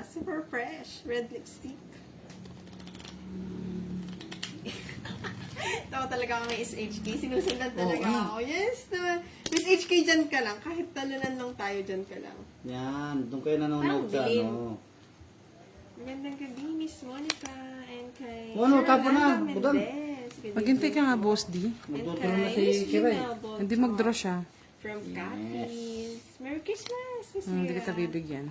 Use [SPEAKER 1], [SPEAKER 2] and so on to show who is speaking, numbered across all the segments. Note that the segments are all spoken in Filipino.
[SPEAKER 1] Bella. Super fresh. Red lipstick. Tawa talaga ako may SHK. Sinusundan talaga ako. Yes naman. Miss HK, dyan ka lang. Kahit talunan lang tayo, dyan ka lang.
[SPEAKER 2] Yan, doon kayo nanonood sa
[SPEAKER 1] Game.
[SPEAKER 2] ano.
[SPEAKER 1] Magandang gabi, Miss Monica. And kay
[SPEAKER 2] Ano, tapo na.
[SPEAKER 1] Sherlanda
[SPEAKER 2] Budan.
[SPEAKER 1] Mendez. Good
[SPEAKER 3] Maghintay ka nga,
[SPEAKER 1] evening
[SPEAKER 3] Boss D.
[SPEAKER 1] po. And
[SPEAKER 2] Magtuturo na
[SPEAKER 1] kay
[SPEAKER 2] si
[SPEAKER 1] Miss
[SPEAKER 2] Kiray.
[SPEAKER 1] Gina Bolton
[SPEAKER 3] Hindi mag-draw siya.
[SPEAKER 1] From Kathy's. Merry Christmas, Miss
[SPEAKER 3] Hindi
[SPEAKER 1] Mira.
[SPEAKER 3] kita bibigyan.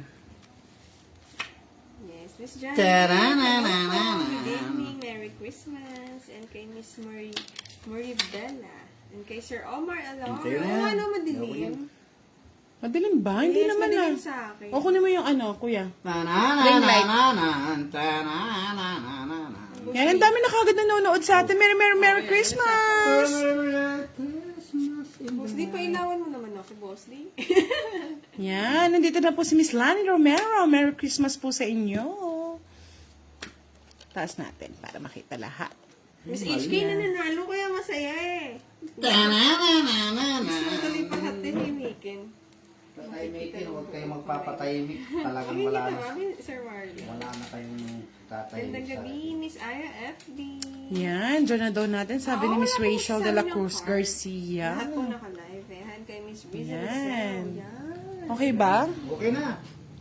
[SPEAKER 1] Yes, Miss Jan.
[SPEAKER 2] Ta-ra-na-na-na-na.
[SPEAKER 1] Good evening, Merry Christmas. And kay Miss Marie Bella. And kay Sir Omar Alor.
[SPEAKER 2] And kayo na
[SPEAKER 1] Oo,
[SPEAKER 2] yan.
[SPEAKER 1] ano, madilim.
[SPEAKER 3] Madilim ba? Hindi
[SPEAKER 1] Yes,
[SPEAKER 3] naman
[SPEAKER 1] madilim
[SPEAKER 3] na.
[SPEAKER 1] sa akin.
[SPEAKER 3] O kunin mo yung ano, kuya.
[SPEAKER 2] Ring
[SPEAKER 3] light. Yan, ang dami na kagad nanonood sa atin. Merry Christmas!
[SPEAKER 1] Boss D, pailawan mo naman ako, Boss D.
[SPEAKER 3] Yan, nandito na po si Miss Lani Romero. Merry Christmas po sa inyo. Taas natin para makita lahat.
[SPEAKER 1] Miss HK nananalo, kaya masaya eh. Mas madali pa natin himikin.
[SPEAKER 2] Patahimikin, huwag kayong magpapatahimik. Talagang
[SPEAKER 1] Okay,
[SPEAKER 2] wala
[SPEAKER 1] kita
[SPEAKER 2] na.
[SPEAKER 1] mami, Sir Marley.
[SPEAKER 2] Wala na kayong tatahimik
[SPEAKER 1] Gandang
[SPEAKER 2] sa
[SPEAKER 1] gabi, Miss Aya FD.
[SPEAKER 3] Yan, dyan na daw natin. Sabi ni
[SPEAKER 1] Oo,
[SPEAKER 3] Miss
[SPEAKER 1] wala po
[SPEAKER 3] Rachel de
[SPEAKER 1] sabi
[SPEAKER 3] la
[SPEAKER 1] ng
[SPEAKER 3] Cruz
[SPEAKER 1] card.
[SPEAKER 3] Garcia.
[SPEAKER 1] Lahat po naka-live eh. Han kay Miss Riza
[SPEAKER 3] Yan.
[SPEAKER 1] Rosel. Yan.
[SPEAKER 3] Okay ba?
[SPEAKER 2] Okay na.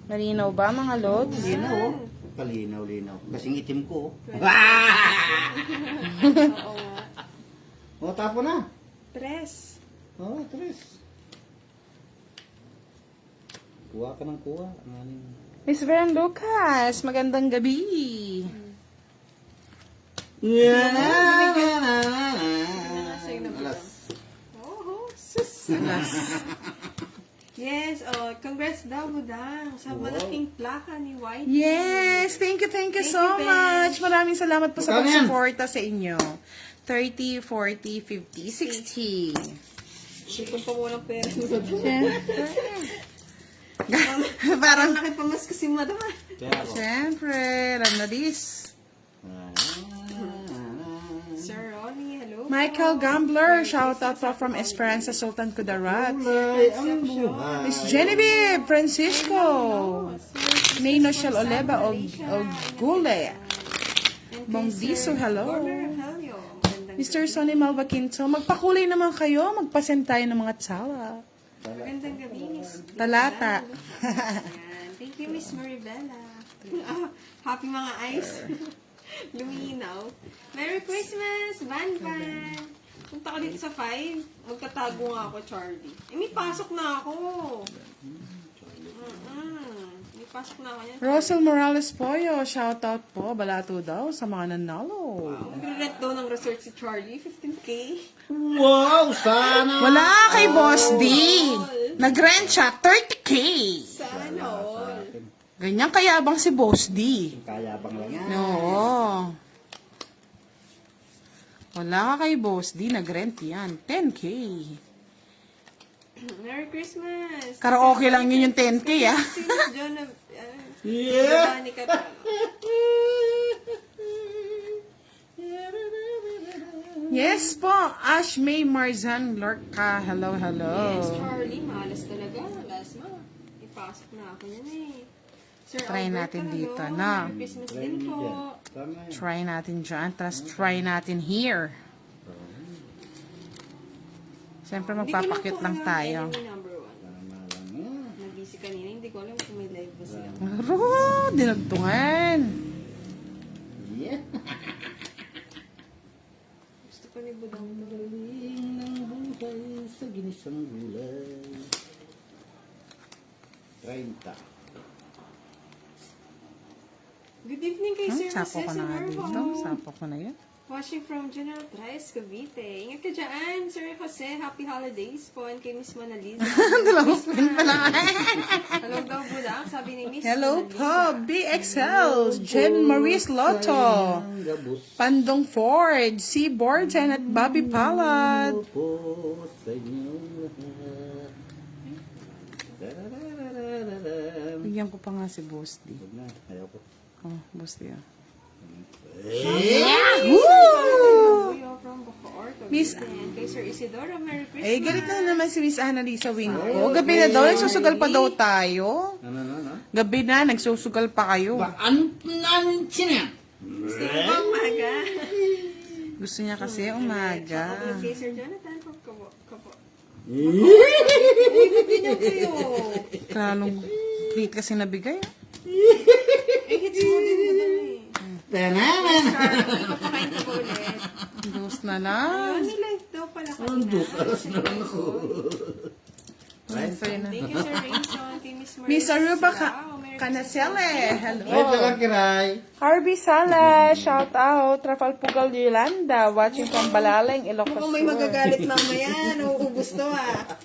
[SPEAKER 3] Malinaw ba mga lods?
[SPEAKER 2] Linaw, oh. Kalinaw-linaw. Kasing itim ko, oh.
[SPEAKER 1] Oo nga.
[SPEAKER 2] O, tapo na.
[SPEAKER 1] Tres.
[SPEAKER 2] Oo, tres. Kuha ka ng kuha. Ang aning...
[SPEAKER 3] Miss Vern Lucas, magandang gabi.
[SPEAKER 2] Alas.
[SPEAKER 1] Oh, sus. Yes, oh, congrats daw, Budang. Sa malaking plaka ni White.
[SPEAKER 3] Yes, thank you so
[SPEAKER 1] Thank you,
[SPEAKER 3] much. Maraming salamat po sa
[SPEAKER 2] Magkano yan?
[SPEAKER 3] pagsuporta sa inyo. 30, 40, 50, 60.
[SPEAKER 1] Sipon pa mo ng pera mo.
[SPEAKER 3] Parang,
[SPEAKER 1] Nakipamas kasi madama.
[SPEAKER 2] Kaya ako.
[SPEAKER 3] siyempre, alam na this.
[SPEAKER 1] Sir Ronnie, hello.
[SPEAKER 3] Michael Gambler, shout out po from Esperanza Sultan Kudarat.
[SPEAKER 2] Kulay ang buhay.
[SPEAKER 3] Miss Genevieve Francisco. Nino Shell Oleba o Gule. Bong Diso, hello. Mr. Sonny Malvaquinto, magpakulay naman kayo, magpasend tayo ng mga tsawa.
[SPEAKER 1] Magandang gabi, Miss.
[SPEAKER 3] Talata.
[SPEAKER 1] Ayan. Thank you, Miss Maribella. Happy mga eyes. Luminaw. Merry Christmas, Van Van. Punta ka dito sa 5. Magtatago nga ako, Charlie. May pasok na ako. May pasok na ako yan.
[SPEAKER 3] Rosel Morales Poyo, shout out po, balato daw sa mga nanalo.
[SPEAKER 1] Mag-rent daw ng resort si Charlie. 15K.
[SPEAKER 2] Wow, sana.
[SPEAKER 3] Wala kay Boss D. Nag-rent siya, 30K.
[SPEAKER 1] Sana all.
[SPEAKER 3] Ganyan kayabang si Boss D.
[SPEAKER 2] Kayabang lang yan.
[SPEAKER 3] Oo. Wala ka kay Boss D, nag-rent yan. 10K.
[SPEAKER 1] Merry Christmas.
[SPEAKER 3] Karaoke lang yun yung 10K, ah.
[SPEAKER 1] Si John na...
[SPEAKER 2] Yeah.
[SPEAKER 1] Ni Katano.
[SPEAKER 3] Yes po, Ash May Marzan Lorca. Hello, hello.
[SPEAKER 1] Yes, Charlie, malas talaga. Last mo. Ipasok na ako yan eh. Sir
[SPEAKER 3] Try
[SPEAKER 1] Alberto,
[SPEAKER 3] natin
[SPEAKER 1] hello.
[SPEAKER 3] dito, no?
[SPEAKER 1] Merry Christmas din po.
[SPEAKER 2] Tama yan.
[SPEAKER 3] Try natin dyan, tapos try natin here. Siyempre magpapakit lang tayo.
[SPEAKER 1] Enemy number 1.
[SPEAKER 2] Tama lang yan.
[SPEAKER 1] Nag-busy kanina, hindi ko alam kung may live ba sila.
[SPEAKER 3] Aro, dinagtungan.
[SPEAKER 2] Yeah.
[SPEAKER 1] Gusto pa ni Budang.
[SPEAKER 2] Galing ng buhay sa ginisang gulay. 30.
[SPEAKER 1] Good evening kay Sir
[SPEAKER 3] Sapo ko
[SPEAKER 1] Jose
[SPEAKER 3] na nga dito.
[SPEAKER 1] Samarvo.
[SPEAKER 3] Sapo ko na yun.
[SPEAKER 1] Watching from General Trias, Cavite. Ingat ka dyan, Sir Jose. Happy holidays po. And kay Miss Mona Lisa.
[SPEAKER 3] Dalawang spin pa lang.
[SPEAKER 1] Hello daw, Budang. Sabi ni Miss
[SPEAKER 3] Hello
[SPEAKER 1] Mona
[SPEAKER 3] po,
[SPEAKER 1] Lisa.
[SPEAKER 3] BXL, Jen Maurice Lotto, Pandong Ford, C. Borten at Bobby Palad.
[SPEAKER 2] Po sa inyong lahat. Darararararam.
[SPEAKER 3] Bigyan ko pa nga si Boss D.
[SPEAKER 2] Huwag na, ayaw ko.
[SPEAKER 3] Oh, Boss D.
[SPEAKER 2] Eh!
[SPEAKER 3] Woo!
[SPEAKER 1] Kuya from Bacoor,
[SPEAKER 3] Miss-
[SPEAKER 1] Cavite. Kay Sir Isidoro, Merry Christmas.
[SPEAKER 3] Eh, galit na naman si Miss Annalisa Winko. Gabi na daw, nagsusugal pa daw tayo.
[SPEAKER 2] Ano?
[SPEAKER 3] Gabi na, nagsusugal pa kayo.
[SPEAKER 2] Ano siya?
[SPEAKER 1] Gusto mo ba umaga?
[SPEAKER 3] Gusto niya kasi umaga.
[SPEAKER 1] Ako kay Sir Jonathan from Kapo.
[SPEAKER 3] Talong treat kasi nabigay.
[SPEAKER 1] Eh, hits mo din mo lang eh.
[SPEAKER 2] Tananan!
[SPEAKER 1] Charlie, papakain ko po ulit.
[SPEAKER 3] Dos na lang.
[SPEAKER 1] Ano live daw pala
[SPEAKER 2] Ang
[SPEAKER 1] kanina.
[SPEAKER 2] dusaras na lang ako.
[SPEAKER 3] Sa'yo na.
[SPEAKER 1] Thank you, Sir Rayson. Kay Miss Maris.
[SPEAKER 3] Miss Aruba
[SPEAKER 1] Wow, Merry
[SPEAKER 3] Canacele. Hello.
[SPEAKER 2] Wait lang, Kiray.
[SPEAKER 3] Harvey Sala, shout out. Rafael Pugal Yolanda, watching from Balaling, Ilocos
[SPEAKER 1] Kung may
[SPEAKER 3] Sur.
[SPEAKER 1] magagalit mamaya, nauubos to ah.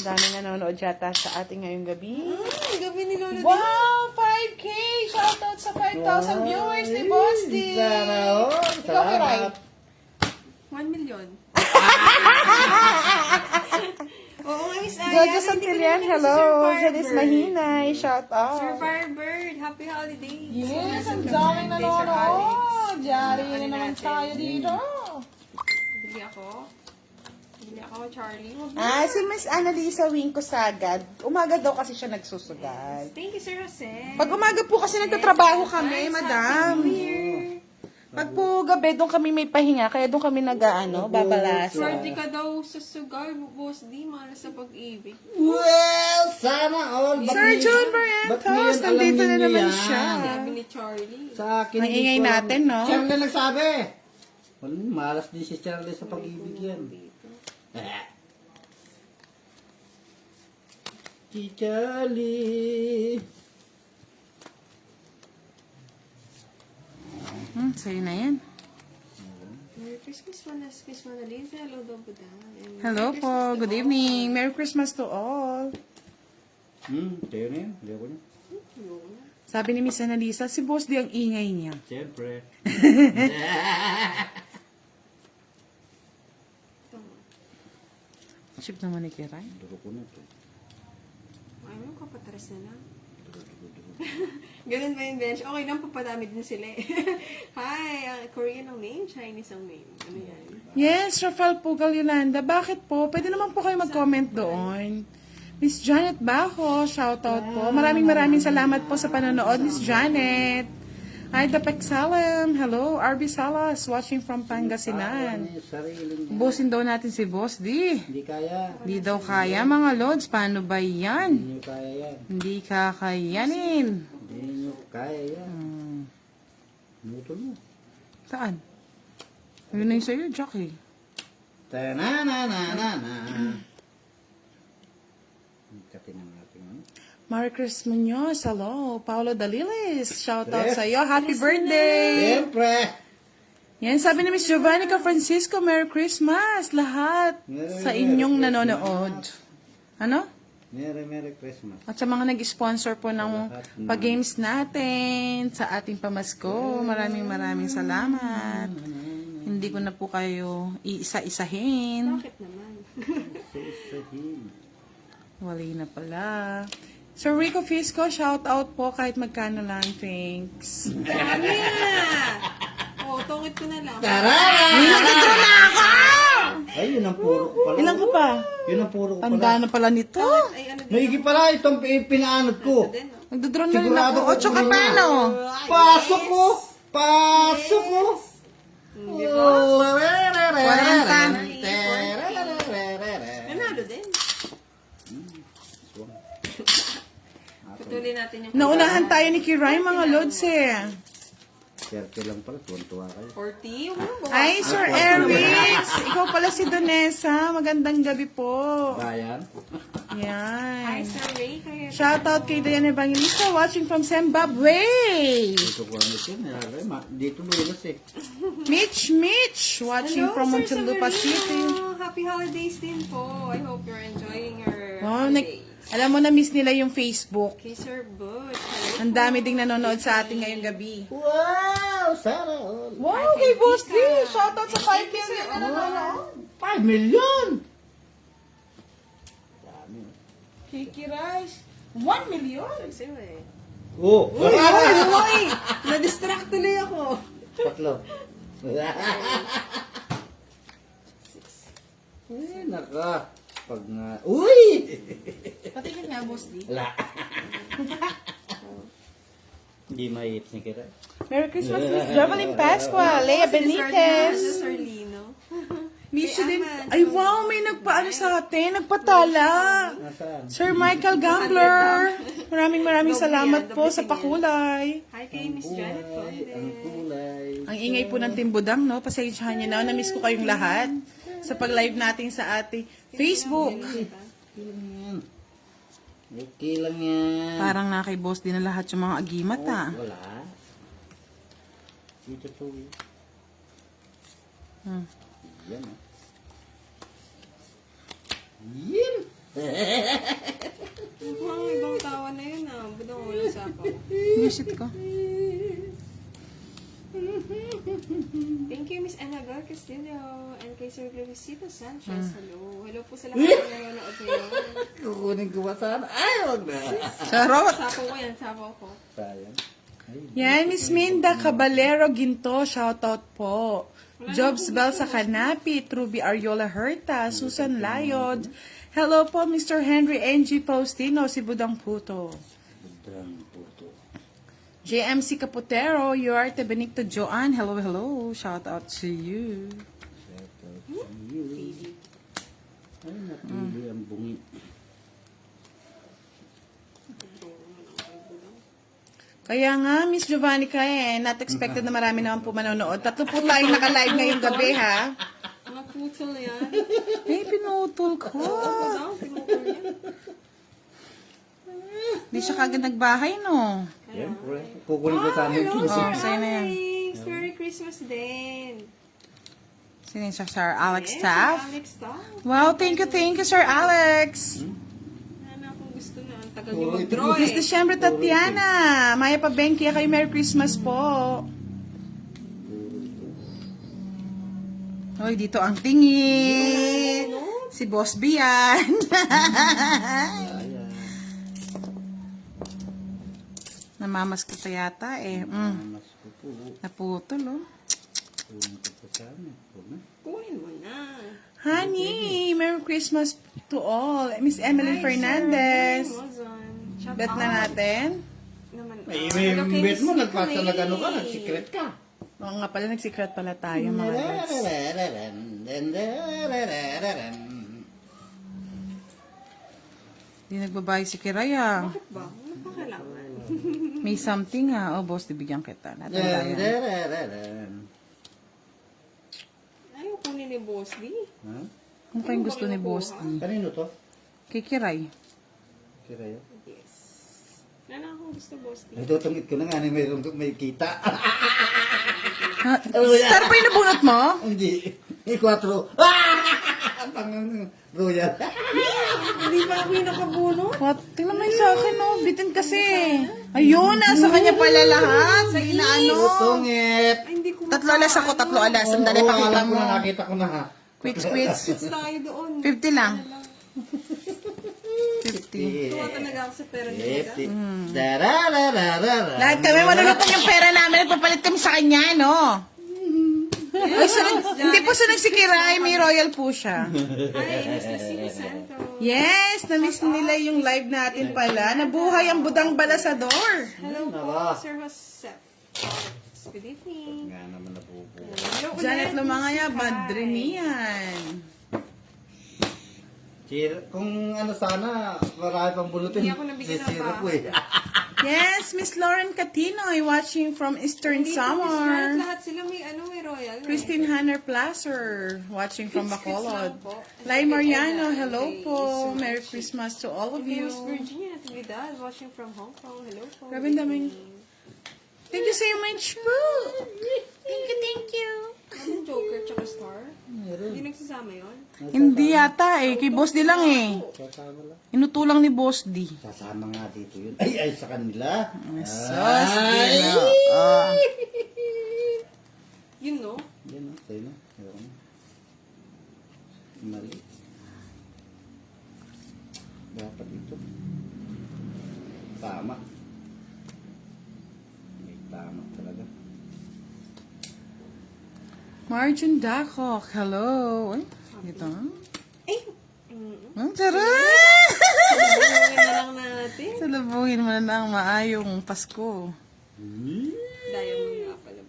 [SPEAKER 3] Dami nanonood yata sa ating ngayong gabi.
[SPEAKER 1] Gabi ni Lola.
[SPEAKER 3] Wow! 5K! Shout out sa 5,000 viewers ni Boss D!
[SPEAKER 2] Sana all.
[SPEAKER 3] Ikaw, Kiray.
[SPEAKER 1] 1 million. Oo nga, Miss Aya.
[SPEAKER 3] Jojo Santillan, hello. Janice Mahinay, shout
[SPEAKER 1] Sir
[SPEAKER 3] out.
[SPEAKER 1] Firebird, happy holidays.
[SPEAKER 3] Yes, ang daming nanonood. Diyan na naman tayo dito.
[SPEAKER 1] Bili ako, Charlie.
[SPEAKER 3] Si Miss Annalisa Winko Sagad, umaga daw kasi siya nagsusugal.
[SPEAKER 1] Thank you, Sir Jose.
[SPEAKER 3] Pag umaga po kasi nagtatrabaho kami, madam. Pag po gabi, doon kami may pahinga, kaya doon kami babalasa.
[SPEAKER 1] Swerte ka daw sa sugal, Boss D, malas sa pag-ibig.
[SPEAKER 2] Well, sana all.
[SPEAKER 3] Sir John Barrientos, nandito na naman siya.
[SPEAKER 1] Sabi ni Charlie.
[SPEAKER 2] Sa akin,
[SPEAKER 3] Maingay
[SPEAKER 2] hindi ko alam.
[SPEAKER 3] natin, no?
[SPEAKER 2] Charlie nagsabi. Malas din si Charlie sa pag-ibig yan. Si Charlie.
[SPEAKER 3] Sa'yo na yan.
[SPEAKER 1] Merry Christmas, Miss Mona Lisa. Hello, Dobuda.
[SPEAKER 3] Hello po, good evening. Merry Christmas to all.
[SPEAKER 2] Tayo na yun. Hindi ako na.
[SPEAKER 3] Sabi ni Miss Annalisa, si Boss di ang ingay niya.
[SPEAKER 2] Siyempre.
[SPEAKER 3] Chip naman ni Kiray.
[SPEAKER 2] Duro ko na to.
[SPEAKER 1] Ay, mo kapataras na lang. Ganun ba yung bench? Okay lang, papadami din sila eh. Hi, Korean ang name, Chinese ang name. Ano yan?
[SPEAKER 3] Yes, Rafael Pugal Yolanda. Bakit po? Pwede naman po kayo mag-comment doon. Miss Janet Bajo, shoutout po. Maraming salamat po sa panonood, Miss Janet. Aida Pexalem, hello. RB Salas, watching from Pangasinan.
[SPEAKER 2] Sariling.
[SPEAKER 3] Busin daw natin si Boss D.
[SPEAKER 2] Hindi kaya.
[SPEAKER 3] Di daw kaya mga lods. Paano ba yan?
[SPEAKER 2] Hindi nyo kaya yan.
[SPEAKER 3] Hindi kakayanin.
[SPEAKER 2] Hindi nyo kaya yan. Nuto mo.
[SPEAKER 3] Saan? Ayun na yung sa'yo, Jackie.
[SPEAKER 2] Ta-na-na-na-na-na. Katin ang ating ano.
[SPEAKER 3] Marcus Munoz, hello. Paolo Dalilis, shout out sa iyo. Happy birthday!
[SPEAKER 2] Siyempre.
[SPEAKER 3] Yan, sabi ni Miss Giovannica Francisco, Merry Christmas! Lahat sa inyong nanonood. Ano?
[SPEAKER 2] Merry Christmas.
[SPEAKER 3] At sa mga nag-sponsor po ng pag-games natin, sa ating pamasko, maraming salamat. Hindi ko na po kayo iisa-isahin.
[SPEAKER 1] Bakit naman?
[SPEAKER 3] Wali na pala. Sir Rico Fisco, shout out po kahit magkano lang. Thanks.
[SPEAKER 1] Ano yan? Oo, tungit ko na lang.
[SPEAKER 3] Nagdodro na ako!
[SPEAKER 2] Ay, yun ang puro ko pala.
[SPEAKER 3] Ilan ka pa?
[SPEAKER 2] Yun ang puro ko pala.
[SPEAKER 3] Tanda na pala nito.
[SPEAKER 1] Ay, ano din?
[SPEAKER 2] Maigi pala itong pinaanod ko.
[SPEAKER 1] Din, no?
[SPEAKER 3] Nagdodro na rin
[SPEAKER 2] Sigurado
[SPEAKER 3] ako.
[SPEAKER 2] ko
[SPEAKER 3] 8 ka pa, no?
[SPEAKER 2] Pasok ko! Pasok ko!
[SPEAKER 1] Di ba?
[SPEAKER 3] Kwarenta.
[SPEAKER 1] Nanalo din. Putulin natin yung
[SPEAKER 3] Naunahan tayo ni Kiray, mga lods eh.
[SPEAKER 2] Serte lang pala, tuwan-tuwa kayo.
[SPEAKER 1] 40. Wow,
[SPEAKER 3] Ay, Sir Eric! Ikaw pala si Donessa. Magandang gabi po.
[SPEAKER 2] Bayan?
[SPEAKER 1] Hi,
[SPEAKER 3] Yan.
[SPEAKER 1] Sir Ray. Kaya
[SPEAKER 3] Shout out kay Diane Evangelista watching from Zimbabwe.
[SPEAKER 2] Dito ko ano siya, nilagay. Dito lulas eh.
[SPEAKER 3] Mitch, watching from
[SPEAKER 1] Sir
[SPEAKER 3] Muntinlupa
[SPEAKER 1] Severino.
[SPEAKER 3] City.
[SPEAKER 1] Happy holidays din po. I hope you're enjoying your
[SPEAKER 3] Oh,
[SPEAKER 1] holidays.
[SPEAKER 3] alam mo, na-miss nila yung Facebook.
[SPEAKER 1] Kay Sir Butch.
[SPEAKER 3] Ang dami ding nanonood sa atin ngayong gabi.
[SPEAKER 2] Wow! Sana all.
[SPEAKER 3] Wow, kay Boss D! Shout out sa 5 million na nanonood.
[SPEAKER 2] 5 million! Dami.
[SPEAKER 3] Kay Kiray, 1 million.
[SPEAKER 1] Kasi eh.
[SPEAKER 2] Oh!
[SPEAKER 1] Uy! Na-distract tuloy ako.
[SPEAKER 2] Tatlo.
[SPEAKER 1] 6.
[SPEAKER 2] Eh, naka. Pag nga... Uy!
[SPEAKER 3] Patingin nga, Boss D.
[SPEAKER 2] Wala. Hindi maiit ni Kira.
[SPEAKER 3] Merry Christmas, Miss Jovelyn Pasqua, Lea Benitez.
[SPEAKER 1] Sorlino.
[SPEAKER 3] Miss
[SPEAKER 1] Kay
[SPEAKER 3] din.
[SPEAKER 1] Aman.
[SPEAKER 3] Ay, wow, may nagpaano sa atin, nagpatala.
[SPEAKER 2] Nasaan?
[SPEAKER 3] Sir Michael Gambler. Maraming
[SPEAKER 1] Doble
[SPEAKER 3] salamat
[SPEAKER 1] yan,
[SPEAKER 3] po
[SPEAKER 1] doble
[SPEAKER 3] sa
[SPEAKER 1] tingin.
[SPEAKER 3] pakulay.
[SPEAKER 1] Hi kay Miss Janet
[SPEAKER 2] Ang
[SPEAKER 1] Conde.
[SPEAKER 2] kulay.
[SPEAKER 3] Ang ingay po ng Timbudang, no? Pasensyahan niyo na. Na-miss ko kayong lahat sa pag-live natin sa ating Facebook.
[SPEAKER 2] Okay lang yan. Okay lang yan.
[SPEAKER 3] Parang na kay Boss din na lahat yung mga agimat, ah.
[SPEAKER 2] Wala. Dito to.
[SPEAKER 3] Hmm.
[SPEAKER 2] Yan ah. Yan.
[SPEAKER 1] Mukhang ibang tawa na yun ah. Budong walang sapaw.
[SPEAKER 3] Music ko.
[SPEAKER 1] Thank you, Miss Annabelle Castillo. And kay Sir Luisito Sanchez. Hello. Hello po sa lahat ng nanonood ngayon.
[SPEAKER 2] Kukunin ko ba sana? Ay, wag na.
[SPEAKER 3] Charot!
[SPEAKER 1] Sapaw ko yan, sapaw ko.
[SPEAKER 2] Sayang. Ay,
[SPEAKER 3] Yan, Miss Minda Caballero Ginto, shoutout po. Jobs Bell sa Kanapit, Ruby Ariola Herta, Susan Layod. Hello po, Mr. Henry N.G. Faustino, si Budang Puto.
[SPEAKER 2] budang puto.
[SPEAKER 3] JMC Caputero, Yuarte Benito Joan, hello, hello. Shout out to you.
[SPEAKER 2] Shout out to you. Ay, napili ang bungi.
[SPEAKER 3] Kaya nga, Miss Giovannica, not expected na marami naman po manonood. 3 po tayong naka-live ngayong gabi, ha?
[SPEAKER 1] Mga putol yan.
[SPEAKER 3] Eh, pinutol ko.
[SPEAKER 1] Ano? Pinutol yan.
[SPEAKER 3] Di siya kagad nagbahay, no?
[SPEAKER 2] Siyempre. Kukunin ko sana yung
[SPEAKER 1] Hello,
[SPEAKER 2] 15.
[SPEAKER 3] Oh,
[SPEAKER 1] Sir
[SPEAKER 3] sa'yo na yan.
[SPEAKER 1] Alex. Merry Christmas din.
[SPEAKER 3] Sino yung Sir Alex
[SPEAKER 1] Yes,
[SPEAKER 3] Staff?
[SPEAKER 1] Alex Staff.
[SPEAKER 3] Wow, thank you, Sir Alex.
[SPEAKER 1] Ano akong gusto na. Ang tagal
[SPEAKER 2] Oh,
[SPEAKER 1] niyo
[SPEAKER 2] ito
[SPEAKER 1] mag-draw
[SPEAKER 3] Miss
[SPEAKER 1] eh.
[SPEAKER 3] December Tatiana, Maya Pabenki, kayo Merry Christmas po. Hoy, dito ang tingin. Si Boss Bian.
[SPEAKER 2] Ayan.
[SPEAKER 3] Namamas ko pa yata eh.
[SPEAKER 2] Mas pupo.
[SPEAKER 3] Naputol, oh.
[SPEAKER 2] Kunin ko pa sana. Huwag na.
[SPEAKER 1] Kunin mo na.
[SPEAKER 3] Honey, Merry Christmas to all. Miss Emily Fernandez. Bet na natin.
[SPEAKER 1] Naman.
[SPEAKER 2] May
[SPEAKER 1] Hello kay
[SPEAKER 2] bet
[SPEAKER 1] Miss
[SPEAKER 2] mo, nagpasa
[SPEAKER 1] Nicolay.
[SPEAKER 2] na gano'n ka, nag-secret ka.
[SPEAKER 3] Oo nga pala, nag-secret pala tayo mga bets. Di nagbabayad si Kiraya.
[SPEAKER 1] Bakit ba? Ano pa kailangan?
[SPEAKER 3] May something ah. Oh, boss, bibigyan kita. Natin yan.
[SPEAKER 1] Ayaw kunin ni Boss D.
[SPEAKER 2] Ha?
[SPEAKER 3] Ano kayong gusto ni Boss D?
[SPEAKER 2] Kanino to?
[SPEAKER 3] Kay Kiray.
[SPEAKER 1] Yes.
[SPEAKER 2] Kira yun.
[SPEAKER 1] Ano akong gusto, Boss D?
[SPEAKER 2] Ay, tutungit ko na nga, may kita.
[SPEAKER 3] Ha? Star pa yung nabunot mo?
[SPEAKER 2] Hindi. May 4. Pangang royal.
[SPEAKER 1] Hindi ba ako yung nakabunot?
[SPEAKER 3] What? Tingnan mo yung sa akin, no? Bitin kasi. Ayun, nasa kanya pala lahat. Sa inaano.
[SPEAKER 2] Tutungit.
[SPEAKER 1] Ay, hindi ko
[SPEAKER 3] 3 alas ako, 3 alas. Sandali,
[SPEAKER 2] Oo,
[SPEAKER 3] pakita
[SPEAKER 2] alam ko
[SPEAKER 3] mo.
[SPEAKER 2] na, nakita ko na ha.
[SPEAKER 3] Quits, quits.
[SPEAKER 1] Quits tayo doon.
[SPEAKER 3] 50 lang. 50.
[SPEAKER 1] Tuwa talaga ako sa pera niya.
[SPEAKER 2] 50. Dararararara.
[SPEAKER 3] Lahat kami malulutong yung pera namin. Nagpapalit kami sa kanya, no? Ay, hindi po sunod si Kiray. May royal po siya.
[SPEAKER 1] Hi, Miss Lucina Santos.
[SPEAKER 3] Yes, na-miss nila yung live natin pala. Nabuhay ang budang balasador.
[SPEAKER 1] Hello po,
[SPEAKER 2] Naba.
[SPEAKER 1] Sir Joseph. Good evening.
[SPEAKER 2] Nga naman nabubuo.
[SPEAKER 1] Hello ulit,
[SPEAKER 3] Janet Lumangaya,
[SPEAKER 1] Miss Kai.
[SPEAKER 3] Badrinian.
[SPEAKER 2] Kung ano sana, marami pang bulutin.
[SPEAKER 1] Hindi ako nabigyan ng
[SPEAKER 2] Sisira
[SPEAKER 1] pa.
[SPEAKER 2] po eh.
[SPEAKER 3] Yes, Miss Lauren Catinoy watching from Eastern
[SPEAKER 1] Hindi po, Miss Janet,
[SPEAKER 3] Samar.
[SPEAKER 1] lahat sila may may royal.
[SPEAKER 3] Christine Hanner Placer watching from Bacolod.
[SPEAKER 1] lang po.
[SPEAKER 3] Lai Mariano, hello
[SPEAKER 1] Okay,
[SPEAKER 3] po.
[SPEAKER 1] so
[SPEAKER 3] Merry Christmas to all of
[SPEAKER 1] Okay,
[SPEAKER 3] you.
[SPEAKER 1] Miss Virginia Natividad watching from Hong Kong. Hello po.
[SPEAKER 3] Grabe, ang daming- Thank you so much po. Thank you, thank you.
[SPEAKER 1] Anong Joker tsaka Star?
[SPEAKER 2] Meron.
[SPEAKER 1] Hindi nagsasama yun?
[SPEAKER 3] Hindi yata eh. Kay Boss D lang eh.
[SPEAKER 2] Sasama lang.
[SPEAKER 3] Inutulang ni Boss D.
[SPEAKER 2] Sasama nga dito yun. Ay, sa kanila.
[SPEAKER 3] Sos,
[SPEAKER 2] Ay!
[SPEAKER 1] Yun, no?
[SPEAKER 2] Yan o, sa'yo na. Ayaw na. Mali. Dapat ito. Tama. May tama talaga.
[SPEAKER 3] Marjun Dakok, hello. Ay, ito.
[SPEAKER 1] Eh!
[SPEAKER 3] Ang charot!
[SPEAKER 1] Salubungin na lang natin.
[SPEAKER 3] Salubungin mo na ng maayong Pasko.
[SPEAKER 1] Daya mo nga pala.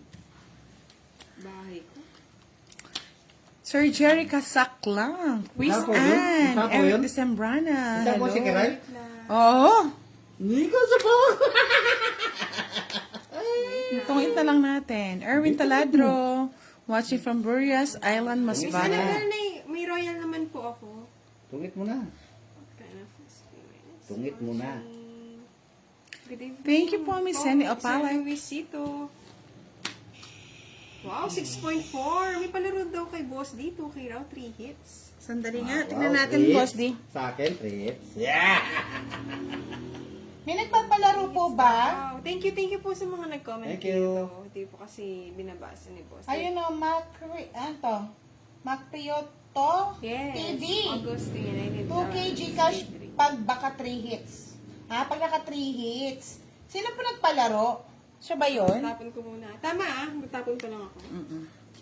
[SPEAKER 1] Bahay ko.
[SPEAKER 3] Sir Jerry Kasaklang, Quiz
[SPEAKER 2] Isa po yun?
[SPEAKER 3] Ann,
[SPEAKER 2] Isa po
[SPEAKER 3] Eric
[SPEAKER 2] yun?
[SPEAKER 3] Decembrana,
[SPEAKER 2] Isa po si Kiray?
[SPEAKER 3] Oo.
[SPEAKER 2] Hindi ko sa po.
[SPEAKER 3] Tungit na lang natin. Erwin Taladro, watching from Burias Island,
[SPEAKER 1] Miss
[SPEAKER 3] Masbate.
[SPEAKER 1] Annabelle, may royal naman po ako.
[SPEAKER 2] Tungit mo na. Tungit mo na.
[SPEAKER 1] Good evening.
[SPEAKER 3] Thank you po, Miss Jenny Opalay.
[SPEAKER 1] Sir Luisito. Wow, 6.4. May palaro daw kay Boss D. 2K raw, 3 hits.
[SPEAKER 3] Sandali nga,
[SPEAKER 2] Wow,
[SPEAKER 3] tignan natin,
[SPEAKER 2] treats.
[SPEAKER 3] Boss D.
[SPEAKER 2] Sa akin, treats. Yeah!
[SPEAKER 3] May nagpapalaro po ba?
[SPEAKER 1] Wow, thank you po sa mga nag-comment
[SPEAKER 2] Thank you.
[SPEAKER 1] dito. Hindi po kasi binabasa ni Boss D.
[SPEAKER 3] Ayun o, Macprioto
[SPEAKER 1] Yes.
[SPEAKER 3] TV.
[SPEAKER 1] August 29.
[SPEAKER 3] 2K Gcash pag baka 3 hits. Pag naka 3 hits. Sino po nagpalaro? Siya ba yun?
[SPEAKER 1] Tapon ko muna. Tama matapon ko lang ako.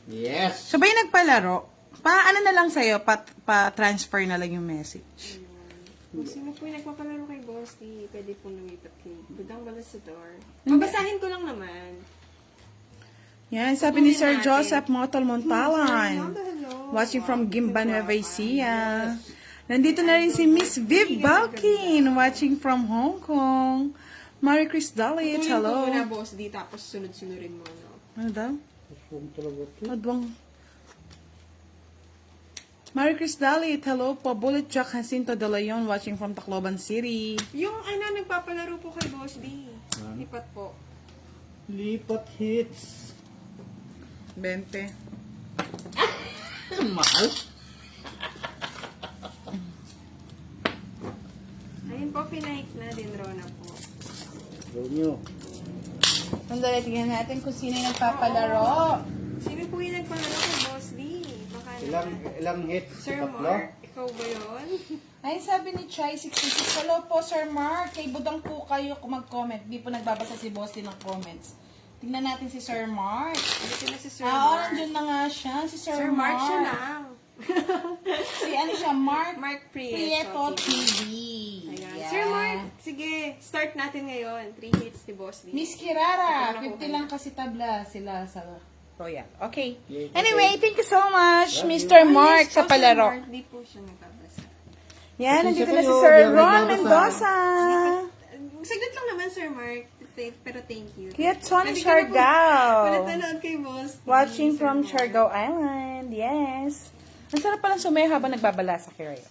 [SPEAKER 2] Yes!
[SPEAKER 3] Siya ba yung nagpalaro? Ano na lang sa'yo? Pa-transfer na lang yung message.
[SPEAKER 1] Kung sino po yung nagpapalaro kay Boss D, pwede pong lumipat kay Budang Balasador. Babasahin ko lang naman.
[SPEAKER 3] Yan, sabi ni Sir
[SPEAKER 1] natin.
[SPEAKER 3] Joseph Motol Montalan.
[SPEAKER 1] Hello.
[SPEAKER 3] Watching from Gimba, Nueva Ecija. Nandito na rin si Miss Viv Balkin, watching from Hong Kong. Marie Chris Dalit,
[SPEAKER 1] Tuloy
[SPEAKER 3] hello.
[SPEAKER 1] ko muna, Boss D, tapos sunod-sunurin mo. No?
[SPEAKER 3] Ano daw?
[SPEAKER 2] Kung talaga ito.
[SPEAKER 3] Adwang. Marie Chris Dalit, hello po. Bullet Jack Jacinto de Leon, watching from Tacloban City.
[SPEAKER 1] Yung nagpapalaro po kay Boss D. Lipat po.
[SPEAKER 2] Lipat hits.
[SPEAKER 3] 20.
[SPEAKER 2] Mahal.
[SPEAKER 1] Ayun po, pinahik na din, Rona po.
[SPEAKER 2] Romeo.
[SPEAKER 3] Sandali, tingnan natin kung sino yung nagpapalaro.
[SPEAKER 1] Sino po yung nagpalaro kay Boss D? Baka
[SPEAKER 2] Ilang hits?
[SPEAKER 1] Sir
[SPEAKER 2] Tatlo?
[SPEAKER 1] Mark, ikaw ba yun?
[SPEAKER 3] Ay, sabi ni Chai 66, hello po, Sir Mark. Kay Budang po kayo kung mag-comment. Di po nagbabasa si Boss din ng comments. Tingnan natin si Sir Mark.
[SPEAKER 1] Dito na si Sir
[SPEAKER 3] Oo,
[SPEAKER 1] Mark.
[SPEAKER 3] nandun na nga siya. Si Sir,
[SPEAKER 1] Sir Mark siya lang.
[SPEAKER 3] Si ano siya, Mark
[SPEAKER 1] Mark
[SPEAKER 3] Prieto TV.
[SPEAKER 1] Ayan.
[SPEAKER 3] Yeah.
[SPEAKER 1] Sir Mark, sige, start natin ngayon. 3 hits ni Boss D.
[SPEAKER 3] Miss Kirara,
[SPEAKER 1] Ito na
[SPEAKER 3] 50 lang kasi tabla sila sa Royal. Okay.
[SPEAKER 2] Yeah,
[SPEAKER 3] Anyway, thank you so much,
[SPEAKER 2] Love
[SPEAKER 3] Mr.
[SPEAKER 1] Ay,
[SPEAKER 3] Mark,
[SPEAKER 1] yes
[SPEAKER 3] sa
[SPEAKER 1] po,
[SPEAKER 3] palaro.
[SPEAKER 1] Sir Mark, di po siya nagbabasa.
[SPEAKER 3] Yan, nandito na si
[SPEAKER 2] kayo,
[SPEAKER 3] Sir
[SPEAKER 2] di ako
[SPEAKER 3] Ron
[SPEAKER 2] nagbabasa.
[SPEAKER 3] Mendoza.
[SPEAKER 1] Saglit lang naman, Sir Mark. Pero thank you.
[SPEAKER 3] Kuya Tony
[SPEAKER 1] Pwede ka na po-
[SPEAKER 3] Siargao.
[SPEAKER 1] Pinatanood kay Boss D,
[SPEAKER 3] Watching
[SPEAKER 1] Sir
[SPEAKER 3] from
[SPEAKER 1] Mark.
[SPEAKER 3] Siargao Island. Yes. Ang sarap palang sumayo habang nagbabala sa Kirayo.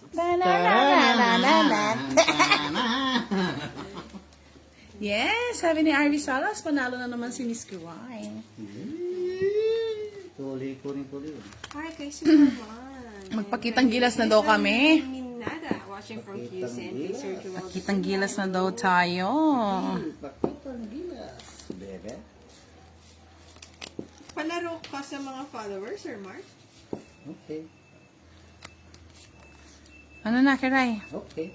[SPEAKER 3] Yes, sabi ni Arby Salas, panalo na naman si Miss Kiray.
[SPEAKER 2] Tuloy ko rin tuloy.
[SPEAKER 1] Hi, kay Sir Juan.
[SPEAKER 3] Magpakitang gilas na daw kami.
[SPEAKER 1] Minada, watching from QCN. Kay Sir Joel.
[SPEAKER 3] Kitang gilas na daw tayo.
[SPEAKER 2] Pakitang gilas. Bebe.
[SPEAKER 1] Palaro ka sa mga followers, Sir Mark?
[SPEAKER 2] Okay.
[SPEAKER 3] Ano na, Kiray?
[SPEAKER 2] Okay.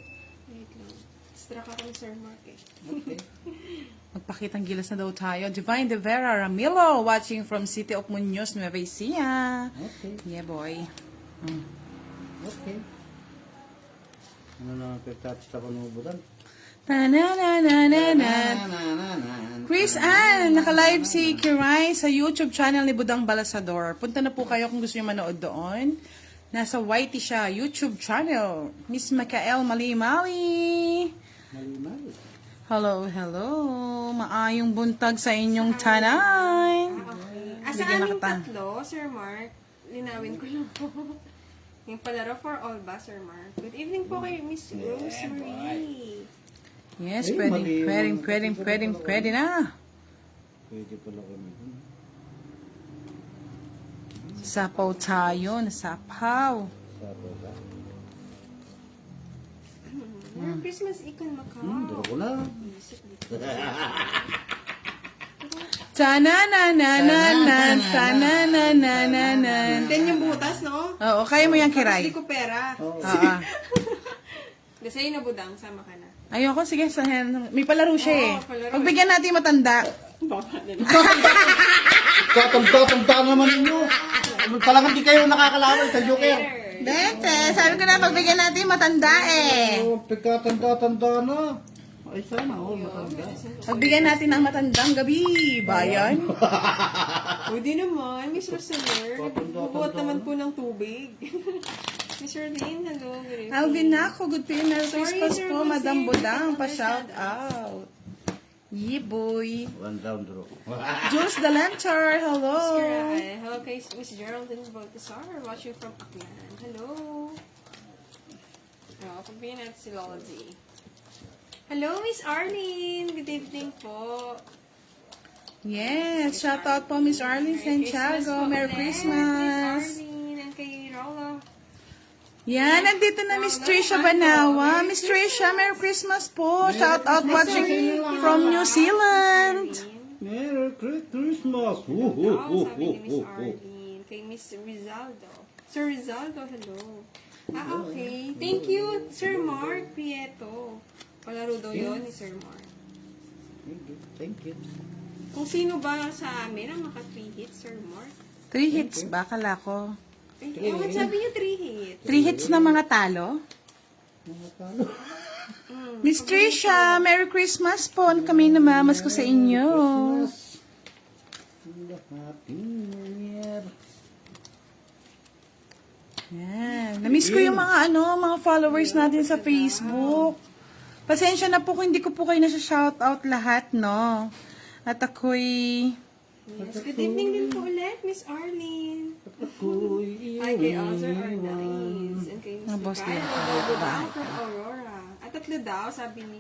[SPEAKER 1] Wait lang. Extra ka kay Sir Mark eh.
[SPEAKER 2] Okay.
[SPEAKER 3] Magpakitang gilas na daw tayo. Divine De Vera Ramilo, watching from City of Muñoz, Nueva Ecija.
[SPEAKER 2] Okay.
[SPEAKER 3] Yeah, boy.
[SPEAKER 2] Okay. Ano na ang pagkatapos sa panubutan?
[SPEAKER 3] Ta-na-na-na-na-na. Chris Ann, naka-live si Kiray sa YouTube channel ni Budang Balasador. Punta na po kayo kung gusto niyo manood doon. Nasa Whitey siya, YouTube channel. Miss Mikael Mali-Mali.
[SPEAKER 2] Mali-mali.
[SPEAKER 3] Hello, hello. Maayong buntag sa inyong tanay.
[SPEAKER 1] Okay. Sa
[SPEAKER 3] Bigyan na
[SPEAKER 1] aming
[SPEAKER 3] kita.
[SPEAKER 1] tatlo, Sir Mark, linawin ko lang po. Yung palaro for all ba, Sir Mark? Good evening po kay Miss Rosemary.
[SPEAKER 3] Yes,
[SPEAKER 2] Ay,
[SPEAKER 3] pwede na.
[SPEAKER 2] Pwede pala kami.
[SPEAKER 3] Sapaw tayo, nasapaw.
[SPEAKER 2] Sabi ka.
[SPEAKER 1] Merry Christmas, Ikon Macau.
[SPEAKER 2] Duro ko na.
[SPEAKER 1] Music dito.
[SPEAKER 3] Tananananan, tananananan.
[SPEAKER 1] Then yung butas, no?
[SPEAKER 3] Oo, kaya mo yan,
[SPEAKER 1] Tapos
[SPEAKER 3] Kiray.
[SPEAKER 1] di ko pera.
[SPEAKER 2] Oo.
[SPEAKER 3] Oo.
[SPEAKER 1] Kasi sa'yo na budang, sama ka na.
[SPEAKER 3] Ayoko, sige, sahin. May palaro siya eh.
[SPEAKER 1] Oo, palaro.
[SPEAKER 3] Pagbigyan natin yung matanda.
[SPEAKER 1] Baba na lang.
[SPEAKER 2] Tatanda naman ninyo. Talagang di kayo nakakalawan sa Joker.
[SPEAKER 3] Bete, sabi ko na pagbigyan natin matanda eh.
[SPEAKER 2] Oh, pagkatanda-tanda na. Ay, sana, matanda.
[SPEAKER 3] Pagbigyan natin ng matandang gabi, bayan.
[SPEAKER 1] Pwede naman, Miss Rosaler. Bubuhat naman po ng tubig. Miss Arlene, hello. Good evening.
[SPEAKER 3] Alvin Nako, good to you. Merry
[SPEAKER 1] Sorry,
[SPEAKER 3] Christmas
[SPEAKER 1] Sir
[SPEAKER 3] po,
[SPEAKER 1] Jose,
[SPEAKER 3] Madam
[SPEAKER 1] we
[SPEAKER 3] Budang.
[SPEAKER 1] can't
[SPEAKER 3] Pa-shout
[SPEAKER 1] understand
[SPEAKER 3] out. Yeah, boy.
[SPEAKER 2] One down, draw.
[SPEAKER 3] Jules the Lancer, hello.
[SPEAKER 1] Hello kay Miss Geraldine Baltasar, watching from Aklan. Hello. Oh, pagbigyan natin si Lola G. Hello, Miss Arlene. Good evening po.
[SPEAKER 3] Yes, shout out po Miss Arlene Santiago. Merry
[SPEAKER 1] Miss
[SPEAKER 3] Christmas.
[SPEAKER 1] Arlene and kay Rola.
[SPEAKER 3] Yan, nandito na Miss Trisha Banawa. Miss Trisha, Merry Christmas po. Shout out watching from New Zealand.
[SPEAKER 2] Merry Christmas.
[SPEAKER 1] Hello, sabi ni Miss Arlene. Kay Miss Rizaldo. Sir Rizaldo, hello. Okay. Thank you, Sir Mark Prieto. Palaro daw yun ni Sir Mark.
[SPEAKER 2] Thank you.
[SPEAKER 1] Kung sino ba sa amin ang maka 3 hits, Sir Mark?
[SPEAKER 3] 3 hits ba? Kala ko.
[SPEAKER 1] Eh, bakit sabi niyo 3 hits?
[SPEAKER 3] 3 hits na mga talo. Miss Trisha, Merry Christmas po. Kami namamas ko sa inyo.
[SPEAKER 2] Happy New Year.
[SPEAKER 3] Yan. Namiss ko yung mga mga followers natin sa Facebook. Pasensya na po kung hindi ko po kayo nasa-shoutout lahat, no? At ako'y...
[SPEAKER 1] Yes. Good evening din po ulit, Miss Arlene.
[SPEAKER 2] Ako'y
[SPEAKER 1] Ay, kay Azar Arnaiz. And kay Miss
[SPEAKER 3] Boss
[SPEAKER 1] Ricardo.
[SPEAKER 3] Lia.
[SPEAKER 1] Budang from Aurora. At tatlo daw, sabi ni...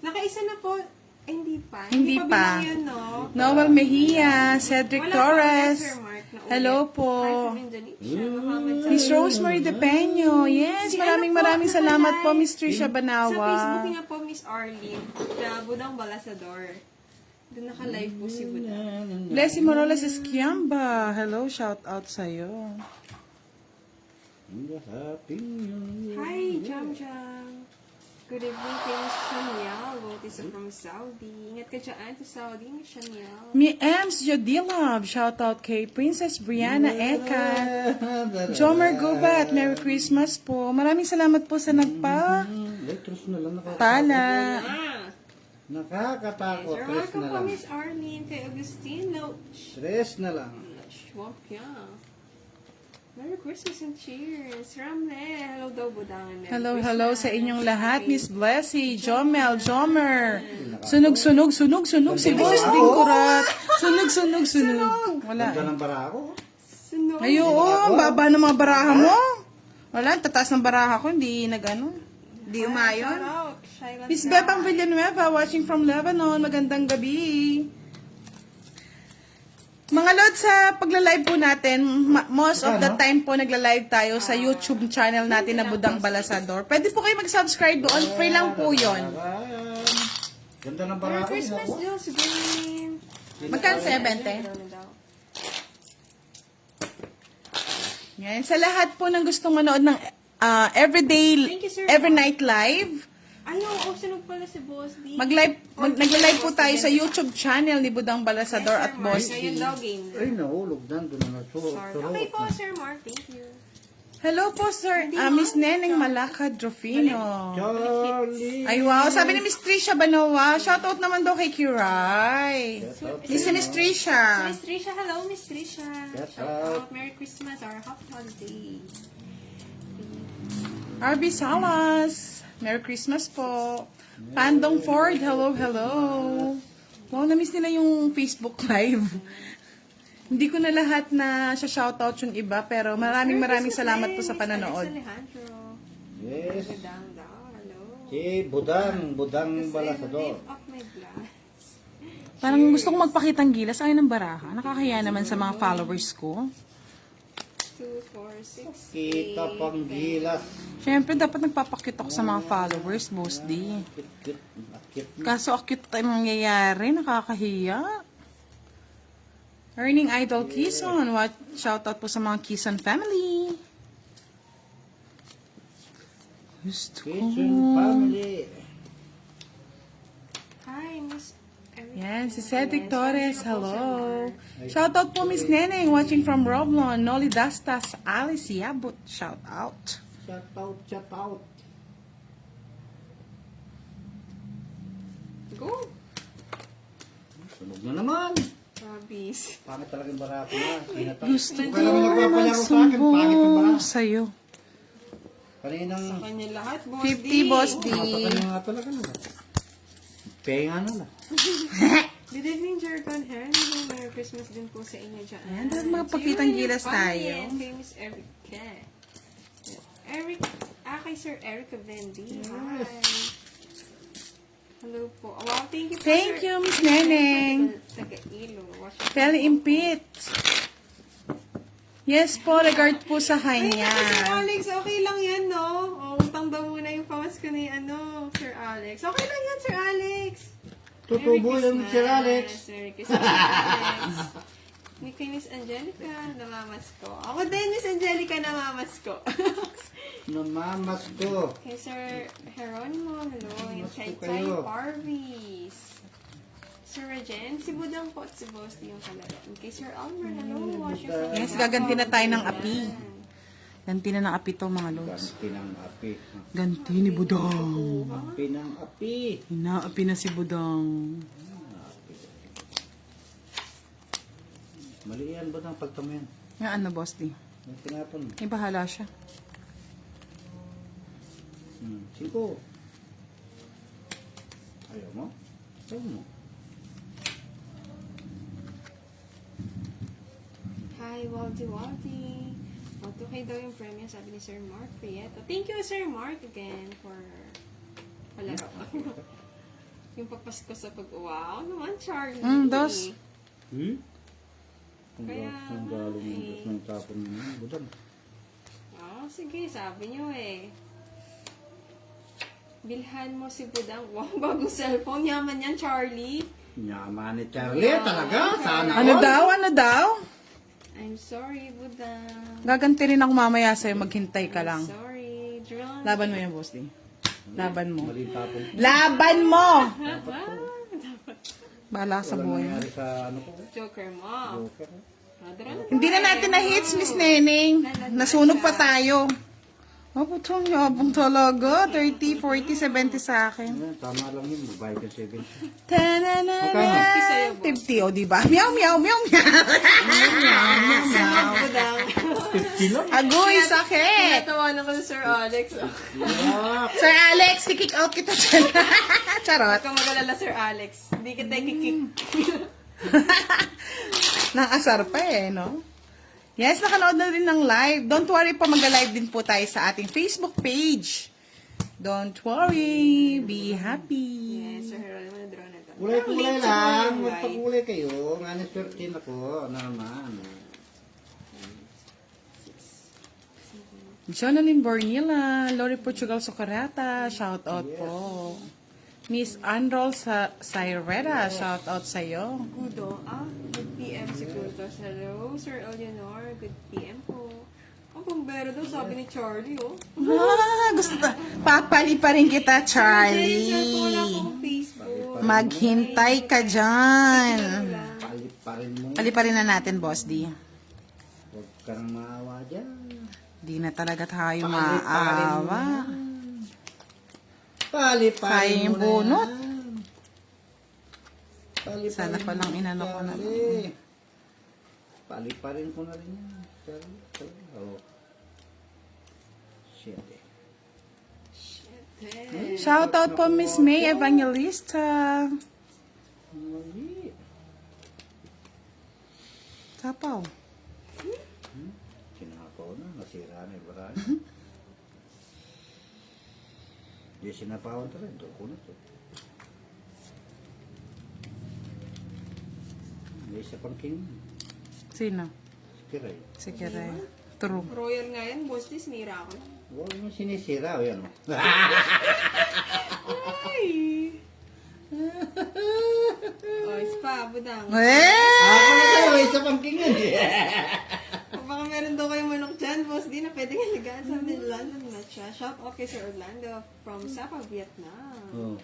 [SPEAKER 1] Nakaisa na po. Ay, hindi pa.
[SPEAKER 3] Hindi
[SPEAKER 1] pa.
[SPEAKER 3] pa.
[SPEAKER 1] bilang yun, no?
[SPEAKER 3] Noel Mejia, Cedric
[SPEAKER 1] Wala pa
[SPEAKER 3] Torres.
[SPEAKER 1] Sir Mark na ulit.
[SPEAKER 3] Hello po.
[SPEAKER 1] Hi from Indonesia. Muhammad
[SPEAKER 3] Miss
[SPEAKER 1] Salim.
[SPEAKER 3] Rosemary De Peño. Yes,
[SPEAKER 1] Si
[SPEAKER 3] maraming
[SPEAKER 1] ano po,
[SPEAKER 3] salamat po,
[SPEAKER 1] nakalive
[SPEAKER 3] Miss Trisha
[SPEAKER 1] Sa Facebook
[SPEAKER 3] Banawa.
[SPEAKER 1] niya po, Miss Arlene, na Budang Balasador. Doon naka-live po si Budang.
[SPEAKER 3] Leslie Morales Esquiamba. Hello, shout out sa'yo.
[SPEAKER 2] Happy New Year.
[SPEAKER 1] Hi, Jam Jam. Good evening kay Miss Shaniel. Bautista from Saudi. Ingat ka dyan sa Saudi, Miss Shaniel.
[SPEAKER 3] Mi Ems Jodilab. Shout out kay Princess Brianna Ekat. Jomer Gubat. Merry Christmas po. Maraming salamat po sa nagpa.
[SPEAKER 2] Letros na lang
[SPEAKER 3] Tala.
[SPEAKER 2] nakakatakot.
[SPEAKER 1] Sir,
[SPEAKER 2] Tres
[SPEAKER 1] welcome
[SPEAKER 2] na
[SPEAKER 1] po,
[SPEAKER 2] lang.
[SPEAKER 1] Miss Arlene. Kay Agustino.
[SPEAKER 2] Tres na lang.
[SPEAKER 1] Swamp yan. Merry Christmas and cheers. Ramle. Hello daw, Budangan. Merry
[SPEAKER 3] Hello,
[SPEAKER 1] Christmas.
[SPEAKER 3] hello sa inyong lahat. Miss Blessy, Jomel, Jomer. Sunog, sunog, sunog, sunog. Si Boss Dingkurat. Sunog, sunog, sunog.
[SPEAKER 2] Ganda
[SPEAKER 3] Wala.
[SPEAKER 2] ng bara ko.
[SPEAKER 1] Sunog.
[SPEAKER 3] Ayun, baba ng mga baraha mo. Wala, tataas ng baraha ko. Hindi Hindi
[SPEAKER 1] Shout
[SPEAKER 3] umayon.
[SPEAKER 1] out. Shailan
[SPEAKER 3] Miss
[SPEAKER 1] Sky.
[SPEAKER 3] Bebang Villanueva, watching from Lebanon. Magandang gabi. Mga Lord, sa pagla-live po natin, most of the time po nagla-live tayo sa YouTube channel natin na Budang Balasador. Pwede po kayo mag-subscribe doon. Free lang po yon.
[SPEAKER 2] Ganda ng
[SPEAKER 1] Merry
[SPEAKER 2] bara ko.
[SPEAKER 1] Christmas, Jules Green.
[SPEAKER 3] Magkano sa 20? Yan. Sa lahat po ng gustong manood ng
[SPEAKER 1] Thank you, sir.
[SPEAKER 3] every night live,
[SPEAKER 1] Ay, oo, sunog pala si Boss D.
[SPEAKER 3] nagla-live po tayo sa YouTube channel ni Budang Balasador at Boss
[SPEAKER 1] Ayun
[SPEAKER 3] D.
[SPEAKER 1] daw, game.
[SPEAKER 2] Ay, nahulog na. Doon na
[SPEAKER 1] Sorry. Okay po, Sir Mark. Thank you.
[SPEAKER 3] Hello po, sir. Miss Neneng Malacad Rufino.
[SPEAKER 2] Charlie.
[SPEAKER 3] Ay, wow. Sabi ni Miss Trisha Banawa, shoutout naman daw kay Kiray. This is Miss Trisha.
[SPEAKER 1] Miss Trisha, hello, Miss Trisha.
[SPEAKER 2] Shout
[SPEAKER 1] Shout out.
[SPEAKER 2] out.
[SPEAKER 1] Merry Christmas or Happy Holiday.
[SPEAKER 3] RB Salas. Merry Christmas po. Pandong Ford, hello, hello. Wow, na-miss nila yung Facebook Live. Hindi ko na lahat na shoutout yung iba, pero maraming salamat po sa panonood.
[SPEAKER 1] Miss Alejandro.
[SPEAKER 2] Yes.
[SPEAKER 1] Budang daw, hello.
[SPEAKER 2] Si Budang Balasador.
[SPEAKER 1] Lift up my glass.
[SPEAKER 3] Parang gusto kong magpakitang gilas ayaw ng baraha. Nakakahiya naman sa mga followers ko.
[SPEAKER 1] 2, 4, 6,
[SPEAKER 2] Kita pang gilas.
[SPEAKER 3] Siyempre, dapat nagpapakit ako sa mga followers, Boss D.
[SPEAKER 2] Kit. Akit.
[SPEAKER 3] Kaso akit tayo mangyayari, nakakahiya. Earning Idol Kison. Shoutout po sa mga Kison family. Gusto ko.
[SPEAKER 2] Kitchen family.
[SPEAKER 1] Hi, Miss
[SPEAKER 3] Yan, si Cedric Torres, hello. Shoutout po Miss Neneng, watching from Roblon. Noli Dastas, Alice Yabut, shoutout.
[SPEAKER 2] Shout out, shout out.
[SPEAKER 1] Go!
[SPEAKER 2] Sunog na naman.
[SPEAKER 1] Rabis.
[SPEAKER 2] Pangit talagang barako na.
[SPEAKER 3] Gusto ko
[SPEAKER 2] Kaya naman nagpapalaro sa akin, pangit ang
[SPEAKER 3] magsumbong
[SPEAKER 2] barako.
[SPEAKER 3] sa'yo.
[SPEAKER 2] Kaninang...
[SPEAKER 1] Kanya lahat, Boss
[SPEAKER 3] 50 Boss D.
[SPEAKER 2] Sa kanya nga talaga na. Penga na lang.
[SPEAKER 1] Good evening, Jargon Henry. Merry Christmas din po sa inyo dyan.
[SPEAKER 3] Ayan, dapat magpakitang gilas tayo.
[SPEAKER 1] Kay Miss Erica. Kay Sir Erica Vendi. Hi. Hello po. Wow, thank you po,
[SPEAKER 3] Thank
[SPEAKER 1] Sir.
[SPEAKER 3] you, Miss Neneng.
[SPEAKER 1] Taga-ilo.
[SPEAKER 3] Feli Impit. Yes po, regard po sa
[SPEAKER 1] Ay,
[SPEAKER 3] kanya.
[SPEAKER 1] Sir Alex, okay lang yan, no? O, utang daw muna yung pamasko ni, Sir Alex. Okay lang yan, Sir Alex.
[SPEAKER 2] Tutubo yung Sir Alex.
[SPEAKER 1] Merry Christmas, Alex. May kay Miss Angelica, namamas ko. Ako din, Miss Angelica, namamas ko.
[SPEAKER 2] Namamas ko.
[SPEAKER 1] Kay Sir Geronimo, hello. Yung kay
[SPEAKER 2] Namamas ko
[SPEAKER 1] Tay
[SPEAKER 2] kayo.
[SPEAKER 1] Parvis. Sir Rejen, si Budang po at si Boss yung kalaro. And kay Sir Albert, hello. Watch your
[SPEAKER 3] Yes, gaganti na tayo ng api. Ganti na ng api to, mga lods.
[SPEAKER 2] Ganti ng api.
[SPEAKER 3] Ganti ni Budang.
[SPEAKER 2] Api ng api.
[SPEAKER 3] Inaapi na si Budang.
[SPEAKER 2] Mali yan ba ng pagtamayan?
[SPEAKER 3] Nga ano, boss di?
[SPEAKER 2] Yung tinapon.
[SPEAKER 3] May bahala siya.
[SPEAKER 2] 5. Ayaw mo? Ayaw mo.
[SPEAKER 1] Hi, Waldy. Okay daw yung premium, sabi ni Sir Mark Prieto. Thank you, Sir Mark, again, for palaro. Yung papasko sa pag-wow naman, Charlie.
[SPEAKER 3] Dos.
[SPEAKER 2] Kung
[SPEAKER 1] Kaya,
[SPEAKER 2] ang galing yung Diyos ng tapon mo, budang.
[SPEAKER 1] Oh, sige, sabi niyo eh. Bilhan mo si Budang. Wow, bagong cellphone. Yaman yan, Charlie.
[SPEAKER 2] Nyaman ni Charlie, talaga. Sana
[SPEAKER 3] Ano
[SPEAKER 2] all.
[SPEAKER 3] daw? Ano daw?
[SPEAKER 1] I'm sorry, Budang.
[SPEAKER 3] Gaganti rin ako mamaya sa'yo. Maghintay ka lang.
[SPEAKER 1] Sorry, John.
[SPEAKER 3] Laban mo yan, boss di. Laban mo.
[SPEAKER 2] Mali tapon.
[SPEAKER 3] Laban mo!
[SPEAKER 1] Dapat.
[SPEAKER 3] Bahala ka sa
[SPEAKER 2] Walang
[SPEAKER 3] buhay.
[SPEAKER 2] nangyari sa ano ko.
[SPEAKER 1] Joker mo.
[SPEAKER 2] Joker.
[SPEAKER 3] Hindi na natin na-hits, Miss Neneng. Nasunog pa tayo. Oh, putong yabang talaga. 30, 40, 70 sa akin.
[SPEAKER 2] Ayan, tama lang yun. Babae ka 70.
[SPEAKER 3] Ta-na-na-na. 50, o diba? Meow, meow, meow, meow.
[SPEAKER 1] Budang.
[SPEAKER 2] 50 lang.
[SPEAKER 3] Agoy, sakit.
[SPEAKER 1] Natawanan ko si Sir Alex.
[SPEAKER 2] Yeah.
[SPEAKER 3] Sir Alex, kick out kita dyan. Charot.
[SPEAKER 1] Huwag kang mag-alala, Sir Alex. Hindi kita kikik.
[SPEAKER 3] Nakasar pa eh, no? Yes, nakanood na rin ng live. Don't worry po, mag-live din po tayo sa ating Facebook page. Don't worry, be happy.
[SPEAKER 1] Yes, Sir Heron, na-draw na daw.
[SPEAKER 2] Kulay-kulay lang. Magpagulay kayo. Nga ni 13 ako. Ano naman.
[SPEAKER 3] Jonalyn Bornilla, Lori Portugal Socarata, shout out po. Miss Anrol sa Saireta, shout out sa'yo.
[SPEAKER 1] Gudo, good PM si Gudo. Hello, Sir Eleanor, good PM po. Ang bombero daw, sabi ni Charlie, oh.
[SPEAKER 3] Gusto ta. Papali pa rin kita,
[SPEAKER 1] Jensen, wala
[SPEAKER 3] Charlie.
[SPEAKER 1] akong Facebook.
[SPEAKER 3] Maghintay ka dyan.
[SPEAKER 2] Palit pa rin mo.
[SPEAKER 3] Pali pa rin na natin, Boss D.
[SPEAKER 2] Huwag kang maawa dyan.
[SPEAKER 3] Di na talaga tayo
[SPEAKER 2] Palit pa rin mo
[SPEAKER 3] maawa.
[SPEAKER 2] na. Palit pa
[SPEAKER 3] Kaya
[SPEAKER 2] rin
[SPEAKER 3] yung
[SPEAKER 2] mo na
[SPEAKER 3] bunot.
[SPEAKER 2] yan. Palit pa
[SPEAKER 3] Sana
[SPEAKER 2] rin
[SPEAKER 3] palang
[SPEAKER 2] mo,
[SPEAKER 3] inano ko na.
[SPEAKER 2] Charlie. Palit pa rin ko na rin yan. Charlie. Oh. Shit eh.
[SPEAKER 3] Shout out po Miss May Evangelista.
[SPEAKER 2] Mali.
[SPEAKER 3] Tapaw.
[SPEAKER 2] Sinapaw na. Nasira na yung baraan. Di sinapawan talaga. Ito ko na to. May isa pang king.
[SPEAKER 3] Sino?
[SPEAKER 2] Kiray.
[SPEAKER 3] Si Kiray. True.
[SPEAKER 1] Royal nga yan, boss, di sinira ako.
[SPEAKER 2] Huwag mo sinisira. O yan o.
[SPEAKER 1] Ay! Oh, spa, Budang.
[SPEAKER 2] Ako na tayo. May isa pang king yan eh.
[SPEAKER 1] Baka meron daw kayong manok dyan, boss. Di na pwedeng haligaan sa London na siya. Shout out kay Sir Orlando from Sapa, Vietnam.
[SPEAKER 2] Oh.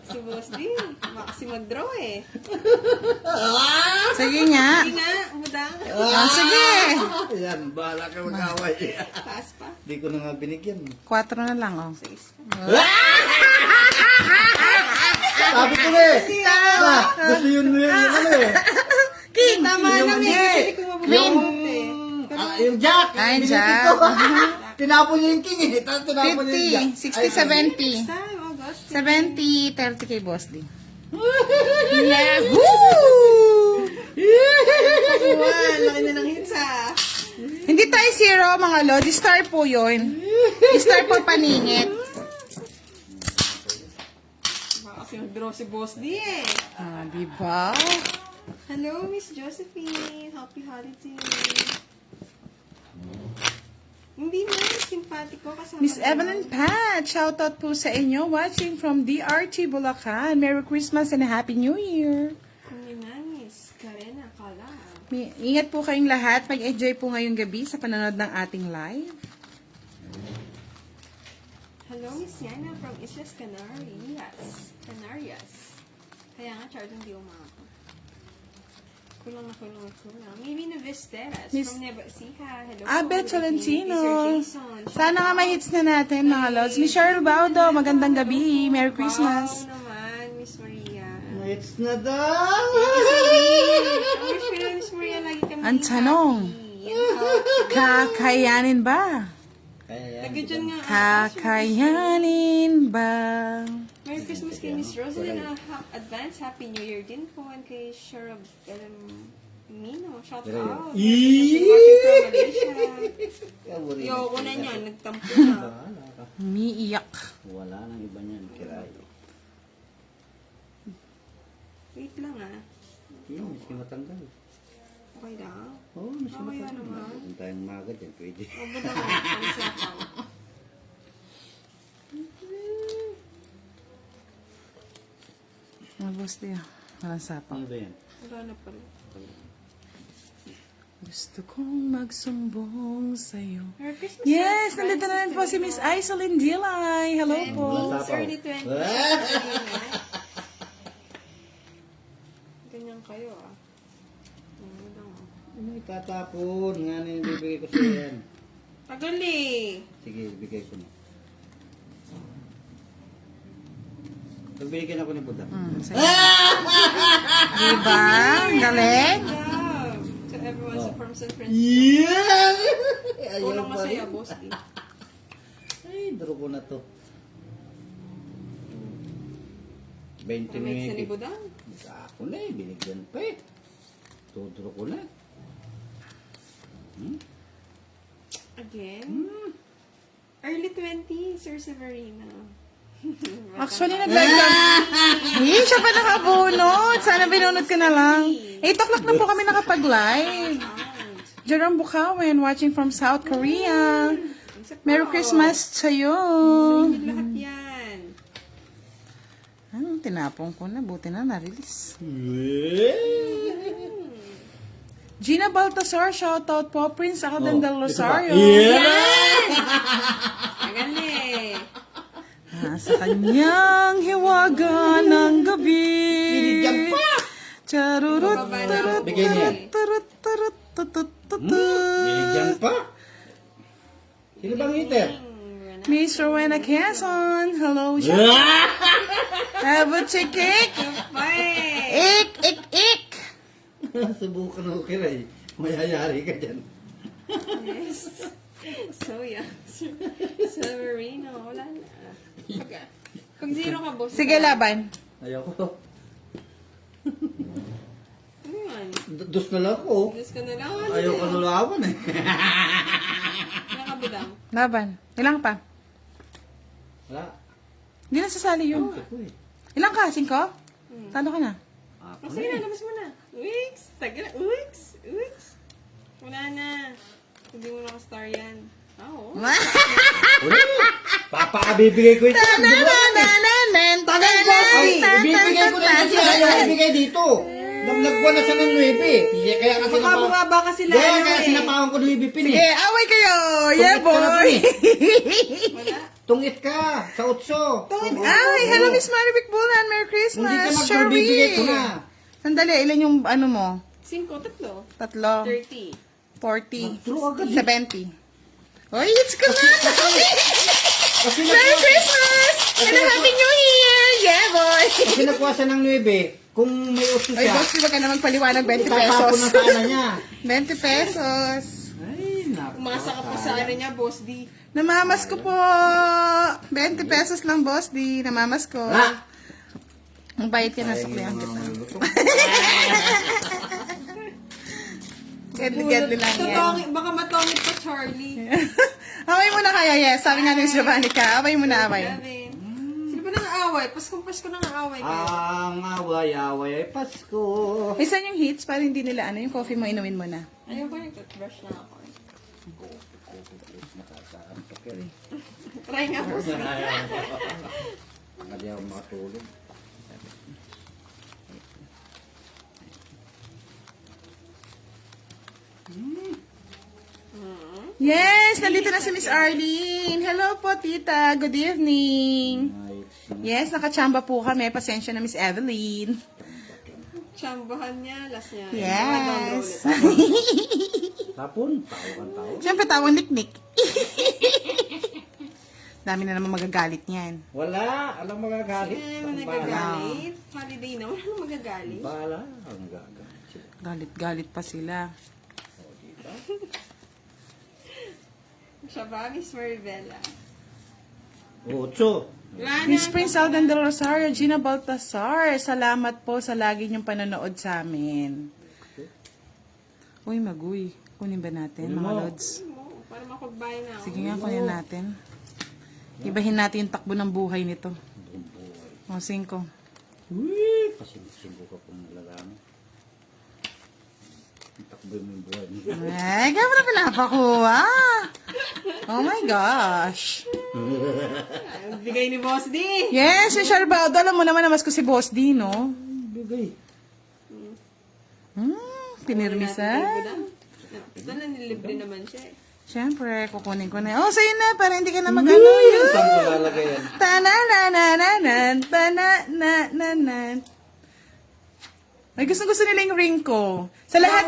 [SPEAKER 1] Si boss Boss D. Baka kasi mag-draw eh.
[SPEAKER 3] Sige nga.
[SPEAKER 1] Hindi nga, umudang.
[SPEAKER 3] Sige.
[SPEAKER 2] Yan, bahala ka mag-away.
[SPEAKER 1] Taas pa.
[SPEAKER 2] Hindi ko na nga binigyan.
[SPEAKER 3] 4 na lang, oh.
[SPEAKER 1] Sais pa.
[SPEAKER 2] Sabi ko na eh. Gusto yun mo yun ano eh.
[SPEAKER 3] King.
[SPEAKER 1] Tama lang eh. Kasi hindi ko mababot eh.
[SPEAKER 2] Yung Jack.
[SPEAKER 3] Ay,
[SPEAKER 2] binigyan
[SPEAKER 3] Jack.
[SPEAKER 2] ko. Tinapon niya yung king eh. Tapos tinapon niya yung Jack.
[SPEAKER 3] 50, 60, 70.
[SPEAKER 1] Next time, August.
[SPEAKER 3] 70, 30 kay Boss D. Yahoo!
[SPEAKER 1] One, laki na ng hits ah.
[SPEAKER 3] Hindi tayo zero, mga lodi. Star po yun. Star po paningit.
[SPEAKER 1] Baka kasi mag-draw si Boss D eh.
[SPEAKER 3] Ah, diba?
[SPEAKER 1] Hello, Miss Josephine. Happy holiday. Hindi na, simpatiko kasama.
[SPEAKER 3] Miss Evelyn Pat, shoutout po sa inyo. Watching from DRT Bulacan. Merry Christmas and a Happy New Year.
[SPEAKER 1] Kung Miss Karena Kala.
[SPEAKER 3] Ingat po kayong lahat. Mag-enjoy po ngayong gabi sa panonood ng ating live.
[SPEAKER 1] Hello, Miss Yana from Islas Canarias. Canarias. Kaya nga, Chard, hindi umako. Kulang. Maybe na Visteras
[SPEAKER 3] Miss-
[SPEAKER 1] from Nueva Ecija. Hello.
[SPEAKER 3] Abet
[SPEAKER 1] po, good evening,
[SPEAKER 3] Tolentino.
[SPEAKER 1] Sir Jason.
[SPEAKER 3] Sana nga may hits na natin, mga lods. Miss Cheryl Baudo, magandang gabi. Merry
[SPEAKER 1] Wow
[SPEAKER 3] Christmas.
[SPEAKER 1] naman, Miss Maria.
[SPEAKER 2] It's na daw.
[SPEAKER 1] Wish ko na, Miss Maria, lagi kami
[SPEAKER 3] Ang tanong.
[SPEAKER 1] happy. Yan, happy.
[SPEAKER 3] Kakayanin ba?
[SPEAKER 2] Kaya yan.
[SPEAKER 1] Lagi dyan nga.
[SPEAKER 3] Kakayanin ba?
[SPEAKER 1] Merry Christmas kay Miss Rosalyn. Advance Happy New Year din po. And kay Sharab Mino. Shout out. Watching from Malaysia. Yo, una niya. Nagtampo na.
[SPEAKER 2] Bahala ka.
[SPEAKER 3] Umiiyak.
[SPEAKER 2] Wala nang iba niyan. Kiray.
[SPEAKER 1] Wait lang ah.
[SPEAKER 2] Yun, miski matanggal.
[SPEAKER 1] Okay lang.
[SPEAKER 2] Oo, miski
[SPEAKER 1] Okay
[SPEAKER 2] matanggal.
[SPEAKER 1] naman.
[SPEAKER 2] Kung tayong maga dyan, pwede.
[SPEAKER 1] O ba naman? Palisapaw.
[SPEAKER 3] Mga boss diya. Walang sapaw.
[SPEAKER 2] Ano ba yan?
[SPEAKER 1] Wala na pala.
[SPEAKER 3] Gusto kong magsumbong sa'yo.
[SPEAKER 1] Merry Christmas.
[SPEAKER 3] Yes,
[SPEAKER 1] Sir
[SPEAKER 3] nandito na rin po si Miss Iselin Dilay. Hello po.
[SPEAKER 2] Walang sapaw.
[SPEAKER 1] Early 20s. Ganyan kayo ah. Ano lang ah.
[SPEAKER 2] Ano itatapon? Nga na yung bibigay ko sa'yo yan.
[SPEAKER 1] Tagal eh.
[SPEAKER 2] Sige, bigay ko na. Pagbigyan ako ni Buddha.
[SPEAKER 3] Sige. Diba? Ang galing.
[SPEAKER 1] Good job to everyone from San Francisco.
[SPEAKER 2] Yeah!
[SPEAKER 1] Kulang
[SPEAKER 2] pa
[SPEAKER 1] masaya,
[SPEAKER 2] rin.
[SPEAKER 1] boss. D.
[SPEAKER 2] Ay, draw ko na to. 20
[SPEAKER 1] May sa
[SPEAKER 2] minutes.
[SPEAKER 1] libudan.
[SPEAKER 2] Ako na eh, binigyan pa eh. Tudro ko na.
[SPEAKER 1] Again? Early 20s, Sir Severino.
[SPEAKER 3] Actually, nag-live lang. Eh, siya pa nakabunot. Sana binunod ka na lang. 8 o'clock na po kami nakapag-live. Jerome Bukawen, watching from South Korea. Merry Christmas sa'yo.
[SPEAKER 1] Hindi lahat yan.
[SPEAKER 3] Tinapong ko na. Buti na na-release. Gina Baltasar, shoutout po. Prince Alden del Rosario.
[SPEAKER 1] Tagali.
[SPEAKER 3] Sa kanyang hiwaga ng gabi.
[SPEAKER 2] Binigyan pa!
[SPEAKER 3] Charurut, tarut,
[SPEAKER 2] Bigay niya.
[SPEAKER 3] tarut, tarut, tutut, tutut.
[SPEAKER 2] Binigyan pa? Sino bang hitter?
[SPEAKER 3] Miss Rowena Quezon, hello siya. Have a chikik.
[SPEAKER 1] Bye.
[SPEAKER 3] Ik, ik, ik.
[SPEAKER 2] Subukan ako kiray. Mayayari ka dyan.
[SPEAKER 1] Yes. So, yeah. Severino. Wala na. Pag zero ka, boss.
[SPEAKER 3] Sige, laban.
[SPEAKER 2] Ayoko.
[SPEAKER 1] Ano yan?
[SPEAKER 2] Dos na lang ako.
[SPEAKER 1] Diyos ka na lang.
[SPEAKER 2] Ayoko na laban eh.
[SPEAKER 1] Nakabudang.
[SPEAKER 3] Laban. Ilang pa?
[SPEAKER 2] Wala.
[SPEAKER 3] Hindi na sasali yun.
[SPEAKER 2] Ako eh.
[SPEAKER 3] Ilang ka? 5? Talo ka na.
[SPEAKER 2] Ako
[SPEAKER 1] Oh,
[SPEAKER 2] na
[SPEAKER 1] sige
[SPEAKER 2] eh.
[SPEAKER 1] na, labas mo na. Weeks. Tagal na. Weeks. Wala na. Hindi mo nakastar yan. Oo.
[SPEAKER 2] Papakabibigay ko ito.
[SPEAKER 3] Tagal
[SPEAKER 2] Ay, ibibigay ko na kasi ayaw ibigay dito. Nagbuwan na siya ng 9. Kaya kasi
[SPEAKER 1] Baka bumaba ka sila.
[SPEAKER 2] Kaya
[SPEAKER 1] ano
[SPEAKER 2] kaya
[SPEAKER 1] eh.
[SPEAKER 2] sinapakan ko 9 pin
[SPEAKER 3] Sige,
[SPEAKER 2] eh.
[SPEAKER 3] away kayo. Yeah,
[SPEAKER 2] Tungit ka na
[SPEAKER 3] boy.
[SPEAKER 2] po
[SPEAKER 1] Wala.
[SPEAKER 2] Tungit ka sa 8.
[SPEAKER 3] Ay, hello Miss Marivic Bulan. Merry Christmas.
[SPEAKER 2] Kung di ka
[SPEAKER 3] Christmas,
[SPEAKER 2] magbibigay ko
[SPEAKER 3] Cherry!
[SPEAKER 2] na.
[SPEAKER 3] Sandali, ilan yung ano mo?
[SPEAKER 1] 5, tatlo.
[SPEAKER 3] Tatlo.
[SPEAKER 1] 30.
[SPEAKER 3] 40.
[SPEAKER 2] True agad.
[SPEAKER 3] 70. Oy, it's ka na!
[SPEAKER 2] Kasi
[SPEAKER 3] Merry Christmas! And a Happy New Year! Yeah, boy!
[SPEAKER 2] Kasi nakuha siya ng 9, kung may uso
[SPEAKER 3] Ay,
[SPEAKER 2] siya,
[SPEAKER 3] boss, di ba ka naman paliwanag 20
[SPEAKER 2] tatapon
[SPEAKER 3] pesos?
[SPEAKER 2] na sana niya.
[SPEAKER 3] 20 pesos.
[SPEAKER 2] Ay, naku.
[SPEAKER 1] Umasa ka pa sa ano niya, Boss D.
[SPEAKER 3] Namamas ko po. 20 pesos lang, boss. Di namamas ko.
[SPEAKER 2] Ha?
[SPEAKER 3] Ang bayad ka na sa kliyan kita. Gedli lang yan.
[SPEAKER 1] Tutongin, baka matongit pa, Charlie.
[SPEAKER 3] Away mo na kaya, yes. Sabi nga ni Giovanni ka. Away mo na, away.
[SPEAKER 1] Gavin. Sino ba nang away? Pasko nang away kayo.
[SPEAKER 2] Ang away-away ay Pasko.
[SPEAKER 3] Isa yung hits para hindi nila ano, yung coffee mo inumin mo na.
[SPEAKER 1] Ayaw ko nag-toothbrush na ako. Try nga, Boss D.
[SPEAKER 2] Hindi ako makatulog.
[SPEAKER 3] Yes! Nandito na si Miss Arlene. Hello po, tita. Good evening. Yes, nakachamba po kami. Pasensya na, Miss Evelyn.
[SPEAKER 1] Chambahan niya, last niya.
[SPEAKER 3] Yes.
[SPEAKER 2] Tapon, tawag tao.
[SPEAKER 3] Siyempre, tawang niknik. Dami na naman magagalit niyan.
[SPEAKER 2] Wala, alam magagalit.
[SPEAKER 1] Eh, nagagalit. Holiday na, wala nang magagalit.
[SPEAKER 2] Bala, ang gagalit sila.
[SPEAKER 3] Galit-galit pa sila.
[SPEAKER 1] Siya ba, Miss Maribela?
[SPEAKER 2] 8.
[SPEAKER 1] Wala na.
[SPEAKER 3] Miss Prince Alden del Rosario, Gina Baltasar, salamat po sa lagi niyong panonood sa amin. Uy, maguy. Kunin ba natin,
[SPEAKER 2] Kunin
[SPEAKER 3] mga
[SPEAKER 2] mo.
[SPEAKER 3] lods?
[SPEAKER 1] Para makapagbahay na ako.
[SPEAKER 3] Sige nga, kunin natin. Ibahin natin yung takbo ng buhay nito. O, 5.
[SPEAKER 2] Uy, pasimbo ka pong lalaki. Takbo yung buhay niya.
[SPEAKER 3] Ay, kaya mo na pinapakuha. Oh my gosh.
[SPEAKER 1] Bigay ni Boss D.
[SPEAKER 3] Yes, si Charbaldo, alam mo naman namas ko si Boss D, no?
[SPEAKER 2] Bigay.
[SPEAKER 3] Pinirmisan.
[SPEAKER 1] Ito na, nilibre naman siya eh.
[SPEAKER 3] Siyempre, kukunin ko na. Oh, sa'yo na, para hindi ka na mag-ano yun.
[SPEAKER 2] Saan ko lalagay yan?
[SPEAKER 3] Tananananan, tananananan. Ay, gusto nila yung ring ko. Sa lahat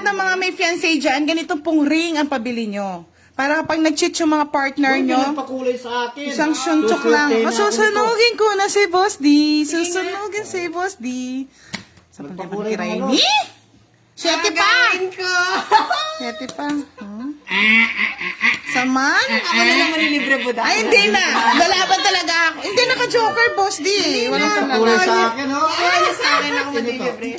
[SPEAKER 3] ng mga may fiancé dyan, ganito pong ring ang pabili nyo. Para kapag nag-cheat yung mga partner
[SPEAKER 2] Huwag
[SPEAKER 3] nyo,
[SPEAKER 2] ka nagpakulay sa akin.
[SPEAKER 3] isang syuntok lang.
[SPEAKER 2] Susunugin na ako nito.
[SPEAKER 3] Susunugin ko na si Boss D. Susunugin si Boss D. Sa
[SPEAKER 2] Nagpakulay
[SPEAKER 3] pagkakang
[SPEAKER 2] ng ano?
[SPEAKER 3] Rainy? Siyete pa!
[SPEAKER 1] Gagawin ko!
[SPEAKER 3] Siyete pa. Saman?
[SPEAKER 1] Ako na lang manilibre po dahil.
[SPEAKER 3] Ay, hindi na. Lalaban talaga ako. Hindi, naka-joker, Boss D. Wala
[SPEAKER 2] Nagpakulay
[SPEAKER 3] talaga.
[SPEAKER 2] sa akin, oh.
[SPEAKER 1] Kaya sa akin ako manilibre.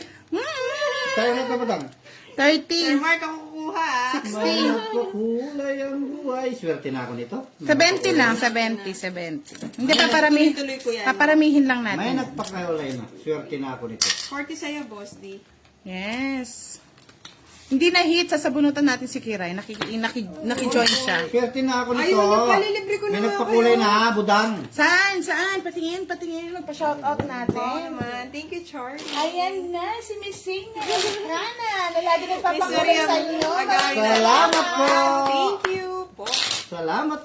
[SPEAKER 2] Sa'yo na kapatang.
[SPEAKER 1] 30.
[SPEAKER 3] 30.
[SPEAKER 1] Mark, ako kukuha ah.
[SPEAKER 3] 60.
[SPEAKER 2] Nagpakulay ang buhay. Swerte na ako nito.
[SPEAKER 3] 70 lang. 70. Hindi, paparamihin.
[SPEAKER 1] Tuloy ko yan.
[SPEAKER 3] Paparamihin lang
[SPEAKER 2] May
[SPEAKER 3] natin.
[SPEAKER 2] nagpakulay na. Swerte na ako nito.
[SPEAKER 1] 40 sa'yo, Boss D.
[SPEAKER 3] Yes. Hindi na hit, sasabunutan natin si Kiray. Naki-join siya.
[SPEAKER 2] Swerte na ako nito.
[SPEAKER 1] Ayun, nagpalilibre ko na
[SPEAKER 2] May
[SPEAKER 1] nga
[SPEAKER 2] nagpakulay
[SPEAKER 1] kayo.
[SPEAKER 2] na, budang.
[SPEAKER 3] Saan? Patingin. Magpa-shoutout
[SPEAKER 1] Oo
[SPEAKER 3] natin.
[SPEAKER 1] naman. Thank you, Charlie.
[SPEAKER 3] Ayan na, si Miss Signa. Rana, na lagi
[SPEAKER 1] Miss
[SPEAKER 3] nagpapakulay
[SPEAKER 1] Maria,
[SPEAKER 3] sa inyo.
[SPEAKER 1] magaling
[SPEAKER 2] Salamat po.
[SPEAKER 1] Thank you po.
[SPEAKER 2] Salamat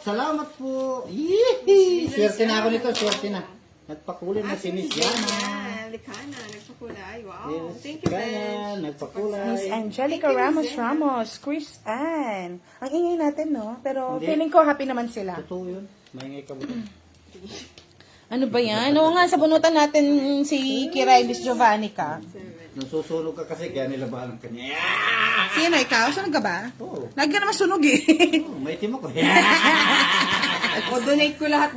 [SPEAKER 2] po. Yee! Swerte na ako nito, swerte na. Nagpakulay na si Miss Yana.
[SPEAKER 1] Likana, nagpakulay. Wow.
[SPEAKER 2] Yes,
[SPEAKER 1] Thank you,
[SPEAKER 2] Yana,
[SPEAKER 1] Ben.
[SPEAKER 2] nagpakulay.
[SPEAKER 3] Miss Angelica Ramos, Chris Ann. Ang ingay natin, no? Pero
[SPEAKER 2] Hindi.
[SPEAKER 3] feeling ko happy naman sila.
[SPEAKER 2] Totoo yun. Maingay ka budang.
[SPEAKER 3] Ano ba yan? Oo nga, sabunutan natin si Kiray, Miss Giovanni ka.
[SPEAKER 2] Nasusunog ka kasi kaya nilabahan ka niya.
[SPEAKER 3] Sino, ikaw? Sunog ka ba?
[SPEAKER 2] Oo.
[SPEAKER 3] Lagi ka naman sunog eh.
[SPEAKER 2] Oh, may team ako.
[SPEAKER 1] O, donate ko lahat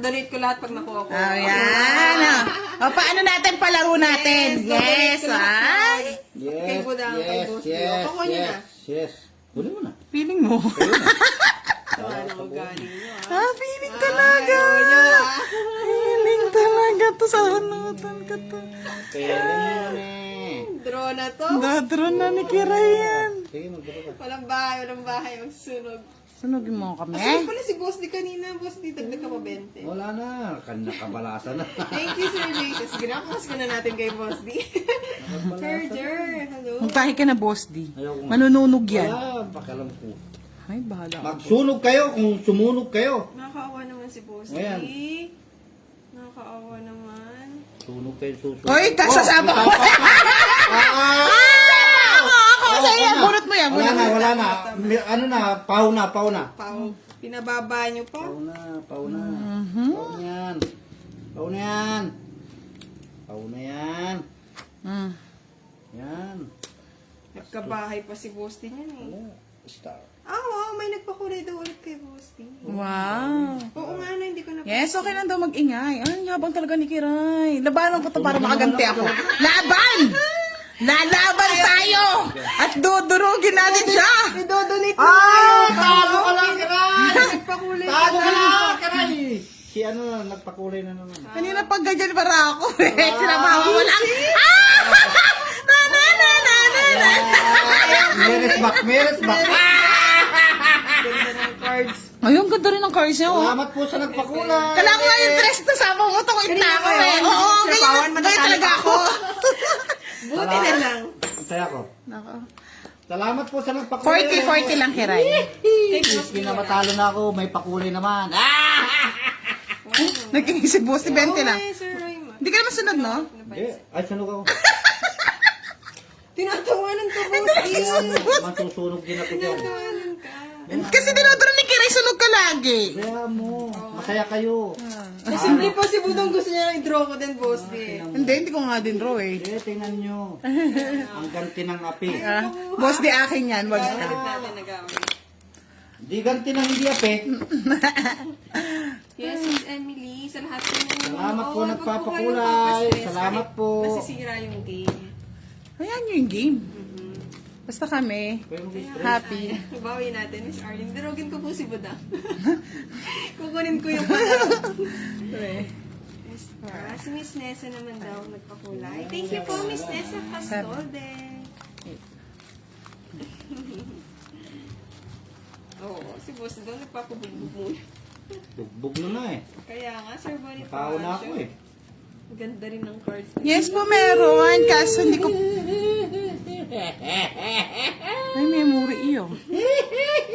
[SPEAKER 1] pag nakuha ko.
[SPEAKER 3] Ayan. O, paano natin palaro natin?
[SPEAKER 1] Yes,
[SPEAKER 3] Yes,
[SPEAKER 1] donate ko lahat.
[SPEAKER 3] ay.
[SPEAKER 1] Kay Budang, kay Boss Dio. Pakuha niyo na.
[SPEAKER 2] yes. Huli mo na.
[SPEAKER 3] Feeling mo.
[SPEAKER 1] Ano galing nyo ah.
[SPEAKER 3] Ah, feeling talaga.
[SPEAKER 1] Ayaw nyo ah.
[SPEAKER 3] Feeling talaga to. Sabunutan ka to.
[SPEAKER 2] Pwede mo na.
[SPEAKER 1] Draw na to.
[SPEAKER 3] Dadron na ni Kiray yan.
[SPEAKER 2] Sige, magbuto ka.
[SPEAKER 1] Walang bahay, magsusunog.
[SPEAKER 3] Sunogin mo kami.
[SPEAKER 1] Asan pala si Boss D kanina? Boss D, dagdag ka pa 20.
[SPEAKER 2] Wala na. Nakabalasan na.
[SPEAKER 1] Thank you, Sir Jason. Sige, nakakas ko na natin kay Boss D. Herder, hello.
[SPEAKER 3] Magpahi ka na, Boss D.
[SPEAKER 2] Ayoko nga.
[SPEAKER 3] Manununog yan.
[SPEAKER 2] Wala, pakalam ko.
[SPEAKER 3] Ay, bahala ka.
[SPEAKER 2] Magsunog kayo kung sumunog kayo.
[SPEAKER 1] Nakakaawa naman si Boss D.
[SPEAKER 2] Ayan.
[SPEAKER 1] Nakakaawa naman.
[SPEAKER 2] Sunog kayo susunod.
[SPEAKER 3] Hoy, kasasama ko. Ako sa iyo. Bunot mo yan.
[SPEAKER 2] Wala na, wala na. Ano na, pau na.
[SPEAKER 1] Pau. Pinababa nyo pa.
[SPEAKER 2] Pau na.
[SPEAKER 3] Mhm.
[SPEAKER 2] Pau na yan.
[SPEAKER 3] Mm.
[SPEAKER 2] Yan.
[SPEAKER 1] Nagkabahay pa si Boss din yan eh.
[SPEAKER 2] Wala. Star.
[SPEAKER 1] Oo, may nagpakulay daw ulit kay Boss din.
[SPEAKER 3] Wow.
[SPEAKER 1] Oo nga na, hindi ko na.
[SPEAKER 3] Yes, okay lang daw mag-ingay. Ay, yabang talaga ni Kiray. Labanan ko to para makaganti ako. Laban! Lalaban tayo! At dudurugin natin siya!
[SPEAKER 1] I-donate mo
[SPEAKER 2] Talo ka lang, Kiray!
[SPEAKER 1] Nagpakulay
[SPEAKER 2] Talo ka lang, Kiray! Si ano, nagpakulay na naman.
[SPEAKER 3] Kanina pag ganyan para ako eh. Sinamawa ko lang. Na!
[SPEAKER 2] Meres back.
[SPEAKER 1] Ganda ng cards.
[SPEAKER 3] Ayun, ganda rin ang cars niya. Oh.
[SPEAKER 2] Salamat po sa nagpakulay.
[SPEAKER 3] Kailangan nga yung dress na sama mo to. Kung
[SPEAKER 1] Kanina
[SPEAKER 3] ako
[SPEAKER 1] ba
[SPEAKER 3] eh.
[SPEAKER 1] yun?
[SPEAKER 3] Oo,
[SPEAKER 1] Sir Pawan,
[SPEAKER 3] ganyan
[SPEAKER 1] matatalo
[SPEAKER 3] talaga ako.
[SPEAKER 1] Buti na lang.
[SPEAKER 2] Saya ko.
[SPEAKER 3] Nako.
[SPEAKER 2] Salamat po sa nagpakulay.
[SPEAKER 3] 40 lang, Kiray.
[SPEAKER 1] Kay Boss din.
[SPEAKER 2] Pinamatalo na ako, may pakulay naman.
[SPEAKER 3] Nag-iisip mo si 20 lang.
[SPEAKER 1] Okay, Sir Raymond.
[SPEAKER 3] Hindi ka naman sunod, no?
[SPEAKER 2] Ay, sunog ako.
[SPEAKER 1] Tinatawanan ka, Boss din.
[SPEAKER 2] Masusunog din ako dyan.
[SPEAKER 1] Tinatawanan ka.
[SPEAKER 3] Kasi dinodoro ni Kiray, sunog ka lagi.
[SPEAKER 2] Kaya mo, masaya kayo.
[SPEAKER 1] Simple po si Budong gusto niya i-draw ko din, Boss din.
[SPEAKER 3] Hindi ko nga din raw eh.
[SPEAKER 2] Tingnan nyo. Ang ganti ng api.
[SPEAKER 3] Boss, di akin yan. Wag
[SPEAKER 1] Galit
[SPEAKER 3] ka.
[SPEAKER 1] natin nag-away.
[SPEAKER 2] Di ganti ng hindi api.
[SPEAKER 1] Yes, Miss Emily. Sa lahat po ng
[SPEAKER 2] Salamat po,
[SPEAKER 1] wag
[SPEAKER 2] nagpapakulay.
[SPEAKER 1] po kayong
[SPEAKER 2] Salamat po.
[SPEAKER 1] Nasisira yung game.
[SPEAKER 3] Ayan yung game. Basta kami, happy.
[SPEAKER 1] Bawi natin, Miss Arlene. Dirogin ko po si Budang. Kukunin ko yung panalo. Yes, si Miss Nessa naman daw nagpakulay. Thank you po, Miss Nessa Castolde. Oo, si Boss daw nagpapabugbog muna.
[SPEAKER 2] Bugbog na na eh.
[SPEAKER 1] Kaya nga, Sir Bonnie
[SPEAKER 2] Tao na ako eh.
[SPEAKER 1] Ganda rin ng cards.
[SPEAKER 3] Yes po, meron. Kaso hindi ko... Ay, memory iyo.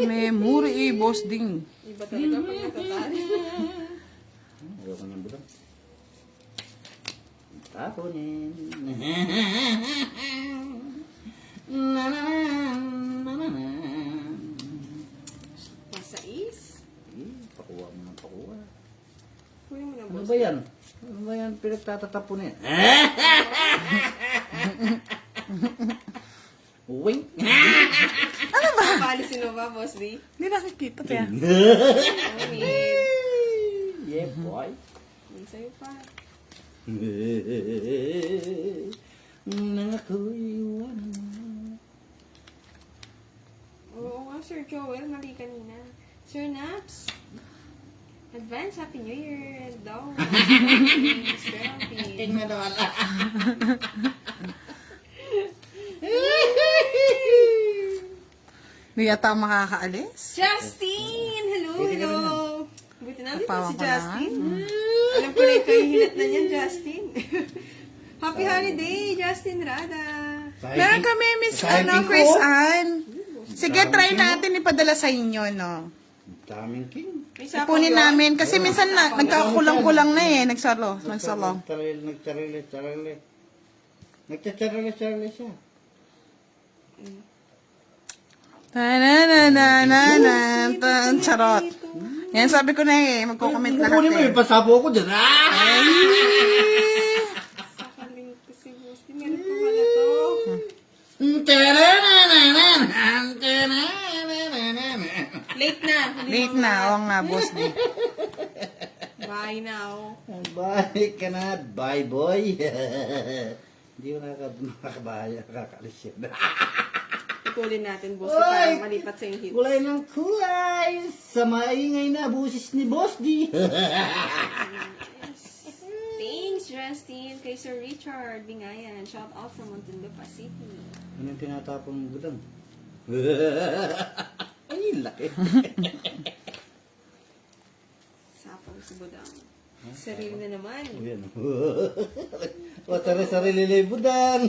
[SPEAKER 3] Memory boss ding.
[SPEAKER 1] Iba talaga pag natatali.
[SPEAKER 2] Ayoko niyang budang. Tapunin.
[SPEAKER 1] Masais.
[SPEAKER 2] Pakuha mo ng pakuha.
[SPEAKER 1] Kunin mo na,
[SPEAKER 2] Ano
[SPEAKER 1] Boss.
[SPEAKER 2] ba yan? Ano ba yan? Pinagtatatapunin. Wing.
[SPEAKER 1] Palisin mo ba, Boss D?
[SPEAKER 3] Hindi nakikita kaya.
[SPEAKER 2] Yeah, boy.
[SPEAKER 1] Yung sa'yo pa.
[SPEAKER 2] Nang ako'y iwan.
[SPEAKER 1] Oo nga, Sir Joel. Mali kanina. Sir Naps. Advance Happy New Year. Daw. Miss Geraldine.
[SPEAKER 2] Tingnan naman.
[SPEAKER 3] Hindi yata makakaalis.
[SPEAKER 1] Justin! Hello! Buti namin po
[SPEAKER 3] Napawang
[SPEAKER 1] si
[SPEAKER 3] ko na.
[SPEAKER 1] Justin. Alam ko rin kayo hinat na niyan, Justin. Happy holiday, Justin Rada.
[SPEAKER 3] Meron kami, Miss Chris Ann. Sige, try natin ipadala sa inyo, no?
[SPEAKER 2] Daming king.
[SPEAKER 1] May sapaw
[SPEAKER 3] Ipunin
[SPEAKER 1] yun.
[SPEAKER 3] namin. Kasi minsan na, nagkakulang-kulang na eh. Nagsalo.
[SPEAKER 2] Nagtsarili siya.
[SPEAKER 3] Ta-na-na-na-na-na. Charot. Yan, sabi ko na eh. Magko-comment lahat
[SPEAKER 2] Kukunin mo
[SPEAKER 3] eh.
[SPEAKER 2] yung pasabo ko dyan.
[SPEAKER 1] Sakaling ko si Bosti. Meron po wala to. Late na.
[SPEAKER 3] Late na. Oo nga, boss. Di.
[SPEAKER 1] Bye now.
[SPEAKER 2] Bye ka na, bye boy. Hindi mo nakakalis yun.
[SPEAKER 1] Itulin natin, Bosti, para malipat sa yung hits.
[SPEAKER 2] Kulay ng kulay sa maingay na busis ni Boss D.
[SPEAKER 1] Thanks, Justin. Kay Sir Richard Bingayan. Shout out from Muntinlupa City.
[SPEAKER 2] Ano yung tinatapon mo budang? Ay, laki.
[SPEAKER 1] Sapaw si Budang. Sarili na naman.
[SPEAKER 2] Ayan. O, sarili na yung budang.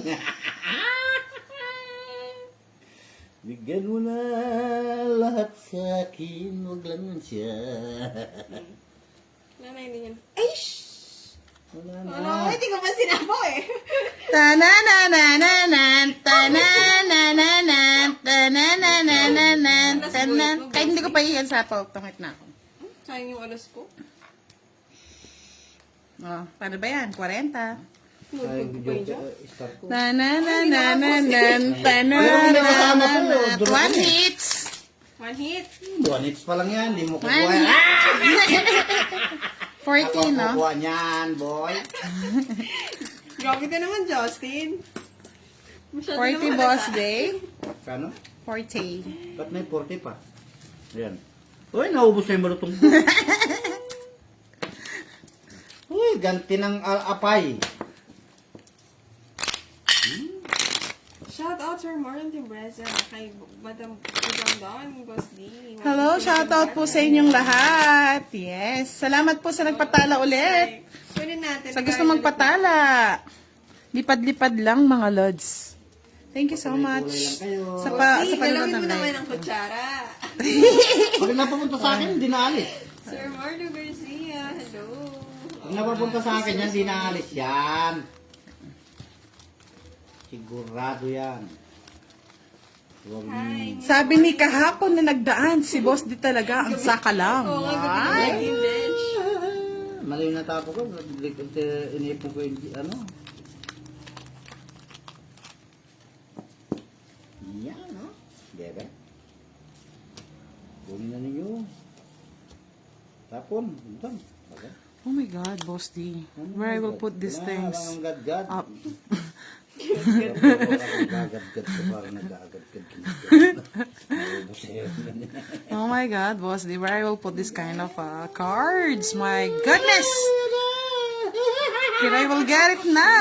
[SPEAKER 2] Bigyan mo na lahat sa akin, wag lang man siya.
[SPEAKER 1] Nanay din yan. Ay, shh!
[SPEAKER 2] Wala na.
[SPEAKER 1] Ano? Hindi ko pa sinapo eh.
[SPEAKER 3] Tananananan, tananananan, tananananan, tanan. Kahit hindi ko pa iyan sa tungit na ako.
[SPEAKER 1] Sayang yung alas ko.
[SPEAKER 3] Oh, paano ba yan? 40.
[SPEAKER 2] Ay,
[SPEAKER 1] Notebook ko pa yun dyan.
[SPEAKER 2] start ko.
[SPEAKER 3] Tananananan,
[SPEAKER 2] Ayaw mo na kasama ko,
[SPEAKER 3] tananananan.
[SPEAKER 2] drop
[SPEAKER 3] One
[SPEAKER 2] na eh.
[SPEAKER 3] hits.
[SPEAKER 1] One hit.
[SPEAKER 2] 1 hits pa lang yan, di mo
[SPEAKER 3] One
[SPEAKER 2] kukuha.
[SPEAKER 3] hit.
[SPEAKER 2] Ako
[SPEAKER 3] 40, no?
[SPEAKER 2] kukuha niyan, boy.
[SPEAKER 1] Grabe ka naman, Justin. Masyado
[SPEAKER 3] 40
[SPEAKER 1] naman
[SPEAKER 3] boss
[SPEAKER 1] halata.
[SPEAKER 3] day.
[SPEAKER 2] Kano?
[SPEAKER 3] 40.
[SPEAKER 2] Ba't may 40 pa? Ayan. Uy, naubos na yung malutong ko. Uy, ganti ng apay.
[SPEAKER 1] Shout out Sir Marlon Timbreza kay Madam Don, Boss D.
[SPEAKER 3] Hello, shoutout po sa inyong lahat. Yes. Salamat po sa nagpatala ulit.
[SPEAKER 1] Pwede natin.
[SPEAKER 3] Sa gusto magpatala. Lipad-lipad lang mga lods. Thank you so much. Sa
[SPEAKER 1] Boss D,
[SPEAKER 3] sa panonood
[SPEAKER 1] galawin mo
[SPEAKER 3] ng
[SPEAKER 1] naman
[SPEAKER 3] live.
[SPEAKER 1] ang kutsara.
[SPEAKER 2] Pag napapunta sa akin, hindi naalis.
[SPEAKER 1] Sir Marlo Garcia, hello.
[SPEAKER 2] Pag napapunta sa akin yan, hindi naalis yan. Sigurado yan. Huwag
[SPEAKER 1] Hi.
[SPEAKER 3] Sabi ni kahapon na nagdaan, si Boss di talaga ang sakalam.
[SPEAKER 1] Oo, nga, gabi na
[SPEAKER 3] Ay.
[SPEAKER 1] naging bench.
[SPEAKER 2] Mali yung natapo ko. Iniipon ko yung ano. Yan, no? Bebe. Kunin na ninyo. Tapon. Tapon. Okay.
[SPEAKER 3] Oh my God, Boss D. Where I will put these things?
[SPEAKER 2] Ang gad-gad.
[SPEAKER 3] Up.
[SPEAKER 2] Gagad-gad ko parang nag-agad-gad. Naubos na yun.
[SPEAKER 3] Oh my God, Boss D. Where I will put this kind of cards? My goodness! Kira I will get it na!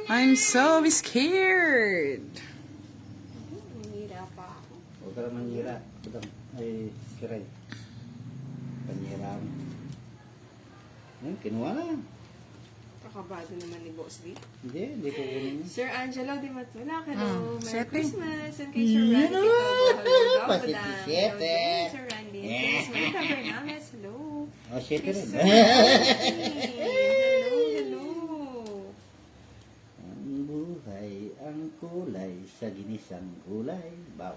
[SPEAKER 3] I'm so scared.
[SPEAKER 1] Manira pa ako.
[SPEAKER 2] Huwag ka naman manira. Badang. Ay, kiray. Panira mo. Ayun, kinuha na.
[SPEAKER 1] Kakabado naman ni Boss D.
[SPEAKER 2] Hindi ko kunin.
[SPEAKER 1] Sir Angelo Di Matula, hello. Merry
[SPEAKER 3] siyete.
[SPEAKER 1] Christmas. And kay Sir Randy Cabo, hello.
[SPEAKER 2] Pasiti,
[SPEAKER 1] Hello,
[SPEAKER 2] siyete.
[SPEAKER 1] Sir Randy. And kay Miss Monica Bernales, hello.
[SPEAKER 2] Oh, shit rin.
[SPEAKER 1] Sir Randy, hello, hello.
[SPEAKER 2] Ang buhay, ang kulay, sa ginisang gulay. Baw.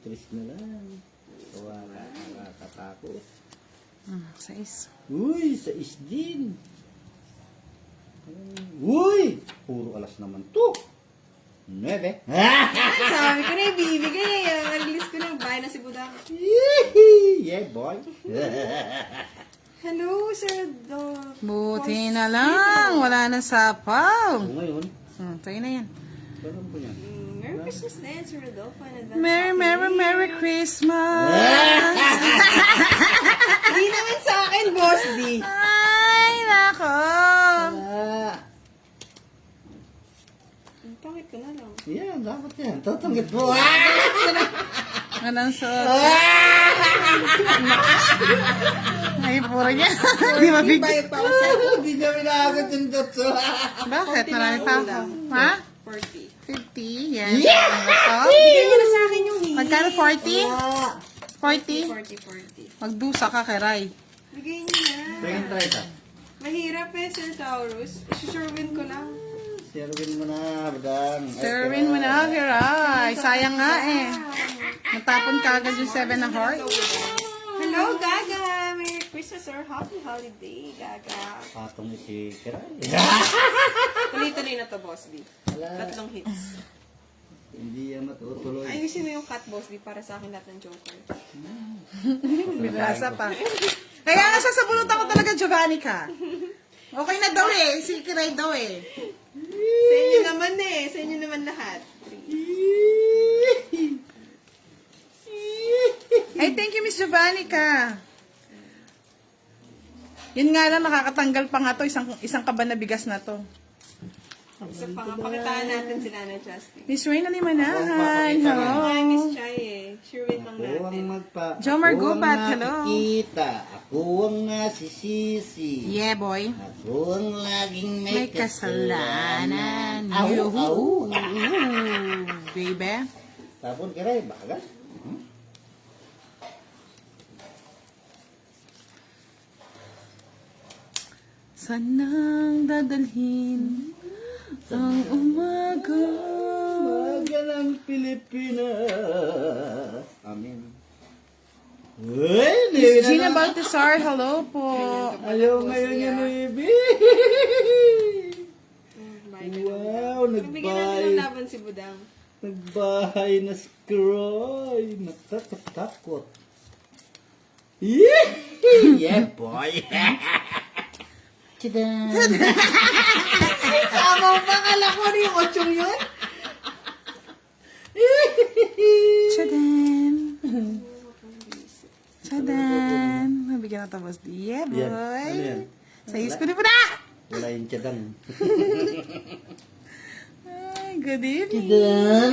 [SPEAKER 2] Tris na lang. Wala nakakatakot.
[SPEAKER 3] 6.
[SPEAKER 2] Uy, sa isdin. Uy! Puro alas naman to. 9.
[SPEAKER 1] Sabi ko na ibibigay. Nag-list ko ng bahay na si Budak.
[SPEAKER 2] Yeah, boy.
[SPEAKER 1] Hello, Sir Do.
[SPEAKER 3] Buti na lang. Wala na sapaw.
[SPEAKER 2] O ngayon,
[SPEAKER 3] Tayo na yan.
[SPEAKER 2] parang po yan.
[SPEAKER 1] Merry Christmas din, Sir Rodolfo. And advance
[SPEAKER 3] Merry,
[SPEAKER 1] happy
[SPEAKER 3] Merry,
[SPEAKER 1] New Year.
[SPEAKER 3] Merry Christmas!
[SPEAKER 1] Hindi naman sa akin, Boss D.
[SPEAKER 3] Ay, nako!
[SPEAKER 2] Ah,
[SPEAKER 1] Pangit ko na lang.
[SPEAKER 2] yan, dapat yan. Tatanggit mo.
[SPEAKER 3] Anong suot? Ay, puro niya. Di mabigyan.
[SPEAKER 1] Bayad pa ako sa
[SPEAKER 2] Hindi niya minagot yung dotso.
[SPEAKER 3] Bakit? Marami pa ako. Ha?
[SPEAKER 1] 40.
[SPEAKER 3] 50? Yan. Ano to?
[SPEAKER 1] Bigyan niyo na sa akin yung hingin.
[SPEAKER 3] Magkano? 40? 40?
[SPEAKER 1] 40.
[SPEAKER 3] Magdusa ka kay Rai.
[SPEAKER 1] Bigyan niyo na.
[SPEAKER 2] Tingin try ka.
[SPEAKER 1] Mahirap eh, Sir Taurus. Isusure-win ko lang.
[SPEAKER 2] Sirwin mo na, badang.
[SPEAKER 3] Servin mo na kay Rai. Sayang nga eh. Natapon ka agad yung 7 na heart.
[SPEAKER 1] Hello, Gaga! Merry Christmas or Happy Holiday, Gaga.
[SPEAKER 2] Patong iti kiray.
[SPEAKER 1] Tuloy-tuloy na to, Boss D.
[SPEAKER 2] Wala.
[SPEAKER 1] 3 hits.
[SPEAKER 2] Hindi yan matutuloy.
[SPEAKER 1] Ayusin mo yung cut, Boss D, para sa akin lahat ng joker.
[SPEAKER 3] Binasa pa. Kaya nga sasabunutan ko talaga Giovanni ka. Okay na daw eh. Si Kiray daw eh.
[SPEAKER 1] Sa inyo naman eh. Sa inyo naman lahat.
[SPEAKER 3] Ay, thank you, Miss Giovanni ka. Yun nga lang, nakakatanggal pa nga to. Isang kaban na bigas na to.
[SPEAKER 1] Isa pa nga, pakitaan natin sila na Justin.
[SPEAKER 3] Miss Reyna Limanahan. Hello.
[SPEAKER 1] Hi, Miss Chai eh. Sure wait lang
[SPEAKER 2] Ako ang
[SPEAKER 1] natin.
[SPEAKER 3] Jomar
[SPEAKER 2] ako ang
[SPEAKER 3] Gubat, hello.
[SPEAKER 2] nakikita. Ako ang nasisisi.
[SPEAKER 3] Yeah, boy.
[SPEAKER 2] Ako ang laging
[SPEAKER 3] May kasalanan.
[SPEAKER 2] Au,
[SPEAKER 3] Yuhu.
[SPEAKER 2] au.
[SPEAKER 3] Baby.
[SPEAKER 2] Tapon kiray, bagal.
[SPEAKER 3] Sanang dadalhin ang umaga.
[SPEAKER 2] Umaga ng Pilipinas. Amen. Uy,
[SPEAKER 3] Miss Gina Baltasar, hello po.
[SPEAKER 2] Ayaw ngayon yun, baby. Wow,
[SPEAKER 1] Bigyan natin ng laban si Budang.
[SPEAKER 2] nagbahay na si Croy. Natatakot. Yeah, boy. Tadaan.
[SPEAKER 1] Tama ba? Kala ko rin yung 8 yun?
[SPEAKER 3] Tchadan! Tchadan! Nabigyan na tapos. Yeah, boy!
[SPEAKER 2] Yan. Ano yan?
[SPEAKER 3] Sa isko ni po na!
[SPEAKER 2] Wala yung tiyadang.
[SPEAKER 3] Ay, good evening.
[SPEAKER 2] Tadaan.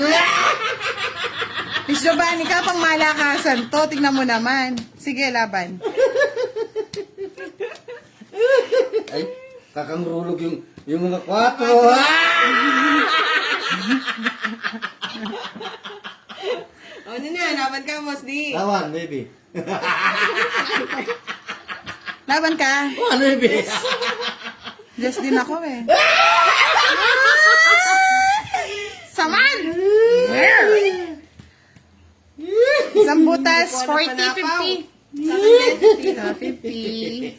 [SPEAKER 3] Miss Giovanni, ka pang malakasan to. Tingnan mo naman. Sige, laban.
[SPEAKER 2] Ay, kakangurulog yung mga 4.
[SPEAKER 1] Ano na, laban ka, Boss D.
[SPEAKER 2] Lawan, baby.
[SPEAKER 3] Laban ka.
[SPEAKER 2] Lawan, baby.
[SPEAKER 3] Just din ako eh. Saman! Isang butas, 40, 50. 50.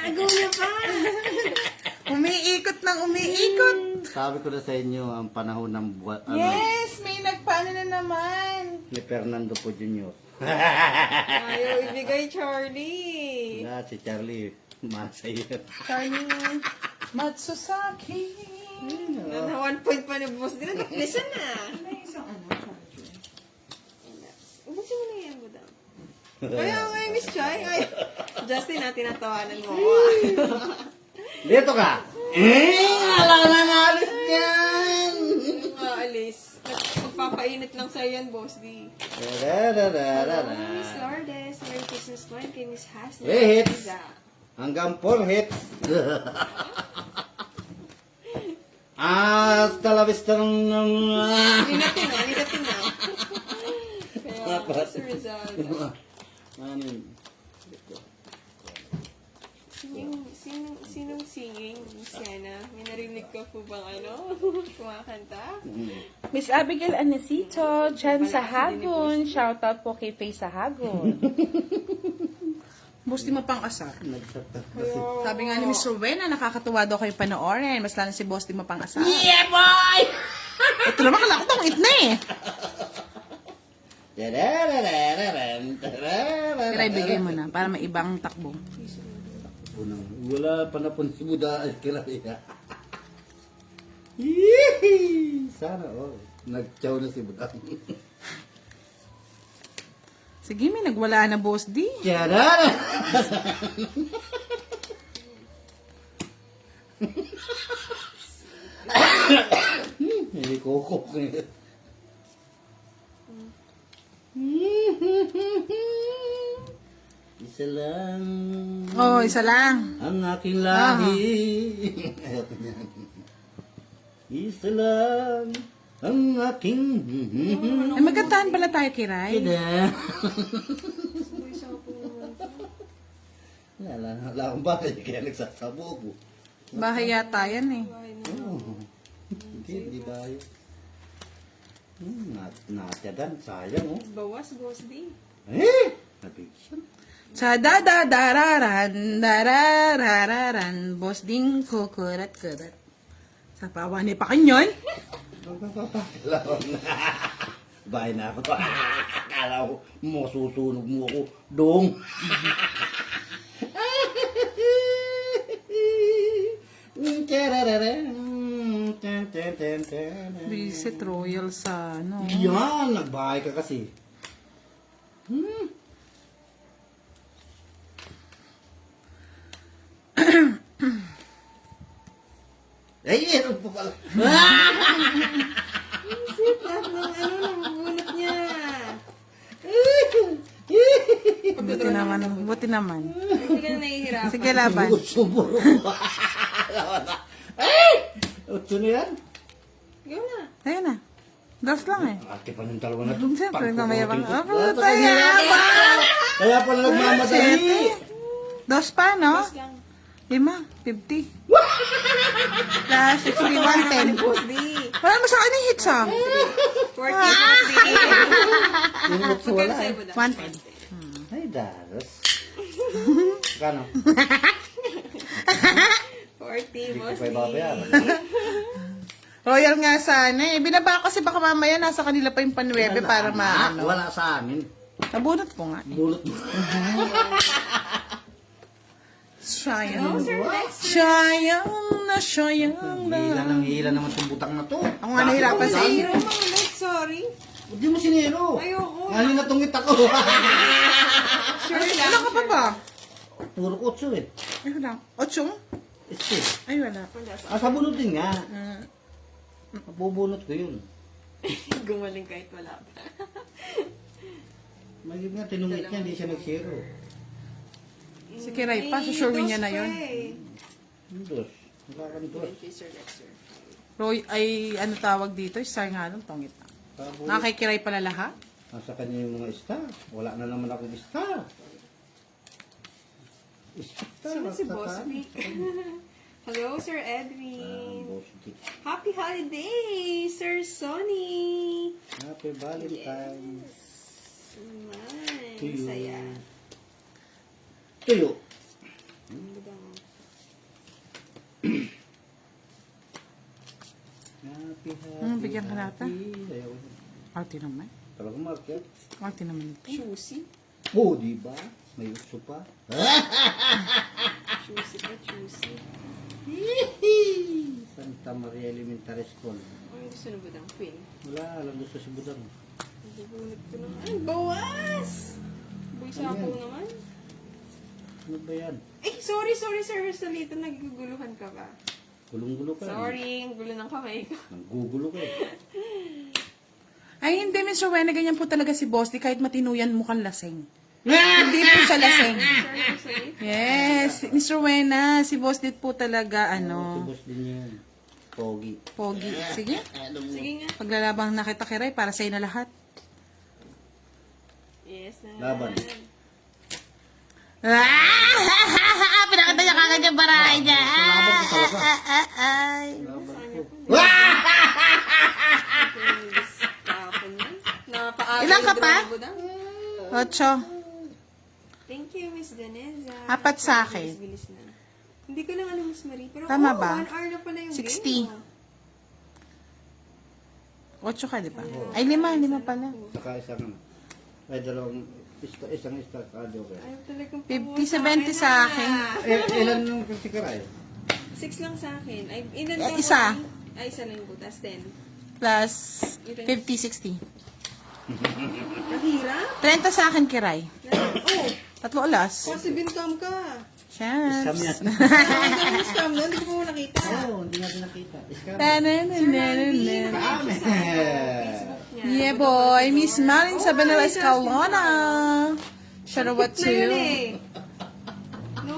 [SPEAKER 1] Agaw niya pa.
[SPEAKER 3] Umiikot ng umiikot.
[SPEAKER 2] Sabi ko na sa inyo, ang panahon ng buwan,
[SPEAKER 3] Yes, may nagpaano na naman.
[SPEAKER 2] ni Fernando po Jr.
[SPEAKER 1] Ayaw ibigay, Charlie.
[SPEAKER 2] Na, si Charlie, masaya.
[SPEAKER 3] Charlie Matsusaki.
[SPEAKER 1] Na 1 point pa ni Boss D. Listen na.
[SPEAKER 3] May isang ano, charger.
[SPEAKER 1] Ubusin mo na yan, Budang. Kaya nga, Miss Chai. Ay, Justin, tinatawanan mo ako.
[SPEAKER 2] Dito ka! Alam na naalis dyan!
[SPEAKER 1] Maalis. Magpapainit lang sa'yo yan, Boss D.
[SPEAKER 2] Da-da-da-da-da.
[SPEAKER 1] Miss Lourdes, Merry Christmas po kay Miss Hasna.
[SPEAKER 2] Hits! Hanggang 4 hits. Hasta la vista ng...
[SPEAKER 1] Ninatin na. Kaya,
[SPEAKER 2] Dapat.
[SPEAKER 1] si Rizal.
[SPEAKER 2] Ano yun?
[SPEAKER 1] Sinong singing, Miss Yana? May narinig ka po bang kumakanta?
[SPEAKER 3] Miss Abigail Anesito, dyan sa Hagon. Shoutout po kay Faye sa Hagon. Boss, di mo pang asar. Sabi nga ni Miss Rowena, nakakatuwa daw kayo panoorin. Mas lalo si Boss, di mo pang asar.
[SPEAKER 2] Yeah, boy!
[SPEAKER 3] Ito naman, kala ko tong itna eh. Pero ibigay mo na, para may ibang takbo.
[SPEAKER 2] Wala pa na po si Buda ay kilala. Sana nag-chow na si Buda.
[SPEAKER 3] Sige, may nagwala na, Boss D.
[SPEAKER 2] Tiyadara! Hindi koko. Isa lang
[SPEAKER 3] Oh, isa lang.
[SPEAKER 2] ang aking lahi. Isa lang ang aking
[SPEAKER 3] Ay, magkantahan pala tayo, Kiray.
[SPEAKER 2] kida. Wala akong bahay, kaya nagsasabog.
[SPEAKER 3] Bahay yata yan eh.
[SPEAKER 2] Hindi bahay. Natyadan, sayang oh.
[SPEAKER 1] Bawas, Boss D.
[SPEAKER 2] Nabigyan.
[SPEAKER 3] Sa darararan, Boss Ding kukurat-kurat. Sa pawa ni Pakanyon.
[SPEAKER 2] Bahay na ako. Akala ko susunog mo ako. Dong.
[SPEAKER 3] Visit Royal sa ano.
[SPEAKER 2] Yan, nagbahay ka kasi. Ay, meron pa pala.
[SPEAKER 1] Isip, lahat ng nabubunot niya.
[SPEAKER 3] Buti naman. Buti naman.
[SPEAKER 1] Hindi ka na nahihirapan.
[SPEAKER 3] Sige, laban.
[SPEAKER 2] Sumuro. Ay! Otso na yan.
[SPEAKER 1] Go na.
[SPEAKER 3] Ayun na. Dos lang eh.
[SPEAKER 2] Ate pa ng dalawa na to.
[SPEAKER 3] Siyempre, mamayabang. Oh,
[SPEAKER 2] Pagkukutin ko.
[SPEAKER 3] tayo ba?
[SPEAKER 2] Kaya pala nagmamadali.
[SPEAKER 3] Dos pa, no?
[SPEAKER 1] Boss lang.
[SPEAKER 3] 50. Plus 60, 110.
[SPEAKER 1] Boss D.
[SPEAKER 3] Wala mo sa akin yung hits, ah.
[SPEAKER 1] 40, Boss D.
[SPEAKER 2] Yung looks wala
[SPEAKER 1] Magkano sa'yo,
[SPEAKER 2] eh.
[SPEAKER 1] Budang?
[SPEAKER 3] 110.
[SPEAKER 2] Ay, daros. Kano?
[SPEAKER 1] 40, Boss
[SPEAKER 2] Hindi ko pa
[SPEAKER 1] D.
[SPEAKER 2] ibabayaran.
[SPEAKER 3] Royal nga sana eh. Binaba ko kasi baka mamaya nasa kanila pa yung panwebe para maano.
[SPEAKER 2] Wala sa amin.
[SPEAKER 3] Nabunot ko nga.
[SPEAKER 2] Bulot mo.
[SPEAKER 3] Sayang.
[SPEAKER 1] No, Sir Lex.
[SPEAKER 3] Sayang na sayang
[SPEAKER 2] Hila
[SPEAKER 3] na.
[SPEAKER 2] ng hila naman itong butang na to.
[SPEAKER 3] Ako nga nahirapan sa
[SPEAKER 1] Zero,
[SPEAKER 3] iyo.
[SPEAKER 1] mga Lex, sorry.
[SPEAKER 2] Hindi mo sinero.
[SPEAKER 1] Ayoko.
[SPEAKER 2] Hali na tungit ako.
[SPEAKER 1] Sure lang.
[SPEAKER 3] Ano ka pa ba?
[SPEAKER 2] Puro kutso eh.
[SPEAKER 3] Ay, wala. 8?
[SPEAKER 2] Este.
[SPEAKER 3] Ay, wala.
[SPEAKER 2] Sa bunot din nga.
[SPEAKER 3] Mm.
[SPEAKER 2] Mabubunot ko yun.
[SPEAKER 1] Gumaling kahit wala pa.
[SPEAKER 2] Magiging nga, tinungit niya, hindi siya nag-zero.
[SPEAKER 3] Si Kiray pa, susurwin niya na yun.
[SPEAKER 2] Dos. Wala ka nito.
[SPEAKER 1] Thank you, Sir Lexer.
[SPEAKER 3] Roy, ay ano tawag dito? Star nga lang, tongit na. Nakikiray pala lahat?
[SPEAKER 2] Nasa kanya yung mga star. Wala na naman akong star. Star.
[SPEAKER 1] Sino si Boss Vic? Hello, Sir Edwin.
[SPEAKER 2] Boss Dick.
[SPEAKER 1] Happy holidays, Sir Sonny.
[SPEAKER 2] Happy Valentine.
[SPEAKER 1] Nice.
[SPEAKER 2] Tuyo.
[SPEAKER 1] Saya.
[SPEAKER 2] Tuyo. Happy, happy,
[SPEAKER 3] bigyan ka nata.
[SPEAKER 2] Ayaw.
[SPEAKER 3] Arte naman.
[SPEAKER 2] Talagang market.
[SPEAKER 3] Arte naman ito.
[SPEAKER 1] Choosy.
[SPEAKER 2] Oh, di ba? May uso pa.
[SPEAKER 1] Choosy pa, choosy.
[SPEAKER 2] Santa Maria Elementary School.
[SPEAKER 1] Ano gusto na ba ng queen?
[SPEAKER 2] Wala, alam gusto si Budang.
[SPEAKER 1] Nagbubunot ko naman. Ay, bawas! Boy sapo
[SPEAKER 2] Ayan.
[SPEAKER 1] naman.
[SPEAKER 2] Ano ba yan?
[SPEAKER 1] Ay, sorry, Sir Salita. Naguguluhan ka ba?
[SPEAKER 2] Gulong-gulo ka.
[SPEAKER 1] Sorry, ang gulo ng kamay ko.
[SPEAKER 2] Nanggugulo ka eh.
[SPEAKER 3] Ay, hindi, Mr. Wena, ganyan po talaga si Boss Di, kahit matinuyan mukhang lasing. Hindi po siya lasing.
[SPEAKER 1] Sorry.
[SPEAKER 3] Yes, Mr. Wena, si Boss Di po talaga,
[SPEAKER 2] Si
[SPEAKER 3] ano,
[SPEAKER 2] boss din yan. Pogi.
[SPEAKER 3] pogi. Sige,
[SPEAKER 1] Sige nga.
[SPEAKER 3] paglalabang nakita Kiray, para sa'yo na lahat.
[SPEAKER 1] Yes na.
[SPEAKER 2] Laban.
[SPEAKER 3] Pinakita niya kagad yung baray niya.
[SPEAKER 2] Laban ko talaga.
[SPEAKER 3] Ay.
[SPEAKER 2] Laban ko.
[SPEAKER 1] Tapon yan. Napaaga
[SPEAKER 3] Ilan ka
[SPEAKER 1] yung
[SPEAKER 3] pa?
[SPEAKER 1] drama, Budang.
[SPEAKER 3] 8.
[SPEAKER 1] Thank you, Miss Daneza.
[SPEAKER 3] 4 sa akin.
[SPEAKER 1] Bilis na. Hindi ko lang alam, Miss Marie. Pero
[SPEAKER 3] Tama ba?
[SPEAKER 1] 1 hour na pala yung
[SPEAKER 3] 60.
[SPEAKER 1] game.
[SPEAKER 3] 8 ka, di ba? Ay, 5 pala.
[SPEAKER 2] Saka isang ano. Ay, isang star kado ka.
[SPEAKER 1] Ayaw talagang
[SPEAKER 3] 50-70 sa akin.
[SPEAKER 2] Ilan nung pagtikaray?
[SPEAKER 1] 6 lang sa akin. Ay, ilan
[SPEAKER 3] Eh,
[SPEAKER 1] daw
[SPEAKER 3] isa.
[SPEAKER 1] ko? Ay, isa lang po. Tapos 10.
[SPEAKER 3] Plus 50-60.
[SPEAKER 1] Mahirap?
[SPEAKER 3] 30 sa akin, Kiray.
[SPEAKER 1] Oh,
[SPEAKER 3] 3 alas.
[SPEAKER 1] kasi bincam ka.
[SPEAKER 2] Isam
[SPEAKER 3] Chance.
[SPEAKER 2] yan.
[SPEAKER 1] Ang scam nun, hindi ko pa nakita.
[SPEAKER 2] Oo, hindi natin nakita. Iskam.
[SPEAKER 3] Tanananan.
[SPEAKER 2] Kami.
[SPEAKER 3] Yeah, boy. Miss Malin sa Benela Escalona. Shout out
[SPEAKER 1] Na yun
[SPEAKER 3] to
[SPEAKER 1] eh. No,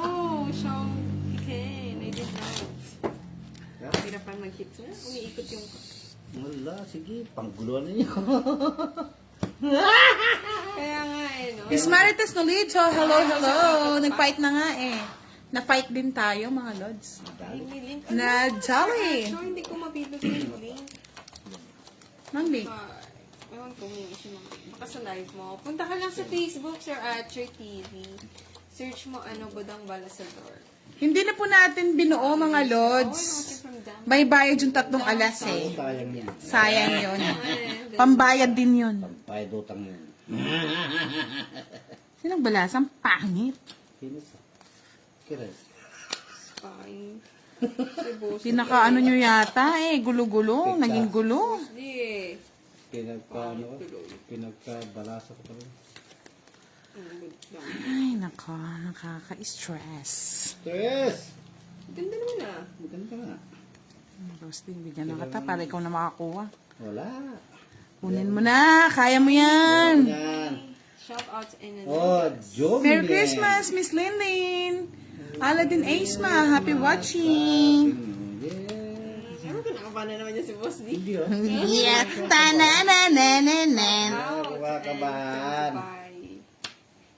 [SPEAKER 1] Sean Piquen. I did not. Hirapan mag-hits na. Umiikot yung...
[SPEAKER 2] Wala, sige. Pangguluan ninyo.
[SPEAKER 1] Kaya nga eh, no?
[SPEAKER 3] Miss Marites Nolito. Hello, hello. Nag-fight na nga eh. Na-fight din tayo, mga lods.
[SPEAKER 1] Ay, may link.
[SPEAKER 3] Na jolly.
[SPEAKER 1] Sure, hindi ko mapindot yung link.
[SPEAKER 3] Mang Vic.
[SPEAKER 1] Ewan ko, may issue ng link. Baka sa live mo. Punta ka lang sa Facebook, Sir Archer TV. Search mo, Budang Balasador.
[SPEAKER 3] Hindi na po natin binuo, mga lods. May bayad yung 3 alas eh.
[SPEAKER 2] Sayang yan.
[SPEAKER 3] Sayang yun. Pambayad din yun.
[SPEAKER 2] Paidotang yun.
[SPEAKER 3] Sinang balasang pangit.
[SPEAKER 2] Sino pa? Kiray.
[SPEAKER 1] Fine. Si Boss.
[SPEAKER 3] Pinaka ano nyo yata eh. Gulo-gulo. Naging gulo.
[SPEAKER 1] Hindi eh.
[SPEAKER 2] Pinagkabalasa ko pa rin.
[SPEAKER 3] Ay, nako. Nakaka-stress.
[SPEAKER 2] Stress!
[SPEAKER 1] Ganda naman ah.
[SPEAKER 2] Maganda nga.
[SPEAKER 3] Roasting, bigyan na kita para ikaw na makakuha.
[SPEAKER 2] Wala.
[SPEAKER 3] Kunin mo na. Kaya mo yan.
[SPEAKER 2] Yan.
[SPEAKER 1] Shout out and
[SPEAKER 2] Oh, Joe
[SPEAKER 3] Merry Christmas, Miss Lindin. Aladdin Aisma, happy watching.
[SPEAKER 2] Yeah.
[SPEAKER 1] Ewan ko, nakapana naman niya si Boss D.
[SPEAKER 2] Hindi oh.
[SPEAKER 3] Yeah. Ta-na-na-na-na-na.
[SPEAKER 2] Ako nakakabahan.
[SPEAKER 1] Bye.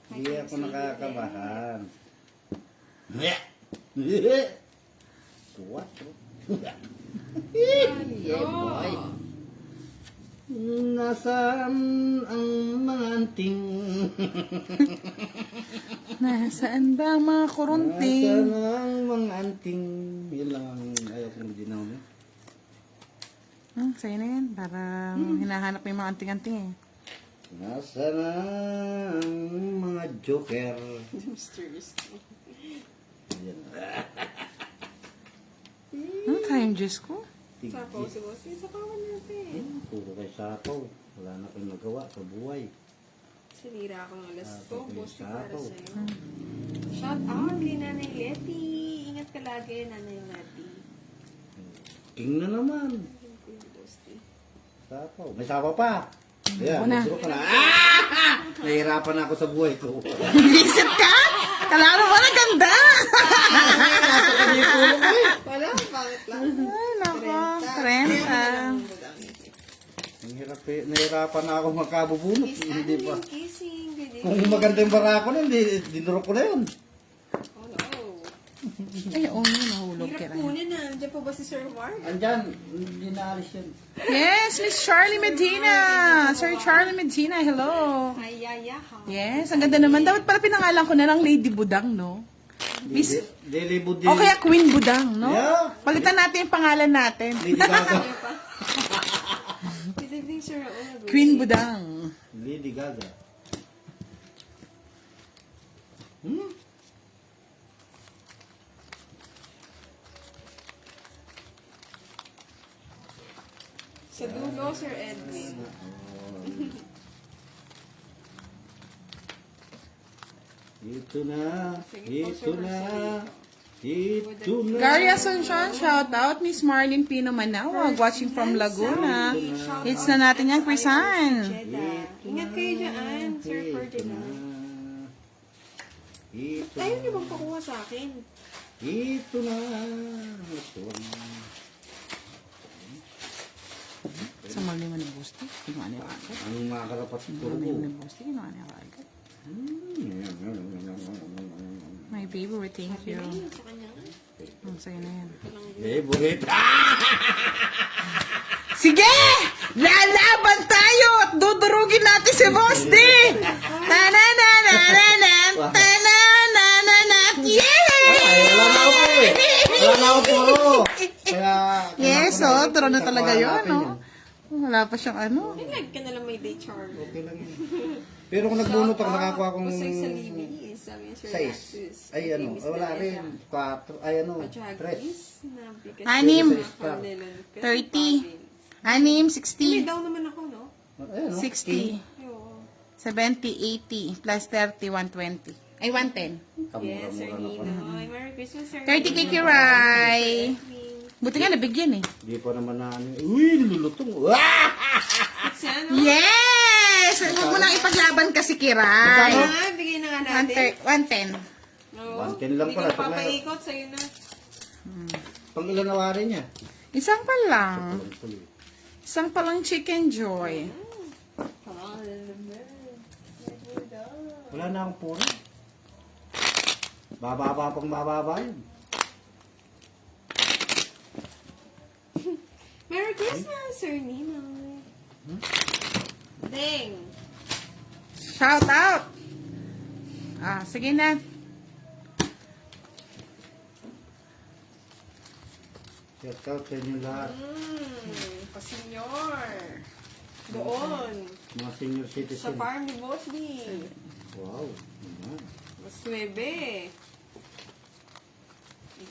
[SPEAKER 2] Hindi ako nakakabahan. Yeah. Cuatro. Yeah, boy. Nasaan ang mga anting?
[SPEAKER 3] Nasaan ba ang mga kurunting?
[SPEAKER 2] Nasaan ang mga anting? Yun lang ang ayaw kong ginaw mo.
[SPEAKER 3] Sa'yo na yan. Parang hinahanap mo yung mga anting-anting eh.
[SPEAKER 2] Nasaan ang mga joker?
[SPEAKER 1] Mysterious.
[SPEAKER 2] Ayan.
[SPEAKER 3] Ano tayong Diyos ko?
[SPEAKER 1] Sapaw si boss. Sapawan natin.
[SPEAKER 2] Puro kay sapaw. Wala na kayong magawa sa buhay.
[SPEAKER 1] Sinira akong alas ko.
[SPEAKER 2] Sapaw,
[SPEAKER 1] Boss, para
[SPEAKER 2] sapaw.
[SPEAKER 1] sa'yo. Shout out kay Nanay Letty. Ingat ka lagi, Nanay Letty.
[SPEAKER 2] King na naman.
[SPEAKER 1] Ayun ko yung boss,
[SPEAKER 2] Sapaw. May sapaw pa. Ayan,
[SPEAKER 3] Una.
[SPEAKER 2] nagsurok ka na. Nahihirapan ako sa buhay ko.
[SPEAKER 3] Visit ka? Kalaro mo na ganda!
[SPEAKER 2] Nasa kanya yung tulong ko eh.
[SPEAKER 1] Wala, bakit lang?
[SPEAKER 3] Ay, nako. 30.
[SPEAKER 2] Nahihirapan na ako magkabubunot.
[SPEAKER 1] Kiss,
[SPEAKER 2] Hindi pa.
[SPEAKER 1] kissing. Good
[SPEAKER 2] Kung
[SPEAKER 1] evening.
[SPEAKER 2] maganda yung barako nun, dinurok ko na yun.
[SPEAKER 1] Oh, no.
[SPEAKER 3] Ay, oo nga, nahulog
[SPEAKER 1] Hirap
[SPEAKER 3] kira.
[SPEAKER 1] kunin na. Diyan pa ba si Sir Mark?
[SPEAKER 2] Andyan, hindi naalis yan.
[SPEAKER 3] Yes, Miss Charlie Medina. Sir Charlie Medina, hello.
[SPEAKER 1] Ay, yayaha.
[SPEAKER 3] Yes, ang ganda naman. Dapat pala pinangalan ko na lang Lady Budang, no? Miss,
[SPEAKER 2] Lily Budi.
[SPEAKER 3] o kaya Queen Budang, no?
[SPEAKER 2] Yeah.
[SPEAKER 3] Palitan natin yung pangalan natin.
[SPEAKER 2] Lady Gaga.
[SPEAKER 1] Good evening, Sir Raul.
[SPEAKER 3] Queen Budang.
[SPEAKER 2] Lady Gaga. Hmm?
[SPEAKER 1] Sa dulo, Sir Edwin.
[SPEAKER 2] Ito na.
[SPEAKER 1] Sige po,
[SPEAKER 2] Ito
[SPEAKER 1] Sir
[SPEAKER 2] na.
[SPEAKER 1] Marcelito.
[SPEAKER 2] Ito na.
[SPEAKER 3] Garia Sunshine, shout out. Miss Marlene Pino Manawag, watching from Laguna. It's na natin yan, Crisan.
[SPEAKER 1] Ingat kayo dyan, Sir Ferdinand.
[SPEAKER 2] Ito
[SPEAKER 1] Ayaw
[SPEAKER 2] na.
[SPEAKER 1] niyo bang pakuha sa akin?
[SPEAKER 2] Ito na. Ito na.
[SPEAKER 3] Sa mali mo ni Busti, kinuha niya agad.
[SPEAKER 2] Ang mga karapat
[SPEAKER 3] Sa
[SPEAKER 2] ko.
[SPEAKER 3] mali mo ni Busti, kinuha niya agad. My favorite, thank you.
[SPEAKER 1] Ayun, sa kanya nga.
[SPEAKER 3] Ang sa'yo na yan.
[SPEAKER 2] Favorite.
[SPEAKER 3] Sige! Lalaban tayo at dudurugin natin si Boss D! Tananananan! Tananananan! Yay!
[SPEAKER 2] Wala na ako po eh. Wala na ako puro. Kaya...
[SPEAKER 3] Yes, oh, turo na talaga yun,
[SPEAKER 2] natin
[SPEAKER 3] no? Wala pa siyang ano.
[SPEAKER 1] Nag ka na lang may day charm.
[SPEAKER 2] Okay lang yun. Pero kung nagbunot ako, nakakuha akong...
[SPEAKER 1] Kusay sa libis. Sabi niya, Sir
[SPEAKER 2] 6.
[SPEAKER 1] Laxus.
[SPEAKER 2] Ay ano, wala rin. 4. Ay ano, 3.
[SPEAKER 1] Pachagis. na bigas.
[SPEAKER 3] Anim.
[SPEAKER 1] Sa Cornelon.
[SPEAKER 3] 30. Anim,
[SPEAKER 1] Hindi
[SPEAKER 3] 60.
[SPEAKER 1] daw naman ako, no?
[SPEAKER 2] Ayun,
[SPEAKER 3] 60.
[SPEAKER 1] Yo.
[SPEAKER 3] 70, 80. Plus 30, 120. Ay, 110.
[SPEAKER 1] Yes, Sir Ninoy. Merry Christmas, Sir
[SPEAKER 3] 30 kay
[SPEAKER 1] Ninoy.
[SPEAKER 3] Kiray.
[SPEAKER 1] Edwin.
[SPEAKER 3] Buti nga nabigyan eh.
[SPEAKER 2] Hindi pa naman na ano. Uy, nilulutong. Ah!
[SPEAKER 1] It's ano?
[SPEAKER 3] Yes! Huwag mo nang ipaglaban kasi Kiray.
[SPEAKER 1] Ah, bigay na nga natin.
[SPEAKER 3] 110.
[SPEAKER 1] Oo.
[SPEAKER 2] 110 lang
[SPEAKER 1] Hindi
[SPEAKER 2] pala.
[SPEAKER 1] ko papaikot sa'yo na.
[SPEAKER 2] Pang ilan na wari niya?
[SPEAKER 3] Isang pa lang. Isang pa lang Chicken Joy.
[SPEAKER 1] Come on,
[SPEAKER 2] Wala na akong puro. Bababa pang bababa yun.
[SPEAKER 1] Merry Christmas, Sir Ninoy. Ding.
[SPEAKER 3] Shout out! Ah, sige na.
[SPEAKER 2] Shout out sa inyo lahat.
[SPEAKER 1] Pasenyor. Doon.
[SPEAKER 2] Mga senior
[SPEAKER 1] Sa
[SPEAKER 2] citizen.
[SPEAKER 1] farm ni Boss D.
[SPEAKER 2] Wow. Naman.
[SPEAKER 1] Mas 9.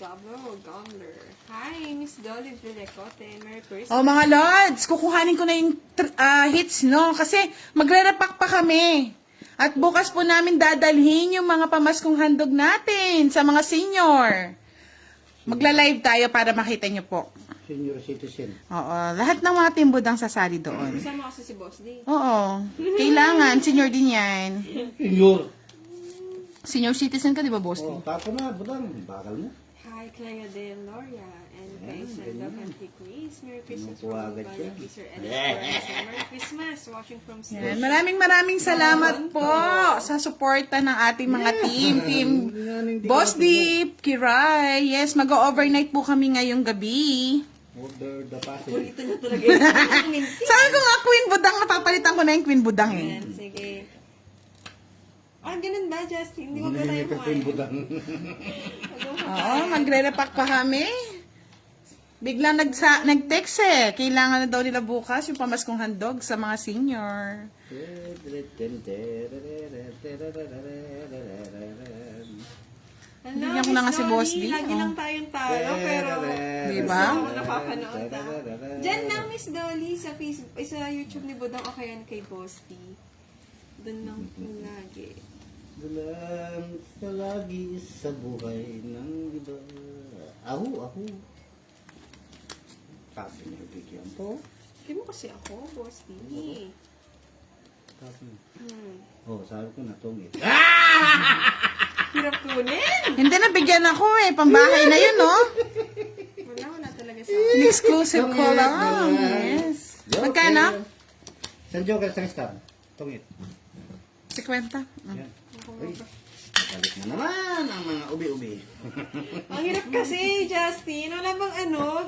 [SPEAKER 1] Gambler. Hi, Miss Dolly Villecote. Merry Christmas.
[SPEAKER 3] Oh, mga lords, kukuhanin ko na yung hits, no? Kasi magre-repack pa kami. At bukas po namin dadalhin yung mga pamaskong handog natin sa mga senior. Magla-live tayo para makita nyo po.
[SPEAKER 2] Senior citizen.
[SPEAKER 3] Oo, lahat ng mga timbudang sasali doon.
[SPEAKER 1] Kasama kasi si Boss D.
[SPEAKER 3] Oo, kailangan, senior din yan.
[SPEAKER 2] Senior.
[SPEAKER 3] Senior citizen ka, di ba, Boss D?
[SPEAKER 2] Oh, tapo na, budang. Bakal mo.
[SPEAKER 1] Hi, Clea de Loria. And kay Sandra Antiquiz. Merry Christmas from
[SPEAKER 2] Kinukuha agad
[SPEAKER 1] Bala
[SPEAKER 2] siya.
[SPEAKER 1] Kisser and Merry Christmas. Watching from
[SPEAKER 3] Yan.
[SPEAKER 1] Spain.
[SPEAKER 3] Maraming salamat po sa suporta ng ating mga team. Boss Deep, Kiray. Yes, mag-overnight po kami ngayong gabi.
[SPEAKER 2] Order the passage.
[SPEAKER 1] Ulitin na talaga yun.
[SPEAKER 3] Sabi ko nga, Queen Budang, napapalitan ko na yung Queen Budang eh.
[SPEAKER 1] Ayan, sige. Ah, ganun ba, Justin? Hindi mo ba tayo
[SPEAKER 2] Hindi ka
[SPEAKER 1] kumain?
[SPEAKER 2] budang.
[SPEAKER 3] Oo, magre-repack pa kami. Biglang nag-text eh. Kailangan na daw nila bukas yung pamaskong handog sa mga senior. Bigyan ko na nga si Boss D,
[SPEAKER 1] Lagi
[SPEAKER 3] oh.
[SPEAKER 1] lang tayong talo, pero...
[SPEAKER 3] Diba?
[SPEAKER 1] Gusto ko napapanood na. Diyan lang, Miss Dolly, sa Facebook, sa YouTube ni Budang, o kaya kay Boss D. Doon lang lagi.
[SPEAKER 2] Dalam sa lagi sa buhay ng iba. Ahu. Sabi niya, bigyan po.
[SPEAKER 1] Hindi mo kasi ako, Boss D.
[SPEAKER 2] Sabi niya.
[SPEAKER 1] Hmm.
[SPEAKER 2] Sabi ko na tungit.
[SPEAKER 1] Hirap kunin.
[SPEAKER 3] Hindi, nabigyan ako eh. Pambahay na yun, no?
[SPEAKER 1] Wala talaga sa...
[SPEAKER 3] Exclusive ko lang. Yes. Magkano?
[SPEAKER 2] San Joker sa star. Tungit.
[SPEAKER 3] 50.
[SPEAKER 2] Yan. Uy, balik na naman ang mga ubi-ubi.
[SPEAKER 1] Ang hirap kasi, Justin. Wala bang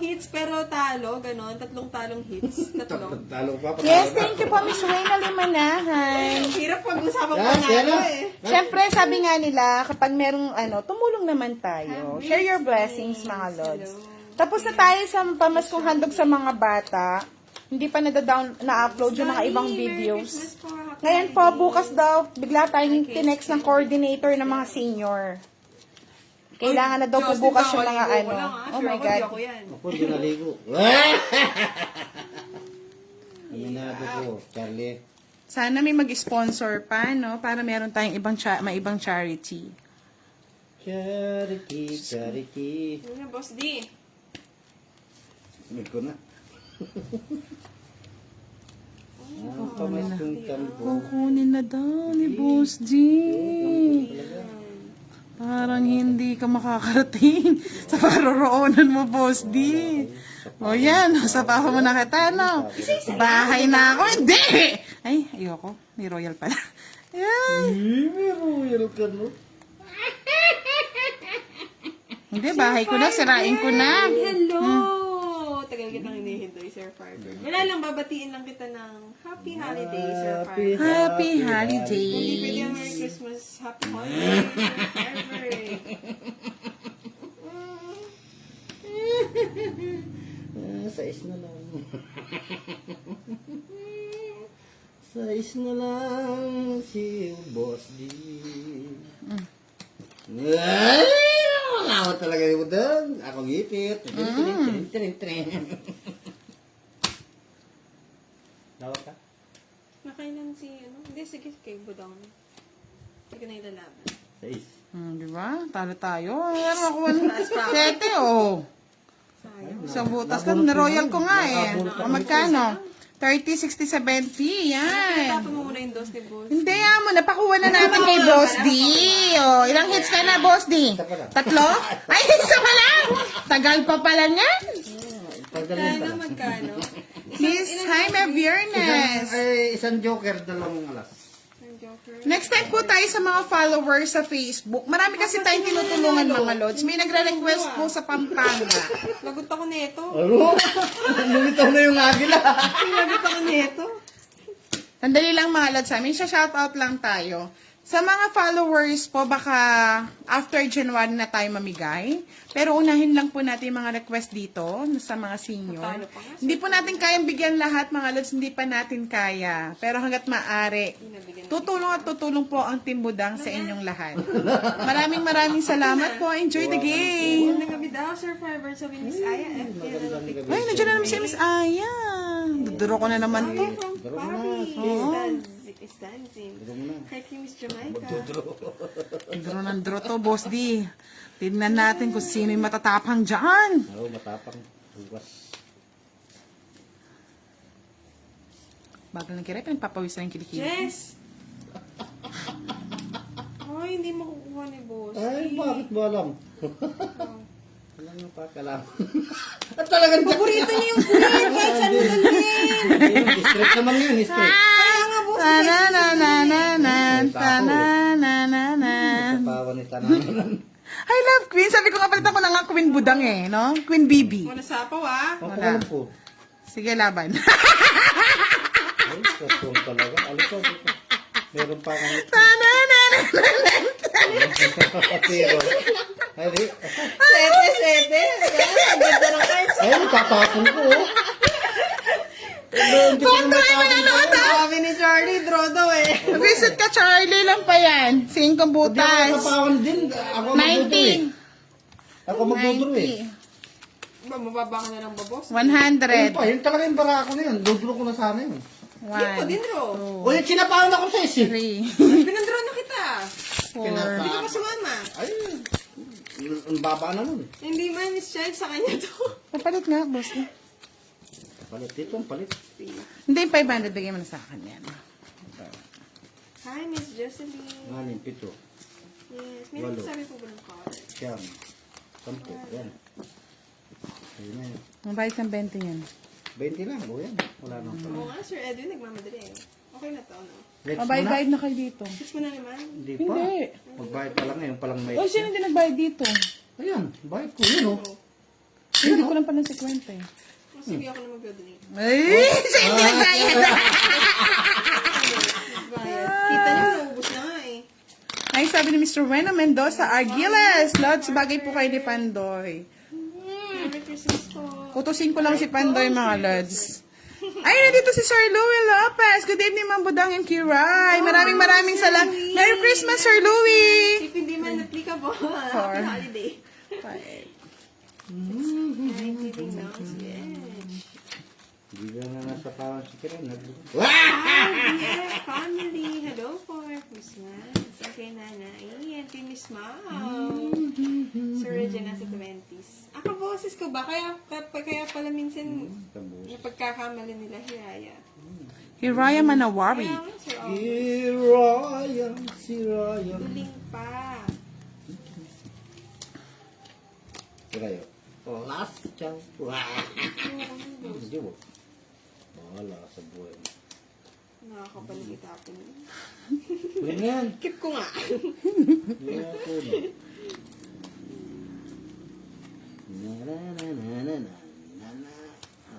[SPEAKER 1] hits pero talo, ganon. 3 talong hits. 3.
[SPEAKER 2] Talo pa.
[SPEAKER 3] Yes, thank you po, Miss Wayne Limanahan.
[SPEAKER 1] Hirap pag-usapan
[SPEAKER 2] Yan,
[SPEAKER 1] pa na
[SPEAKER 2] yan,
[SPEAKER 1] eh.
[SPEAKER 3] Siyempre, sabi nga nila, kapag merong tumulong naman tayo. Share your blessings, mga lods. Tapos na tayo sa pamaskong handog sa mga bata. Hindi pa na-upload yung mga ibang videos. Ngayon po, bukas daw, bigla tayong tinext ng coordinator ng mga senior. Kailangan na daw po bukas yung mga Oh my God.
[SPEAKER 2] Ako, di naligo. Aminado ko, Charlie.
[SPEAKER 3] Sana may mag-sponsor pa, no? Para meron tayong may ibang charity.
[SPEAKER 2] Charity.
[SPEAKER 1] Ano na, Boss D?
[SPEAKER 2] Samid ko na. Ang pamaskong kalbo.
[SPEAKER 3] Kukunin na daw ni Boss G. Parang hindi ka makakarating sa paroroonan mo, Boss D. O yan, sa paho mo na kita, no? Bahay na ako. Hindi! Ay, ayoko. May royal pala. Yan.
[SPEAKER 2] May royal ka, no?
[SPEAKER 3] Hindi, bahay ko na. Sirain ko na.
[SPEAKER 1] Hello! Tagal kitang hinihintay, Sir Farber. Wala lang, babatiin lang kita ng Happy Holidays, Sir Farber.
[SPEAKER 3] Happy
[SPEAKER 1] Hindi
[SPEAKER 3] holidays.
[SPEAKER 1] pwede ang Merry Christmas, Happy Holidays, Sir Farber.
[SPEAKER 2] Sais na lang. Sais na lang si Boss D. Ay! Nakawat talaga yung udang. Ako ngipit. Trin. Lawak ka?
[SPEAKER 1] Nakailan si, Hindi, sige, kay Budang. Hindi ko na ilalaban.
[SPEAKER 2] Sais.
[SPEAKER 3] Diba? Talo tayo. Ano ako? 7, oh.
[SPEAKER 1] Sayang.
[SPEAKER 3] Isang butas lang. Na-royal ko nga eh. O magkano? 30, 60, 70. Yan.
[SPEAKER 1] Tapon mo muna yung dos ni Boss.
[SPEAKER 3] Hindi mo. Napakuha na natin kay Boss D. O, ilang hits ka na, Boss D? 3? Ay, isa pa lang. Tagal pa pala niyan.
[SPEAKER 1] Magkano?
[SPEAKER 3] Miss Jaime Viernes.
[SPEAKER 2] Isang joker, dalawang alas.
[SPEAKER 1] Ang Joker.
[SPEAKER 3] Next time po tayo sa mga followers sa Facebook. Marami kasi tayong tinutulungan, mga lods. May nagre-request po sa Pampanga.
[SPEAKER 1] Lagot ako nito.
[SPEAKER 2] Ano? Lumitaw na yung agila.
[SPEAKER 1] Lagot ako nito.
[SPEAKER 3] Sandali lang, mga lods. Amin siya shoutout lang tayo. Sa mga followers po, baka after January na tayo mamigay. Pero unahin lang po natin yung mga request dito sa mga senior.
[SPEAKER 1] Natalo pa nga.
[SPEAKER 3] Hindi po natin kayang bigyan lahat, mga lods. Hindi pa natin kaya. Pero hanggat maaari, tutulong at tutulong po ang Team Budang sa inyong lahat. Maraming salamat po. Enjoy the game.
[SPEAKER 1] Magandang gabi daw, Sir Fiber. Sabi Miss Aya.
[SPEAKER 3] Ay, nandiyan na naman si Miss Aya. Duduro ko na naman to.
[SPEAKER 1] From Paris. Is dancing. Kay Miss Jamaica.
[SPEAKER 3] Duro ng duro to, Boss D. Tignan natin kung sino yung matatapang dyan.
[SPEAKER 2] Oo, matapang. Bukas.
[SPEAKER 3] Bagal ng kirep, pinagpapawis na yung kilikili.
[SPEAKER 1] Jess! Hoy, hindi makukuha ni boss.
[SPEAKER 2] Ay, bakit mo alam?
[SPEAKER 1] Oh.
[SPEAKER 2] Alam mo pa ka lang. At talagang
[SPEAKER 1] Paborito niya yung queen, kahit saan mo dalhin.
[SPEAKER 2] Straight naman yun, straight.
[SPEAKER 1] Kaya nga, boss.
[SPEAKER 3] Tananananan, tananananan.
[SPEAKER 2] Sa pawa ni Tananan.
[SPEAKER 3] I love Queen. Sabi ko nga, palitan ko na nga Queen Budang eh, no? Queen Bibi.
[SPEAKER 1] Wala sapaw, ah.
[SPEAKER 2] Ang pangalan ko.
[SPEAKER 3] Sige, laban.
[SPEAKER 2] Ay, kasong talaga. Alito, dito. Meron pa kang
[SPEAKER 3] Tananananan.
[SPEAKER 2] pero. Ay, di.
[SPEAKER 1] Sete. Ang ganda ng cards.
[SPEAKER 2] Ay, tatapon ko.
[SPEAKER 3] Punto ay mananood ah.
[SPEAKER 1] Sabi ni Charlie, draw daw eh.
[SPEAKER 3] Visit ka, Charlie. Lang pa yan. 5
[SPEAKER 2] Hindi ako
[SPEAKER 3] butas.
[SPEAKER 2] kapawan din. Ako magdudro eh.
[SPEAKER 3] 90.
[SPEAKER 2] Ako magdudro eh.
[SPEAKER 1] Ba, mababa ka na lang ba, boss?
[SPEAKER 3] 100.
[SPEAKER 2] Yun talaga yung barako na yun. Dudro ko na sana yun.
[SPEAKER 1] Hindi ko din draw.
[SPEAKER 2] O yung sinapawan ako sa isi.
[SPEAKER 3] 3,
[SPEAKER 1] Pinandraw na kita.
[SPEAKER 3] 4.
[SPEAKER 1] Hindi ka pa sumama.
[SPEAKER 2] Ay, ang baba na nun.
[SPEAKER 1] Hindi man, Miss Child, sa kanya to.
[SPEAKER 3] Papalit nga, boss.
[SPEAKER 2] Palit dito, ang palit.
[SPEAKER 3] Hindi, 500. Bigyan mo na sa akin yan.
[SPEAKER 1] Hi, Miss Jocelyn.
[SPEAKER 2] 9, 7,
[SPEAKER 1] Yes, may
[SPEAKER 2] Walo.
[SPEAKER 1] nagsasabi po ba ng card?
[SPEAKER 2] 9, 10, yan. Ayun na yun.
[SPEAKER 3] Mabayad kang 20 yan.
[SPEAKER 2] 20 lang, o yan. Wala nang pala.
[SPEAKER 1] Oo nga, Sir Edwin, nagmamadali eh. Okay na to, no?
[SPEAKER 2] Next mo na?
[SPEAKER 3] Mabayad na kayo dito.
[SPEAKER 1] Kiss mo na naman.
[SPEAKER 2] Hindi pa.
[SPEAKER 3] Hindi.
[SPEAKER 2] Magbayad pa lang ngayon, palang may...
[SPEAKER 3] O, sino hindi nagbayad dito?
[SPEAKER 2] Ayan, bayad ko yun, o.
[SPEAKER 1] Oo.
[SPEAKER 3] Hindi ko lang pala si Kwenta eh.
[SPEAKER 1] Oh, sige, ako na mag-donate.
[SPEAKER 3] Ay! Siya hindi nagbayad.
[SPEAKER 1] Bayad. Kita niyo, naubos na nga eh.
[SPEAKER 3] Ay, sabi ni Mr. Wena Mendoza, Argiles, Lods, bagay po kay ni Pandoy.
[SPEAKER 1] Merry Christmas po.
[SPEAKER 3] Kutusin ko lang si Pandoy, mga Lods. Ay, nandito si Sir Louie Lopez. Good evening, Ma'am Budang and Kiray. Maraming salamat. Merry Christmas, Sir Louie.
[SPEAKER 1] If hindi man applicable, happy holiday.
[SPEAKER 3] 5.
[SPEAKER 1] Nice eating notes, yes.
[SPEAKER 2] Hindi na nasa pawan si Kiran.
[SPEAKER 1] Yeah, family. Hello for Christmas. Okay, nanay. And kay Miss Mao. Sir Regina sa 20s. Ako, boses ko ba? Kaya pala minsan napagkakamali nila Hiraya.
[SPEAKER 3] Hiraya Manawari.
[SPEAKER 1] Kaya nga, Sir August.
[SPEAKER 2] Si Ryan.
[SPEAKER 1] Duling pa.
[SPEAKER 2] Kirayo. Last chance. Hindi mo. Wala sa buhay mo.
[SPEAKER 1] Nakakapaligit hapon.
[SPEAKER 2] Kunin yan.
[SPEAKER 1] Keep ko nga.
[SPEAKER 2] Kunin yan ko na.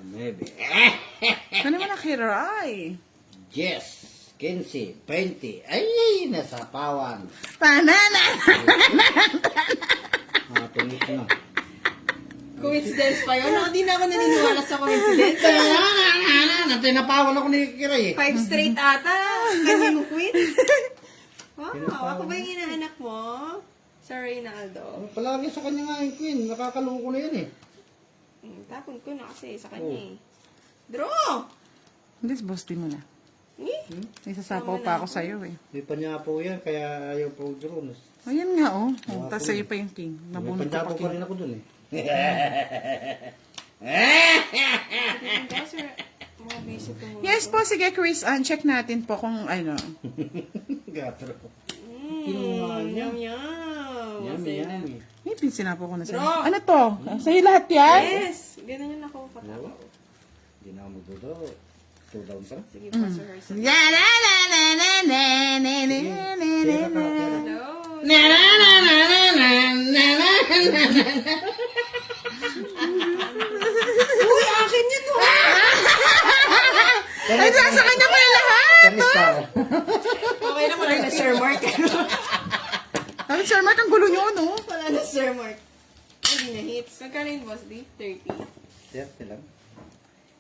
[SPEAKER 2] Maybe.
[SPEAKER 3] Ano naman ang Hiray?
[SPEAKER 2] Yes. 15, 20. Ay, nasa pawan.
[SPEAKER 3] Panana!
[SPEAKER 2] Tungit na.
[SPEAKER 1] Coincidence pa yun? Hindi na ako naniniwala sa coincidence.
[SPEAKER 2] Tinapawan ako ni Kiray eh.
[SPEAKER 1] 5 straight ata. Kanya mo quit? Wow, ako ba yung inaanak mo? Sorry, Naldo.
[SPEAKER 2] Palagi sa kanya nga yung queen. Nakakaloko na yan eh.
[SPEAKER 1] Tapon ko na kasi sa kanya eh. Draw!
[SPEAKER 3] Hindi, boss, di mo na. May sasapaw pa ako sa'yo eh.
[SPEAKER 2] May panyapo yan, kaya ayaw po drones.
[SPEAKER 3] Ayan nga oh. Tapos sa'yo pa yung king.
[SPEAKER 2] May
[SPEAKER 3] Nabunod ko pa
[SPEAKER 2] panyapo pa
[SPEAKER 3] king.
[SPEAKER 2] rin ako dun eh.
[SPEAKER 1] Kasi mga basic ko muna.
[SPEAKER 3] Yes po, sige Chris, check natin po kung ano.
[SPEAKER 2] Gatro.
[SPEAKER 1] Yum, yum.
[SPEAKER 2] Yummy, yummy.
[SPEAKER 3] May pinsinapo ko na sa'yo.
[SPEAKER 1] Draw.
[SPEAKER 3] Ano to? Sa'yo lahat yan?
[SPEAKER 1] Yes! Ganun yun ako katawa.
[SPEAKER 2] Hindi na ako magdodo. 2 down pa.
[SPEAKER 1] Sige po, Sir Herson.
[SPEAKER 3] Ya na na na na na na na na na
[SPEAKER 2] Tira ka, tira.
[SPEAKER 1] Hello!
[SPEAKER 3] na na na na na na na na.
[SPEAKER 1] Uy, akin yun ho!
[SPEAKER 3] Ay, sa kanya pa yung lahat!
[SPEAKER 2] Kamis ka.
[SPEAKER 1] Okay na, wala na Sir Mark.
[SPEAKER 3] Sabi, Sir Mark, ang gulo nyo, no?
[SPEAKER 1] Wala na Sir Mark. Hindi na hits. Magkano yung boss D? 30.
[SPEAKER 2] 30 lang.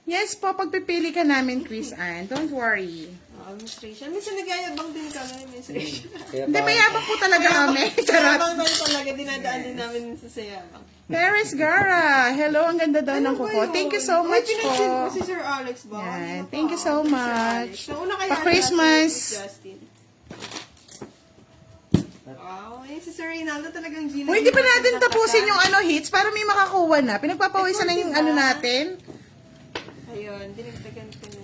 [SPEAKER 3] Yes po, pagpipili ka namin, Chris Ann. Don't worry.
[SPEAKER 1] Administration. Minsan nagyayabang din kami ng administration.
[SPEAKER 2] Kaya
[SPEAKER 3] Hindi, mayabang po talaga kami. Charot.
[SPEAKER 1] Sayabang tayo talaga. Dinadaan din namin sa sayabang.
[SPEAKER 3] Paris Gara. Hello, ang ganda daw ng kuko. Thank you so much
[SPEAKER 1] Uy, pinansin ko
[SPEAKER 3] po.
[SPEAKER 1] si Sir Alex ba?
[SPEAKER 3] Yan.
[SPEAKER 1] Kanina
[SPEAKER 3] Thank you
[SPEAKER 1] pa.
[SPEAKER 3] so
[SPEAKER 1] Sir
[SPEAKER 3] much.
[SPEAKER 1] Alex. Nauna kaya
[SPEAKER 3] Pa-Christmas.
[SPEAKER 1] si Justin. Wow, yun si Sir Rinaldo talagang Gina.
[SPEAKER 3] Uy, hindi pa natin tapusin yung ano hits para may makakuha na. Pinagpapawisan na yung ano natin.
[SPEAKER 1] Ayun, dinagdagan ko na.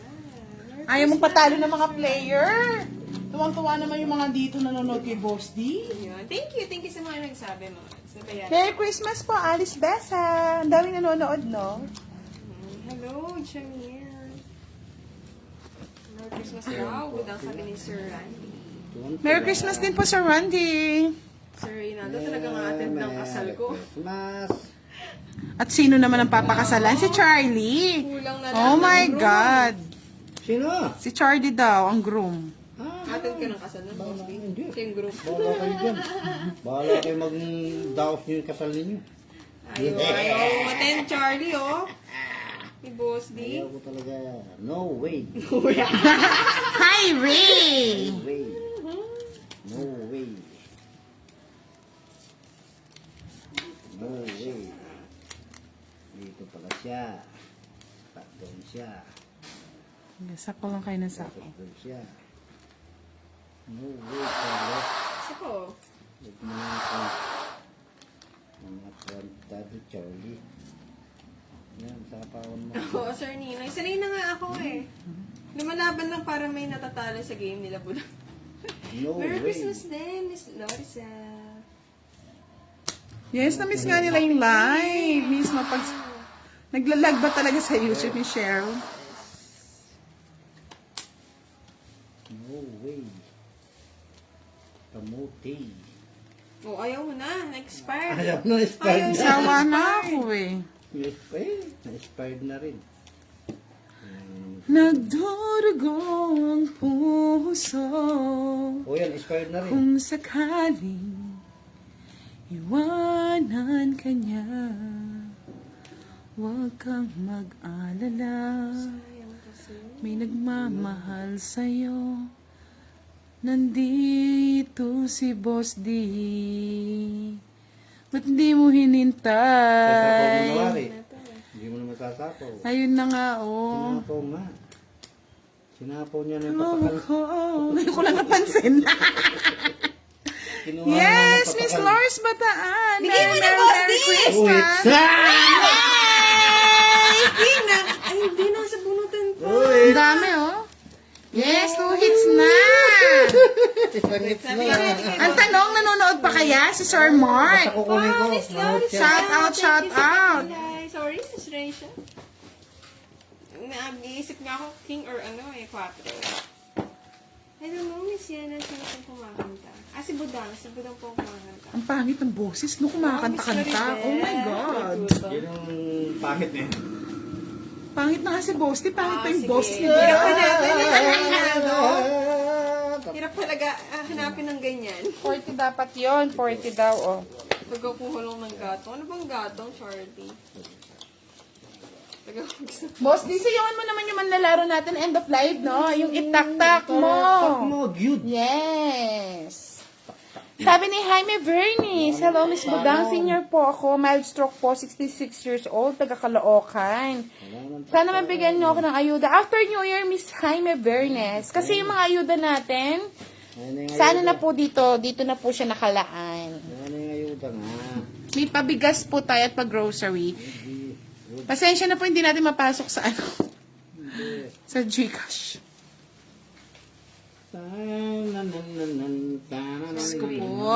[SPEAKER 3] Ayaw mong patalo ng mga player. Tuwang-tuwa naman yung mga dito nanonood kay Boss D.
[SPEAKER 1] Ayun. Thank you sa mga nagsabi mga. Sabayan.
[SPEAKER 3] Merry Christmas po, Alice Besa. Ang daming nanonood, no?
[SPEAKER 1] Hello, Jamil. Merry Christmas daw. Budang sabi ni Sir Randy.
[SPEAKER 3] Merry Christmas din po, Sir Randy.
[SPEAKER 1] Sir Rinaldo, talagang attend ng kasal ko.
[SPEAKER 2] Christmas.
[SPEAKER 3] At sino naman ang papakasalan? Si Charlie.
[SPEAKER 1] Kulang na lang
[SPEAKER 3] Oh
[SPEAKER 1] ng
[SPEAKER 3] my
[SPEAKER 1] groom.
[SPEAKER 3] God.
[SPEAKER 2] Sino?
[SPEAKER 3] Si Charlie daw, ang groom.
[SPEAKER 1] Attend ka ng kasal ng boss.
[SPEAKER 2] Hindi.
[SPEAKER 1] Siya yung group.
[SPEAKER 2] Bahala kayo dyan. Bahala kayo mag-daos nyo yung kasal ninyo.
[SPEAKER 1] Ayaw. Attend Charlie, oh. Ni Boss D.
[SPEAKER 2] Ayaw ko talaga. No way.
[SPEAKER 3] Hi, Ray!
[SPEAKER 2] No way. No way. No way. Dito pala siya. Doon siya.
[SPEAKER 3] Sako lang kayo ng sako.
[SPEAKER 2] Doon siya. No way, Carlos.
[SPEAKER 1] Isa ko.
[SPEAKER 2] Huwag mo na ako. Mga kwantado, Charlie. Yan, sapawan mo.
[SPEAKER 1] Oo, Sir Ninoy. Sanay na nga ako eh. Lumalaban lang para may natatalo sa game nila po.
[SPEAKER 2] No
[SPEAKER 1] Merry
[SPEAKER 2] way.
[SPEAKER 1] Christmas din, Miss Larissa.
[SPEAKER 3] Yes, na-miss nga nila yung live. Miss, mapag... Naglalag ba talaga sa YouTube ni Cheryl?
[SPEAKER 2] No way. Kamuti.
[SPEAKER 1] Oh, ayaw mo na. Na-expired.
[SPEAKER 2] Ayaw na, expired na.
[SPEAKER 3] Sawa na ako eh.
[SPEAKER 2] Na-expired na rin.
[SPEAKER 3] Nagdurugo ang puso
[SPEAKER 2] O yan, expired na rin.
[SPEAKER 3] kung sakaling iwanan ka niya. Huwag kang mag-alala,
[SPEAKER 1] Ayaw kasi.
[SPEAKER 3] may nagmamahal sa'yo. Nandito si Boss D. Ba't di mo
[SPEAKER 2] Sasapaw mo na,
[SPEAKER 3] hinintay?
[SPEAKER 2] Wari. Hindi mo na masasapaw.
[SPEAKER 3] Ayun na nga, oh.
[SPEAKER 2] Sinapaw nga. Sinapaw niya ng
[SPEAKER 3] Oh,
[SPEAKER 2] patakal.
[SPEAKER 3] ko. Ngayon ko lang napansin.
[SPEAKER 2] Kinuha na
[SPEAKER 3] Yes,
[SPEAKER 2] ng
[SPEAKER 3] Miss
[SPEAKER 2] patakal.
[SPEAKER 3] Lors Bataan.
[SPEAKER 1] Bigay mo na,
[SPEAKER 3] Merry,
[SPEAKER 1] Boss
[SPEAKER 3] Merry
[SPEAKER 1] D!
[SPEAKER 3] Christmas.
[SPEAKER 1] Ay, ay, hindi na sa bunutan ko.
[SPEAKER 3] Ang dami, oh. Yes, 2 hits na.
[SPEAKER 1] Sabi nga natin kay
[SPEAKER 3] Ang tanong, nanonood pa kaya si Sir Mark?
[SPEAKER 2] Basta kukunin ko.
[SPEAKER 1] Miss
[SPEAKER 2] Manood
[SPEAKER 1] Larissa.
[SPEAKER 2] siya.
[SPEAKER 3] Shout out, shout
[SPEAKER 1] Thank you sa
[SPEAKER 3] out.
[SPEAKER 1] pagbigay. Sorry, Miss Raisha. Nag-iisip nga ako, king or ano eh, 4. I don't know, Miss Yana, sino pong kumakanta? Ah, si Budang pong kumakanta.
[SPEAKER 3] Ang pangit ng boses, no? Kumakanta-kanta. Oh my God.
[SPEAKER 2] Yun ang pangit eh.
[SPEAKER 3] Pangit na nga si Boss. Di pangit pa yung
[SPEAKER 1] sige.
[SPEAKER 3] boses ni
[SPEAKER 1] Hirap pa
[SPEAKER 3] Boss.
[SPEAKER 1] natin, Rinaldo. Hirap talaga hanapin ng ganyan.
[SPEAKER 3] 40 dapat yon 40 daw, oh.
[SPEAKER 1] Pagkakuha lang ng gatong. Ano bang gatong, Charlie?
[SPEAKER 3] Boss, di sayawan mo naman yung manlalaro natin end of life, no? Yung itak-tak
[SPEAKER 2] Tak
[SPEAKER 3] mo.
[SPEAKER 2] mo, gyud.
[SPEAKER 3] Yes. Sabi ni Jaime Vernis, hello, Miss Budang, senior po ako, mild stroke po, 66 years old, taga Caloocan. Sana mabigyan niyo ako ng ayuda. After New Year, Miss Jaime Vernis. Kasi yung mga ayuda natin, sana na po dito na po siya nakalaan.
[SPEAKER 2] Ano yung ayuda nga?
[SPEAKER 3] May pabigas po tayo at pag-grocery. Pasensya na po, hindi natin mapasok sa ano, sa Gcash. Diyos ko po,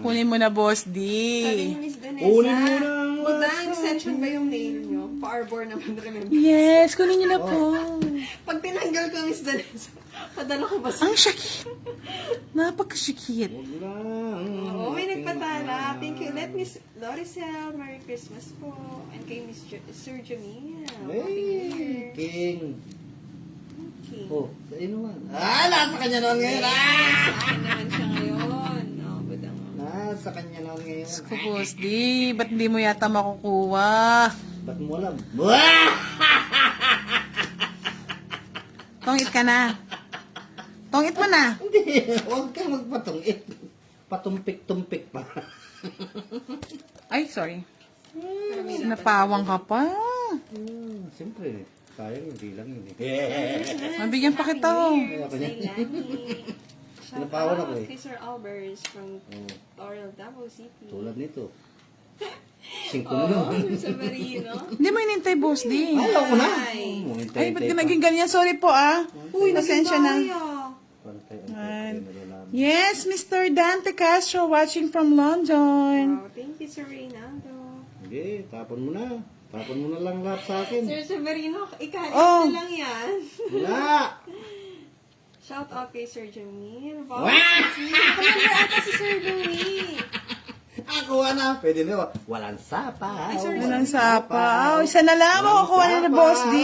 [SPEAKER 3] kunin mo na, Boss D.
[SPEAKER 1] Sabi ni Miss Danessa,
[SPEAKER 2] Unin mo na ang
[SPEAKER 1] Budang, extension ba yung nail nyo? Pa-arbor naman, remember?
[SPEAKER 3] Yes, kunin niyo na po.
[SPEAKER 1] Pag tinanggal ko, Miss Danessa, padala ko ba sa...
[SPEAKER 3] Ang syakit. Napakasyakit.
[SPEAKER 1] Oo, may nagpatala. Thank you. Let Miss Loricel, Merry Christmas po. And kay Miss Sir Jamil. Happy New Year.
[SPEAKER 2] King.
[SPEAKER 1] King.
[SPEAKER 2] Oh, sa inuman. Nasa kanya naman ngayon.
[SPEAKER 1] Saan naman siya ngayon? No, Budang.
[SPEAKER 2] Nasa kanya naman ngayon.
[SPEAKER 3] Ko, Boss D, ba't hindi mo yata makukuha?
[SPEAKER 2] Ba't mo alam?
[SPEAKER 3] Tongit ka na. Tongit mo na.
[SPEAKER 2] Hindi, huwag kang magpatungit. Patumpik-tumpik pa.
[SPEAKER 3] Ay, sorry. Napawang ka pa.
[SPEAKER 2] Siyempre, sayang hindi lang yun eh.
[SPEAKER 3] Mabigyan pa kita.
[SPEAKER 2] Ayoko niya.
[SPEAKER 1] Shout
[SPEAKER 2] Pinapawan ako
[SPEAKER 1] out
[SPEAKER 2] eh.
[SPEAKER 1] kay Sir Albers from
[SPEAKER 2] Oh,
[SPEAKER 1] Laurel, Davao City.
[SPEAKER 2] tulad nito. 5 na
[SPEAKER 1] Oo,
[SPEAKER 2] naman.
[SPEAKER 1] Sir Sabarino.
[SPEAKER 3] Hindi mo inintay, Boss D.
[SPEAKER 2] Ayaw ko na.
[SPEAKER 1] Ay.
[SPEAKER 3] Ay, ba't ka naging ganyan? Sorry po, ah.
[SPEAKER 1] Uy,
[SPEAKER 3] Pasensya na.
[SPEAKER 1] naging
[SPEAKER 2] Paano tayo
[SPEAKER 3] And-
[SPEAKER 2] malalaman?
[SPEAKER 3] Yes, Mr. Dante Castro watching from London.
[SPEAKER 1] Wow, thank you, Sir Reynaldo.
[SPEAKER 2] Sige, tapon mo na. Tapon mo na lang lahat sa akin.
[SPEAKER 1] Sir Severino, ikain
[SPEAKER 3] Oh.
[SPEAKER 1] na lang yan.
[SPEAKER 2] Wala!
[SPEAKER 1] Shout out kay Sir Jamil. Wow! Kamanda ata si Sir Louie.
[SPEAKER 2] Ako na. Pwede na. Walang sapaw.
[SPEAKER 1] Ay, sorry.
[SPEAKER 3] Walang sapaw. Isa na lang makukuha na ni Boss D.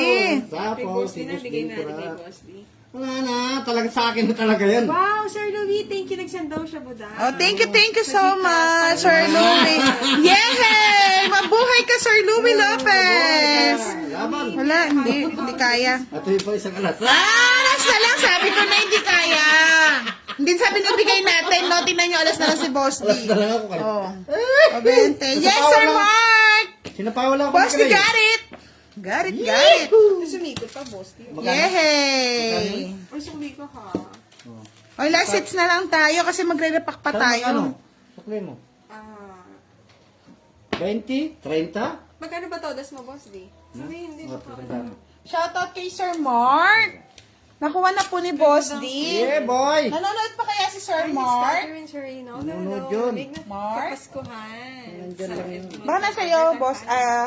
[SPEAKER 2] Walang
[SPEAKER 1] Kay
[SPEAKER 2] sapaw.
[SPEAKER 1] Boss D
[SPEAKER 2] Si
[SPEAKER 1] na,
[SPEAKER 2] Boss
[SPEAKER 1] bigay
[SPEAKER 2] D
[SPEAKER 1] natin kay
[SPEAKER 2] pura.
[SPEAKER 1] Boss D.
[SPEAKER 2] Wala na. Talaga sa akin na talaga yan.
[SPEAKER 1] Wow, Sir Louie, thank you. Nagsend daw siya, Buda.
[SPEAKER 3] Oh, thank you so much, Sir Louie. Yay! Mabuhay ka, Sir Louie Lopez.
[SPEAKER 2] Laban.
[SPEAKER 3] Wala, hindi kaya.
[SPEAKER 2] At yun pa isang alas.
[SPEAKER 3] Alas na lang, sabi ko na hindi kaya. Hindi sabi na bigay natin, no? Tingnan nyo, alas na lang si Boss D.
[SPEAKER 2] Alas na lang ako kayo.
[SPEAKER 3] Oh. O, 20. Yes, Sir Mark!
[SPEAKER 2] Sinapawala ako.
[SPEAKER 3] Boss D, got it! Got it, got it!
[SPEAKER 1] Sumikot pa, Boss D.
[SPEAKER 3] Yay!
[SPEAKER 1] Ay, sumikot ka.
[SPEAKER 3] O, last hits na lang tayo kasi magre-repack pa
[SPEAKER 2] Ano?
[SPEAKER 3] tayo.
[SPEAKER 2] Sukli mo.
[SPEAKER 1] Ah,
[SPEAKER 2] 20? 30?
[SPEAKER 1] magkano ba todas mo, Boss D? Hindi
[SPEAKER 2] Oh,
[SPEAKER 1] ba
[SPEAKER 2] 30.
[SPEAKER 3] Shoutout kay Sir Mark. Nakuha na po ni Boss D.
[SPEAKER 2] Yeah, boy!
[SPEAKER 3] Nanonood pa kaya si Sir
[SPEAKER 1] Miss
[SPEAKER 3] Mark?
[SPEAKER 1] Catherine, Sir Reynaldo.
[SPEAKER 2] Nanonood yun.
[SPEAKER 3] Mark?
[SPEAKER 1] Kapaskuhan.
[SPEAKER 2] Nandyan lang yun.
[SPEAKER 3] Baka nasa iyo, Boss,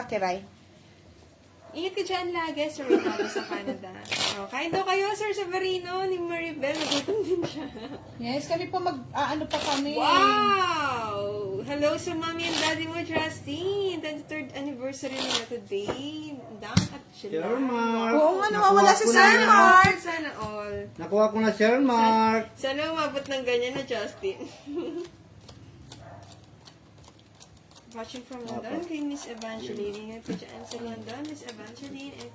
[SPEAKER 3] Kiray.
[SPEAKER 1] Ingat ka dyan lagi, Sir Reynaldo, sa Canada. Oh, kain daw kayo, Sir Severino, ni Maribel. Nagutom din siya.
[SPEAKER 3] Yes, kami po ano pa kami.
[SPEAKER 1] Wow! Hello sa mommy and daddy mo, Justin. 23rd anniversary nila today. Dang at sila.
[SPEAKER 2] Sir Mark.
[SPEAKER 3] Oo nga, nawawala si Sir Mark.
[SPEAKER 1] Sana all.
[SPEAKER 2] Nakuha ko na Sir Mark.
[SPEAKER 1] Sana umabot ng ganyan na Justin. Watching from London kay Miss Evangeline. Ingat ka dyan sa London, Miss Evangeline. And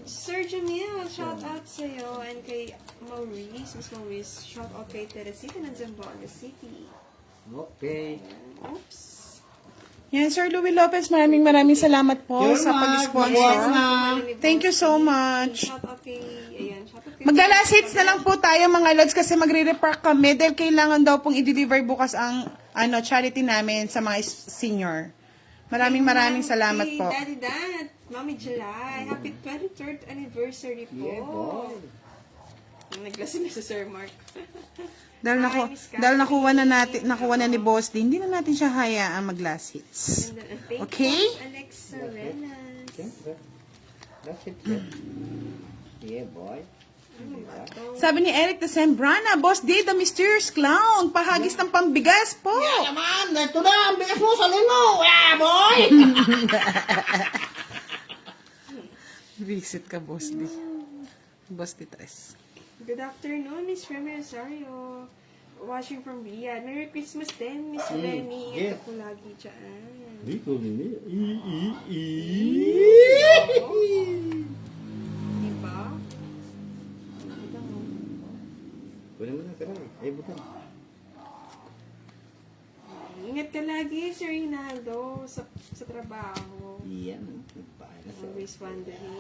[SPEAKER 1] Sir Jamil, shout out sa'yo. And kay Maurice, Miss Maurice, shout out kay Teresita ng Zamboanga City.
[SPEAKER 2] Okay.
[SPEAKER 1] Oops.
[SPEAKER 3] Yan, Sir Louie Lopez, maraming salamat po
[SPEAKER 2] Sir
[SPEAKER 3] sa
[SPEAKER 2] Mark,
[SPEAKER 3] pag-sponsor.
[SPEAKER 2] nakuha na.
[SPEAKER 3] Thank you so much.
[SPEAKER 1] Shout out kay, ayan, shout out kay...
[SPEAKER 3] Magla-last hits na lang po tayo mga lods kasi magre-repark kami dahil kailangan daw pong i-deliver bukas ang charity namin sa mga senior. Maraming salamat po.
[SPEAKER 1] Kay Daddy Dan, Mami July, happy 23rd anniversary po.
[SPEAKER 2] Yeah, boy.
[SPEAKER 1] Naglasing na si Sir Mark.
[SPEAKER 3] Dahil nakuha na ni Boss D, hindi na natin siya hayaan mag-last hits.
[SPEAKER 1] And then, thank
[SPEAKER 3] Okay?
[SPEAKER 1] you, Alexa Renas.
[SPEAKER 2] Siyempre. That's it, sir. Yeah, boy.
[SPEAKER 3] Sabi ni Eric de Sembrana, Boss D, the mysterious clown, pahagis ng pambigas po.
[SPEAKER 2] Yeah, naman! Ito na! Ang bigas mo sa limo! Yeah, boy!
[SPEAKER 3] Visit ka, Boss D. Boss D Tres.
[SPEAKER 1] Good afternoon, Miss Remy Rosario. Watching from Riyadh. Merry Christmas din, Miss Remy.
[SPEAKER 2] yes.
[SPEAKER 1] Ito po lagi dyan.
[SPEAKER 2] Dito nini.
[SPEAKER 1] Diba? Diba mo?
[SPEAKER 2] Pwede mo na, tira. Ay, butang.
[SPEAKER 1] Ingat ka lagi, Sir Rinaldo, sa trabaho.
[SPEAKER 2] Yan. Nagpahay na sir.
[SPEAKER 1] Always wondering.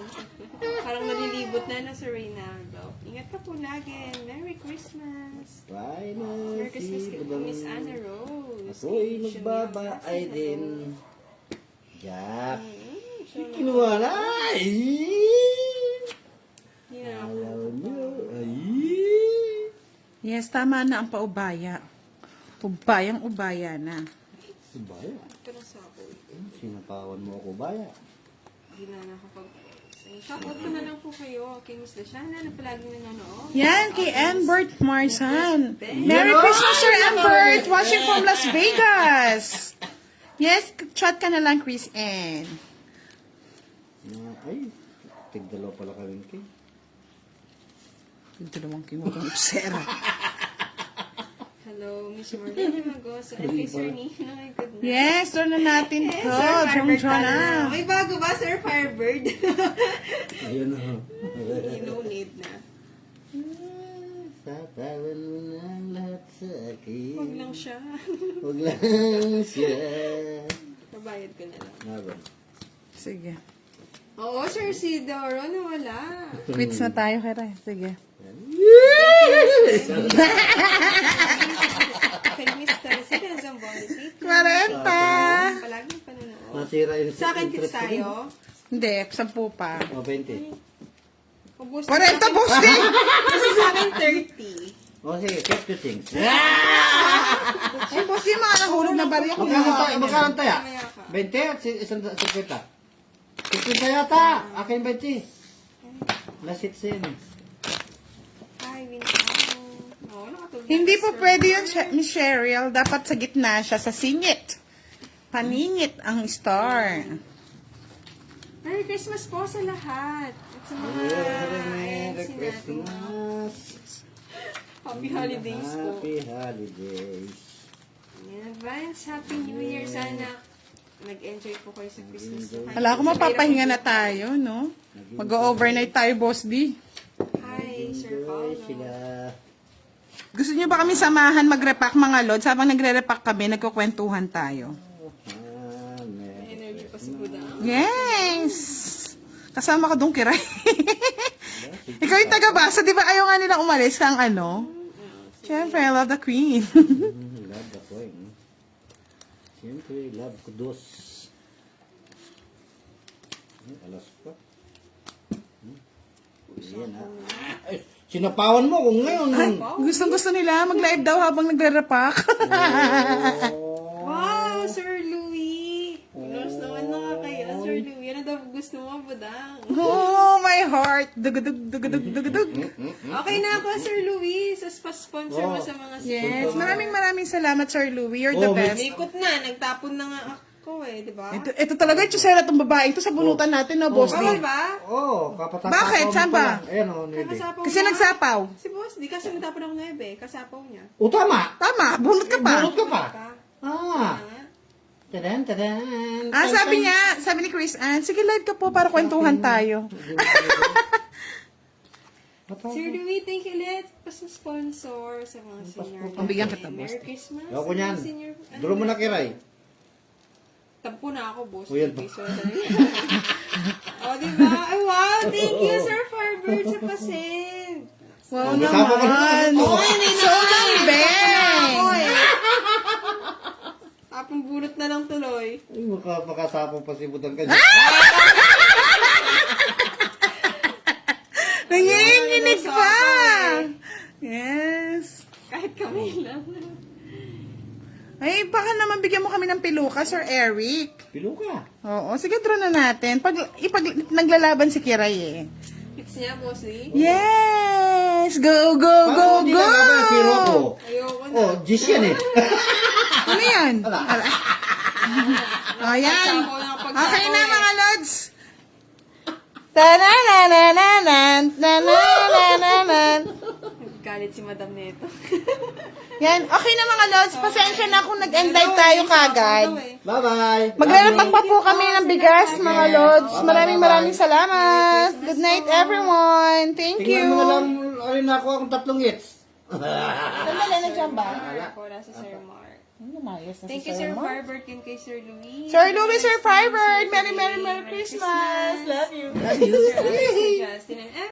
[SPEAKER 1] Parang nalilibot na Sir Rinaldo. Ingat ka po lagi. Merry Christmas.
[SPEAKER 2] Bye na
[SPEAKER 1] Merry Christmas
[SPEAKER 2] si
[SPEAKER 1] kay
[SPEAKER 2] Budang.
[SPEAKER 1] Miss Anna Rose.
[SPEAKER 2] Ako'y
[SPEAKER 1] Kay
[SPEAKER 2] magbabaay
[SPEAKER 1] Chanel
[SPEAKER 2] din.
[SPEAKER 1] Cassie,
[SPEAKER 2] Jack.
[SPEAKER 1] hello.
[SPEAKER 2] Kinuha na. Ay!
[SPEAKER 1] Yeah.
[SPEAKER 2] Ayaw niyo. Ay!
[SPEAKER 3] Yes, tama na ang paubaya. Ubayang-ubaya na.
[SPEAKER 2] Si Baya.
[SPEAKER 1] Pero sa ako,
[SPEAKER 2] Sinapawan mo ako, Baya.
[SPEAKER 1] hindi na nakapag... Shoutout ko na lang po kayo kay Miss Lashana na palaging nanonood.
[SPEAKER 3] Yan, kay Ambert Marsan. Merry Christmas, Sir Ambert! Watching from Las Vegas. Yes, chat ka na lang, Chris Ann.
[SPEAKER 2] Ay, tigdalaw pala kami kay.
[SPEAKER 3] Yung dalawang kinuha ng upsera.
[SPEAKER 1] Hello, Miss Marlene Magoso. And kay Sir Nino. My goodness.
[SPEAKER 3] Yes, doon na natin
[SPEAKER 1] Yes,
[SPEAKER 3] to.
[SPEAKER 1] Sir Firebird
[SPEAKER 3] Drum
[SPEAKER 1] na.
[SPEAKER 3] na.
[SPEAKER 1] May bago ba, Sir Firebird?
[SPEAKER 2] Ayun na.
[SPEAKER 1] No need na.
[SPEAKER 2] Satawan mo ng lahat sa akin.
[SPEAKER 1] Huwag lang siya.
[SPEAKER 2] Huwag lang siya.
[SPEAKER 1] Kabayad ko na lang.
[SPEAKER 2] Naroon.
[SPEAKER 3] Sige.
[SPEAKER 1] Oo, Sir Sidoro, nawala.
[SPEAKER 3] Quits na tayo, Kara. Sige.
[SPEAKER 1] Kay Miss Teresita ng Zamboanga City.
[SPEAKER 3] 40!
[SPEAKER 1] Palaging panonood.
[SPEAKER 2] Masira yung
[SPEAKER 1] Sa akin, kids tayo.
[SPEAKER 3] Hindi, 10 pa.
[SPEAKER 2] O, 20.
[SPEAKER 1] Ubus
[SPEAKER 3] 40, boss din!
[SPEAKER 1] Kasi sa akin, 30.
[SPEAKER 2] O sige, keep the things.
[SPEAKER 3] Ay, boss, yung mga nahulog na barya ko.
[SPEAKER 2] Magkano tayo?
[SPEAKER 1] Mamaya ka.
[SPEAKER 2] 20 at isang 50. 50 yata. Akin 20. Lasit siya yun.
[SPEAKER 1] Hi, Winnie. Oh, nakatulog.
[SPEAKER 3] Hindi po pwede yun, Miss Cheryl. Dapat sa gitna siya, sa singit. Paningit ang star.
[SPEAKER 1] Merry Christmas po sa lahat. At sa mga
[SPEAKER 2] Merry
[SPEAKER 1] INC natin.
[SPEAKER 2] Christmas.
[SPEAKER 1] Happy holidays po.
[SPEAKER 2] Happy holidays.
[SPEAKER 1] In advance, Happy New Year. Sana nag-enjoy po kayo sa Christmas.
[SPEAKER 3] Wala ko mapapahinga na tayo, no? Mag-overnight tayo, Boss D.
[SPEAKER 1] Hi, Sir
[SPEAKER 2] Enjoy
[SPEAKER 1] Paulo.
[SPEAKER 2] sila.
[SPEAKER 3] Gusto niyo ba kami samahan mag-repack, mga lods? Habang nagre-repack kami, nagkukwentuhan tayo.
[SPEAKER 1] May energy pa si Buda.
[SPEAKER 3] Yes! Kasama ka doon, Kiray. Ikaw yung taga-basa, di ba ayaw nga nila umalis kang ano? Siyempre, I love the queen.
[SPEAKER 2] Love the coin. Siyempre, love kudos. Alas pa. Yan ha. Ay, sinapawan mo kung ngayon.
[SPEAKER 3] Gustong-gusto nila mag-live daw habang nagre-repack.
[SPEAKER 1] Wow, Sir Louie! Gulos naman na nga kayo, Sir Louie. Ano daw gusto mo, Budang?
[SPEAKER 3] Oh, my heart. Dugudug, dugudug, dugudug.
[SPEAKER 1] Okay na ako, Sir Louie. Sa sponsor mo sa mga
[SPEAKER 3] Yes, maraming salamat, Sir Louie. You're the best.
[SPEAKER 1] Likot na, nagtapon na nga ako eh, di ba?
[SPEAKER 3] Ito talaga yung tsusera itong babaeng to sa bunutan natin, no, Boss D.
[SPEAKER 1] Bawal ba?
[SPEAKER 2] Oo, kapatapos.
[SPEAKER 3] Bakit? Saan ba?
[SPEAKER 2] Ayan o, nebe.
[SPEAKER 1] Kasapaw
[SPEAKER 3] Kasi
[SPEAKER 1] niya.
[SPEAKER 3] nagsapaw.
[SPEAKER 1] Si Boss, di kasi nagtapon ng 9, kasapaw niya.
[SPEAKER 2] O, tama.
[SPEAKER 3] Tama, bunot ka pa.
[SPEAKER 2] Bunot ka pa.
[SPEAKER 1] Pa.
[SPEAKER 2] Ah. Tadan, tadan.
[SPEAKER 3] Ah, sabi niya, sabi ni Chris Ann, sige live ka po para kwentuhan tayo.
[SPEAKER 1] Sir Louie, thank you ulit pa sa sponsor sa mga senior.
[SPEAKER 3] Ang bigyan kita, Boss.
[SPEAKER 1] Merry Christmas.
[SPEAKER 2] Ako niyan.
[SPEAKER 1] Senior.
[SPEAKER 2] Duro mo na kiray.
[SPEAKER 1] Tampo na ako, Boss.
[SPEAKER 2] O, yan pa.
[SPEAKER 1] O, diba? Ay, wow! Thank you, Sir Firebird, sa pasend.
[SPEAKER 3] Wow
[SPEAKER 2] Kasama ka
[SPEAKER 3] naman.
[SPEAKER 2] naman.
[SPEAKER 3] Sobrang bang.
[SPEAKER 1] Tapon bunot na lang tuloy.
[SPEAKER 2] Ay, makasapang pa si Budang ka.
[SPEAKER 3] Nanginginig pa. Yes.
[SPEAKER 1] Kahit kami lang.
[SPEAKER 3] Ay, baka naman bigyan mo kami ng piluka, Sir Eric.
[SPEAKER 2] Pilo ka.
[SPEAKER 3] Oo, sige, draw na natin. Naglalaban si Kiray eh.
[SPEAKER 1] Hits niya, Bossy.
[SPEAKER 3] Yes! Go, go, go,
[SPEAKER 2] Paano hindi
[SPEAKER 3] go!
[SPEAKER 2] nalaban ang zero ko?
[SPEAKER 1] Ayoko na.
[SPEAKER 2] Oh, Gis yan eh.
[SPEAKER 3] Ano yan? O, yan.
[SPEAKER 1] Sapaw na kapag
[SPEAKER 3] Okay
[SPEAKER 1] sapaw
[SPEAKER 3] na,
[SPEAKER 1] eh.
[SPEAKER 3] mga lods. Ta-na-na-na-na-nan, ta-na-na-na-nan.
[SPEAKER 1] Galit si Madam Neto.
[SPEAKER 3] Yan, okay na mga lods. Pasensya na kung nag-end live tayo kagad.
[SPEAKER 2] Bye-bye.
[SPEAKER 3] Magre-repack pa po kami ng bigas, mga lods. Maraming salamat. Good night, everyone. Thank
[SPEAKER 2] Tingnan mo na
[SPEAKER 3] you.
[SPEAKER 2] lang, alin ako akong 3 hits.
[SPEAKER 3] Sandali, nandiyan ba?
[SPEAKER 1] Wala si Sir Mark.
[SPEAKER 3] Lumayas na si
[SPEAKER 1] Thank you,
[SPEAKER 3] Sir
[SPEAKER 1] Sir
[SPEAKER 3] Mark.
[SPEAKER 1] Firebird, and kay Sir Louie.
[SPEAKER 3] Sir Louie, Sir Firebird. Merry Christmas. Love you.
[SPEAKER 1] Sir Alex, Sir Justin, and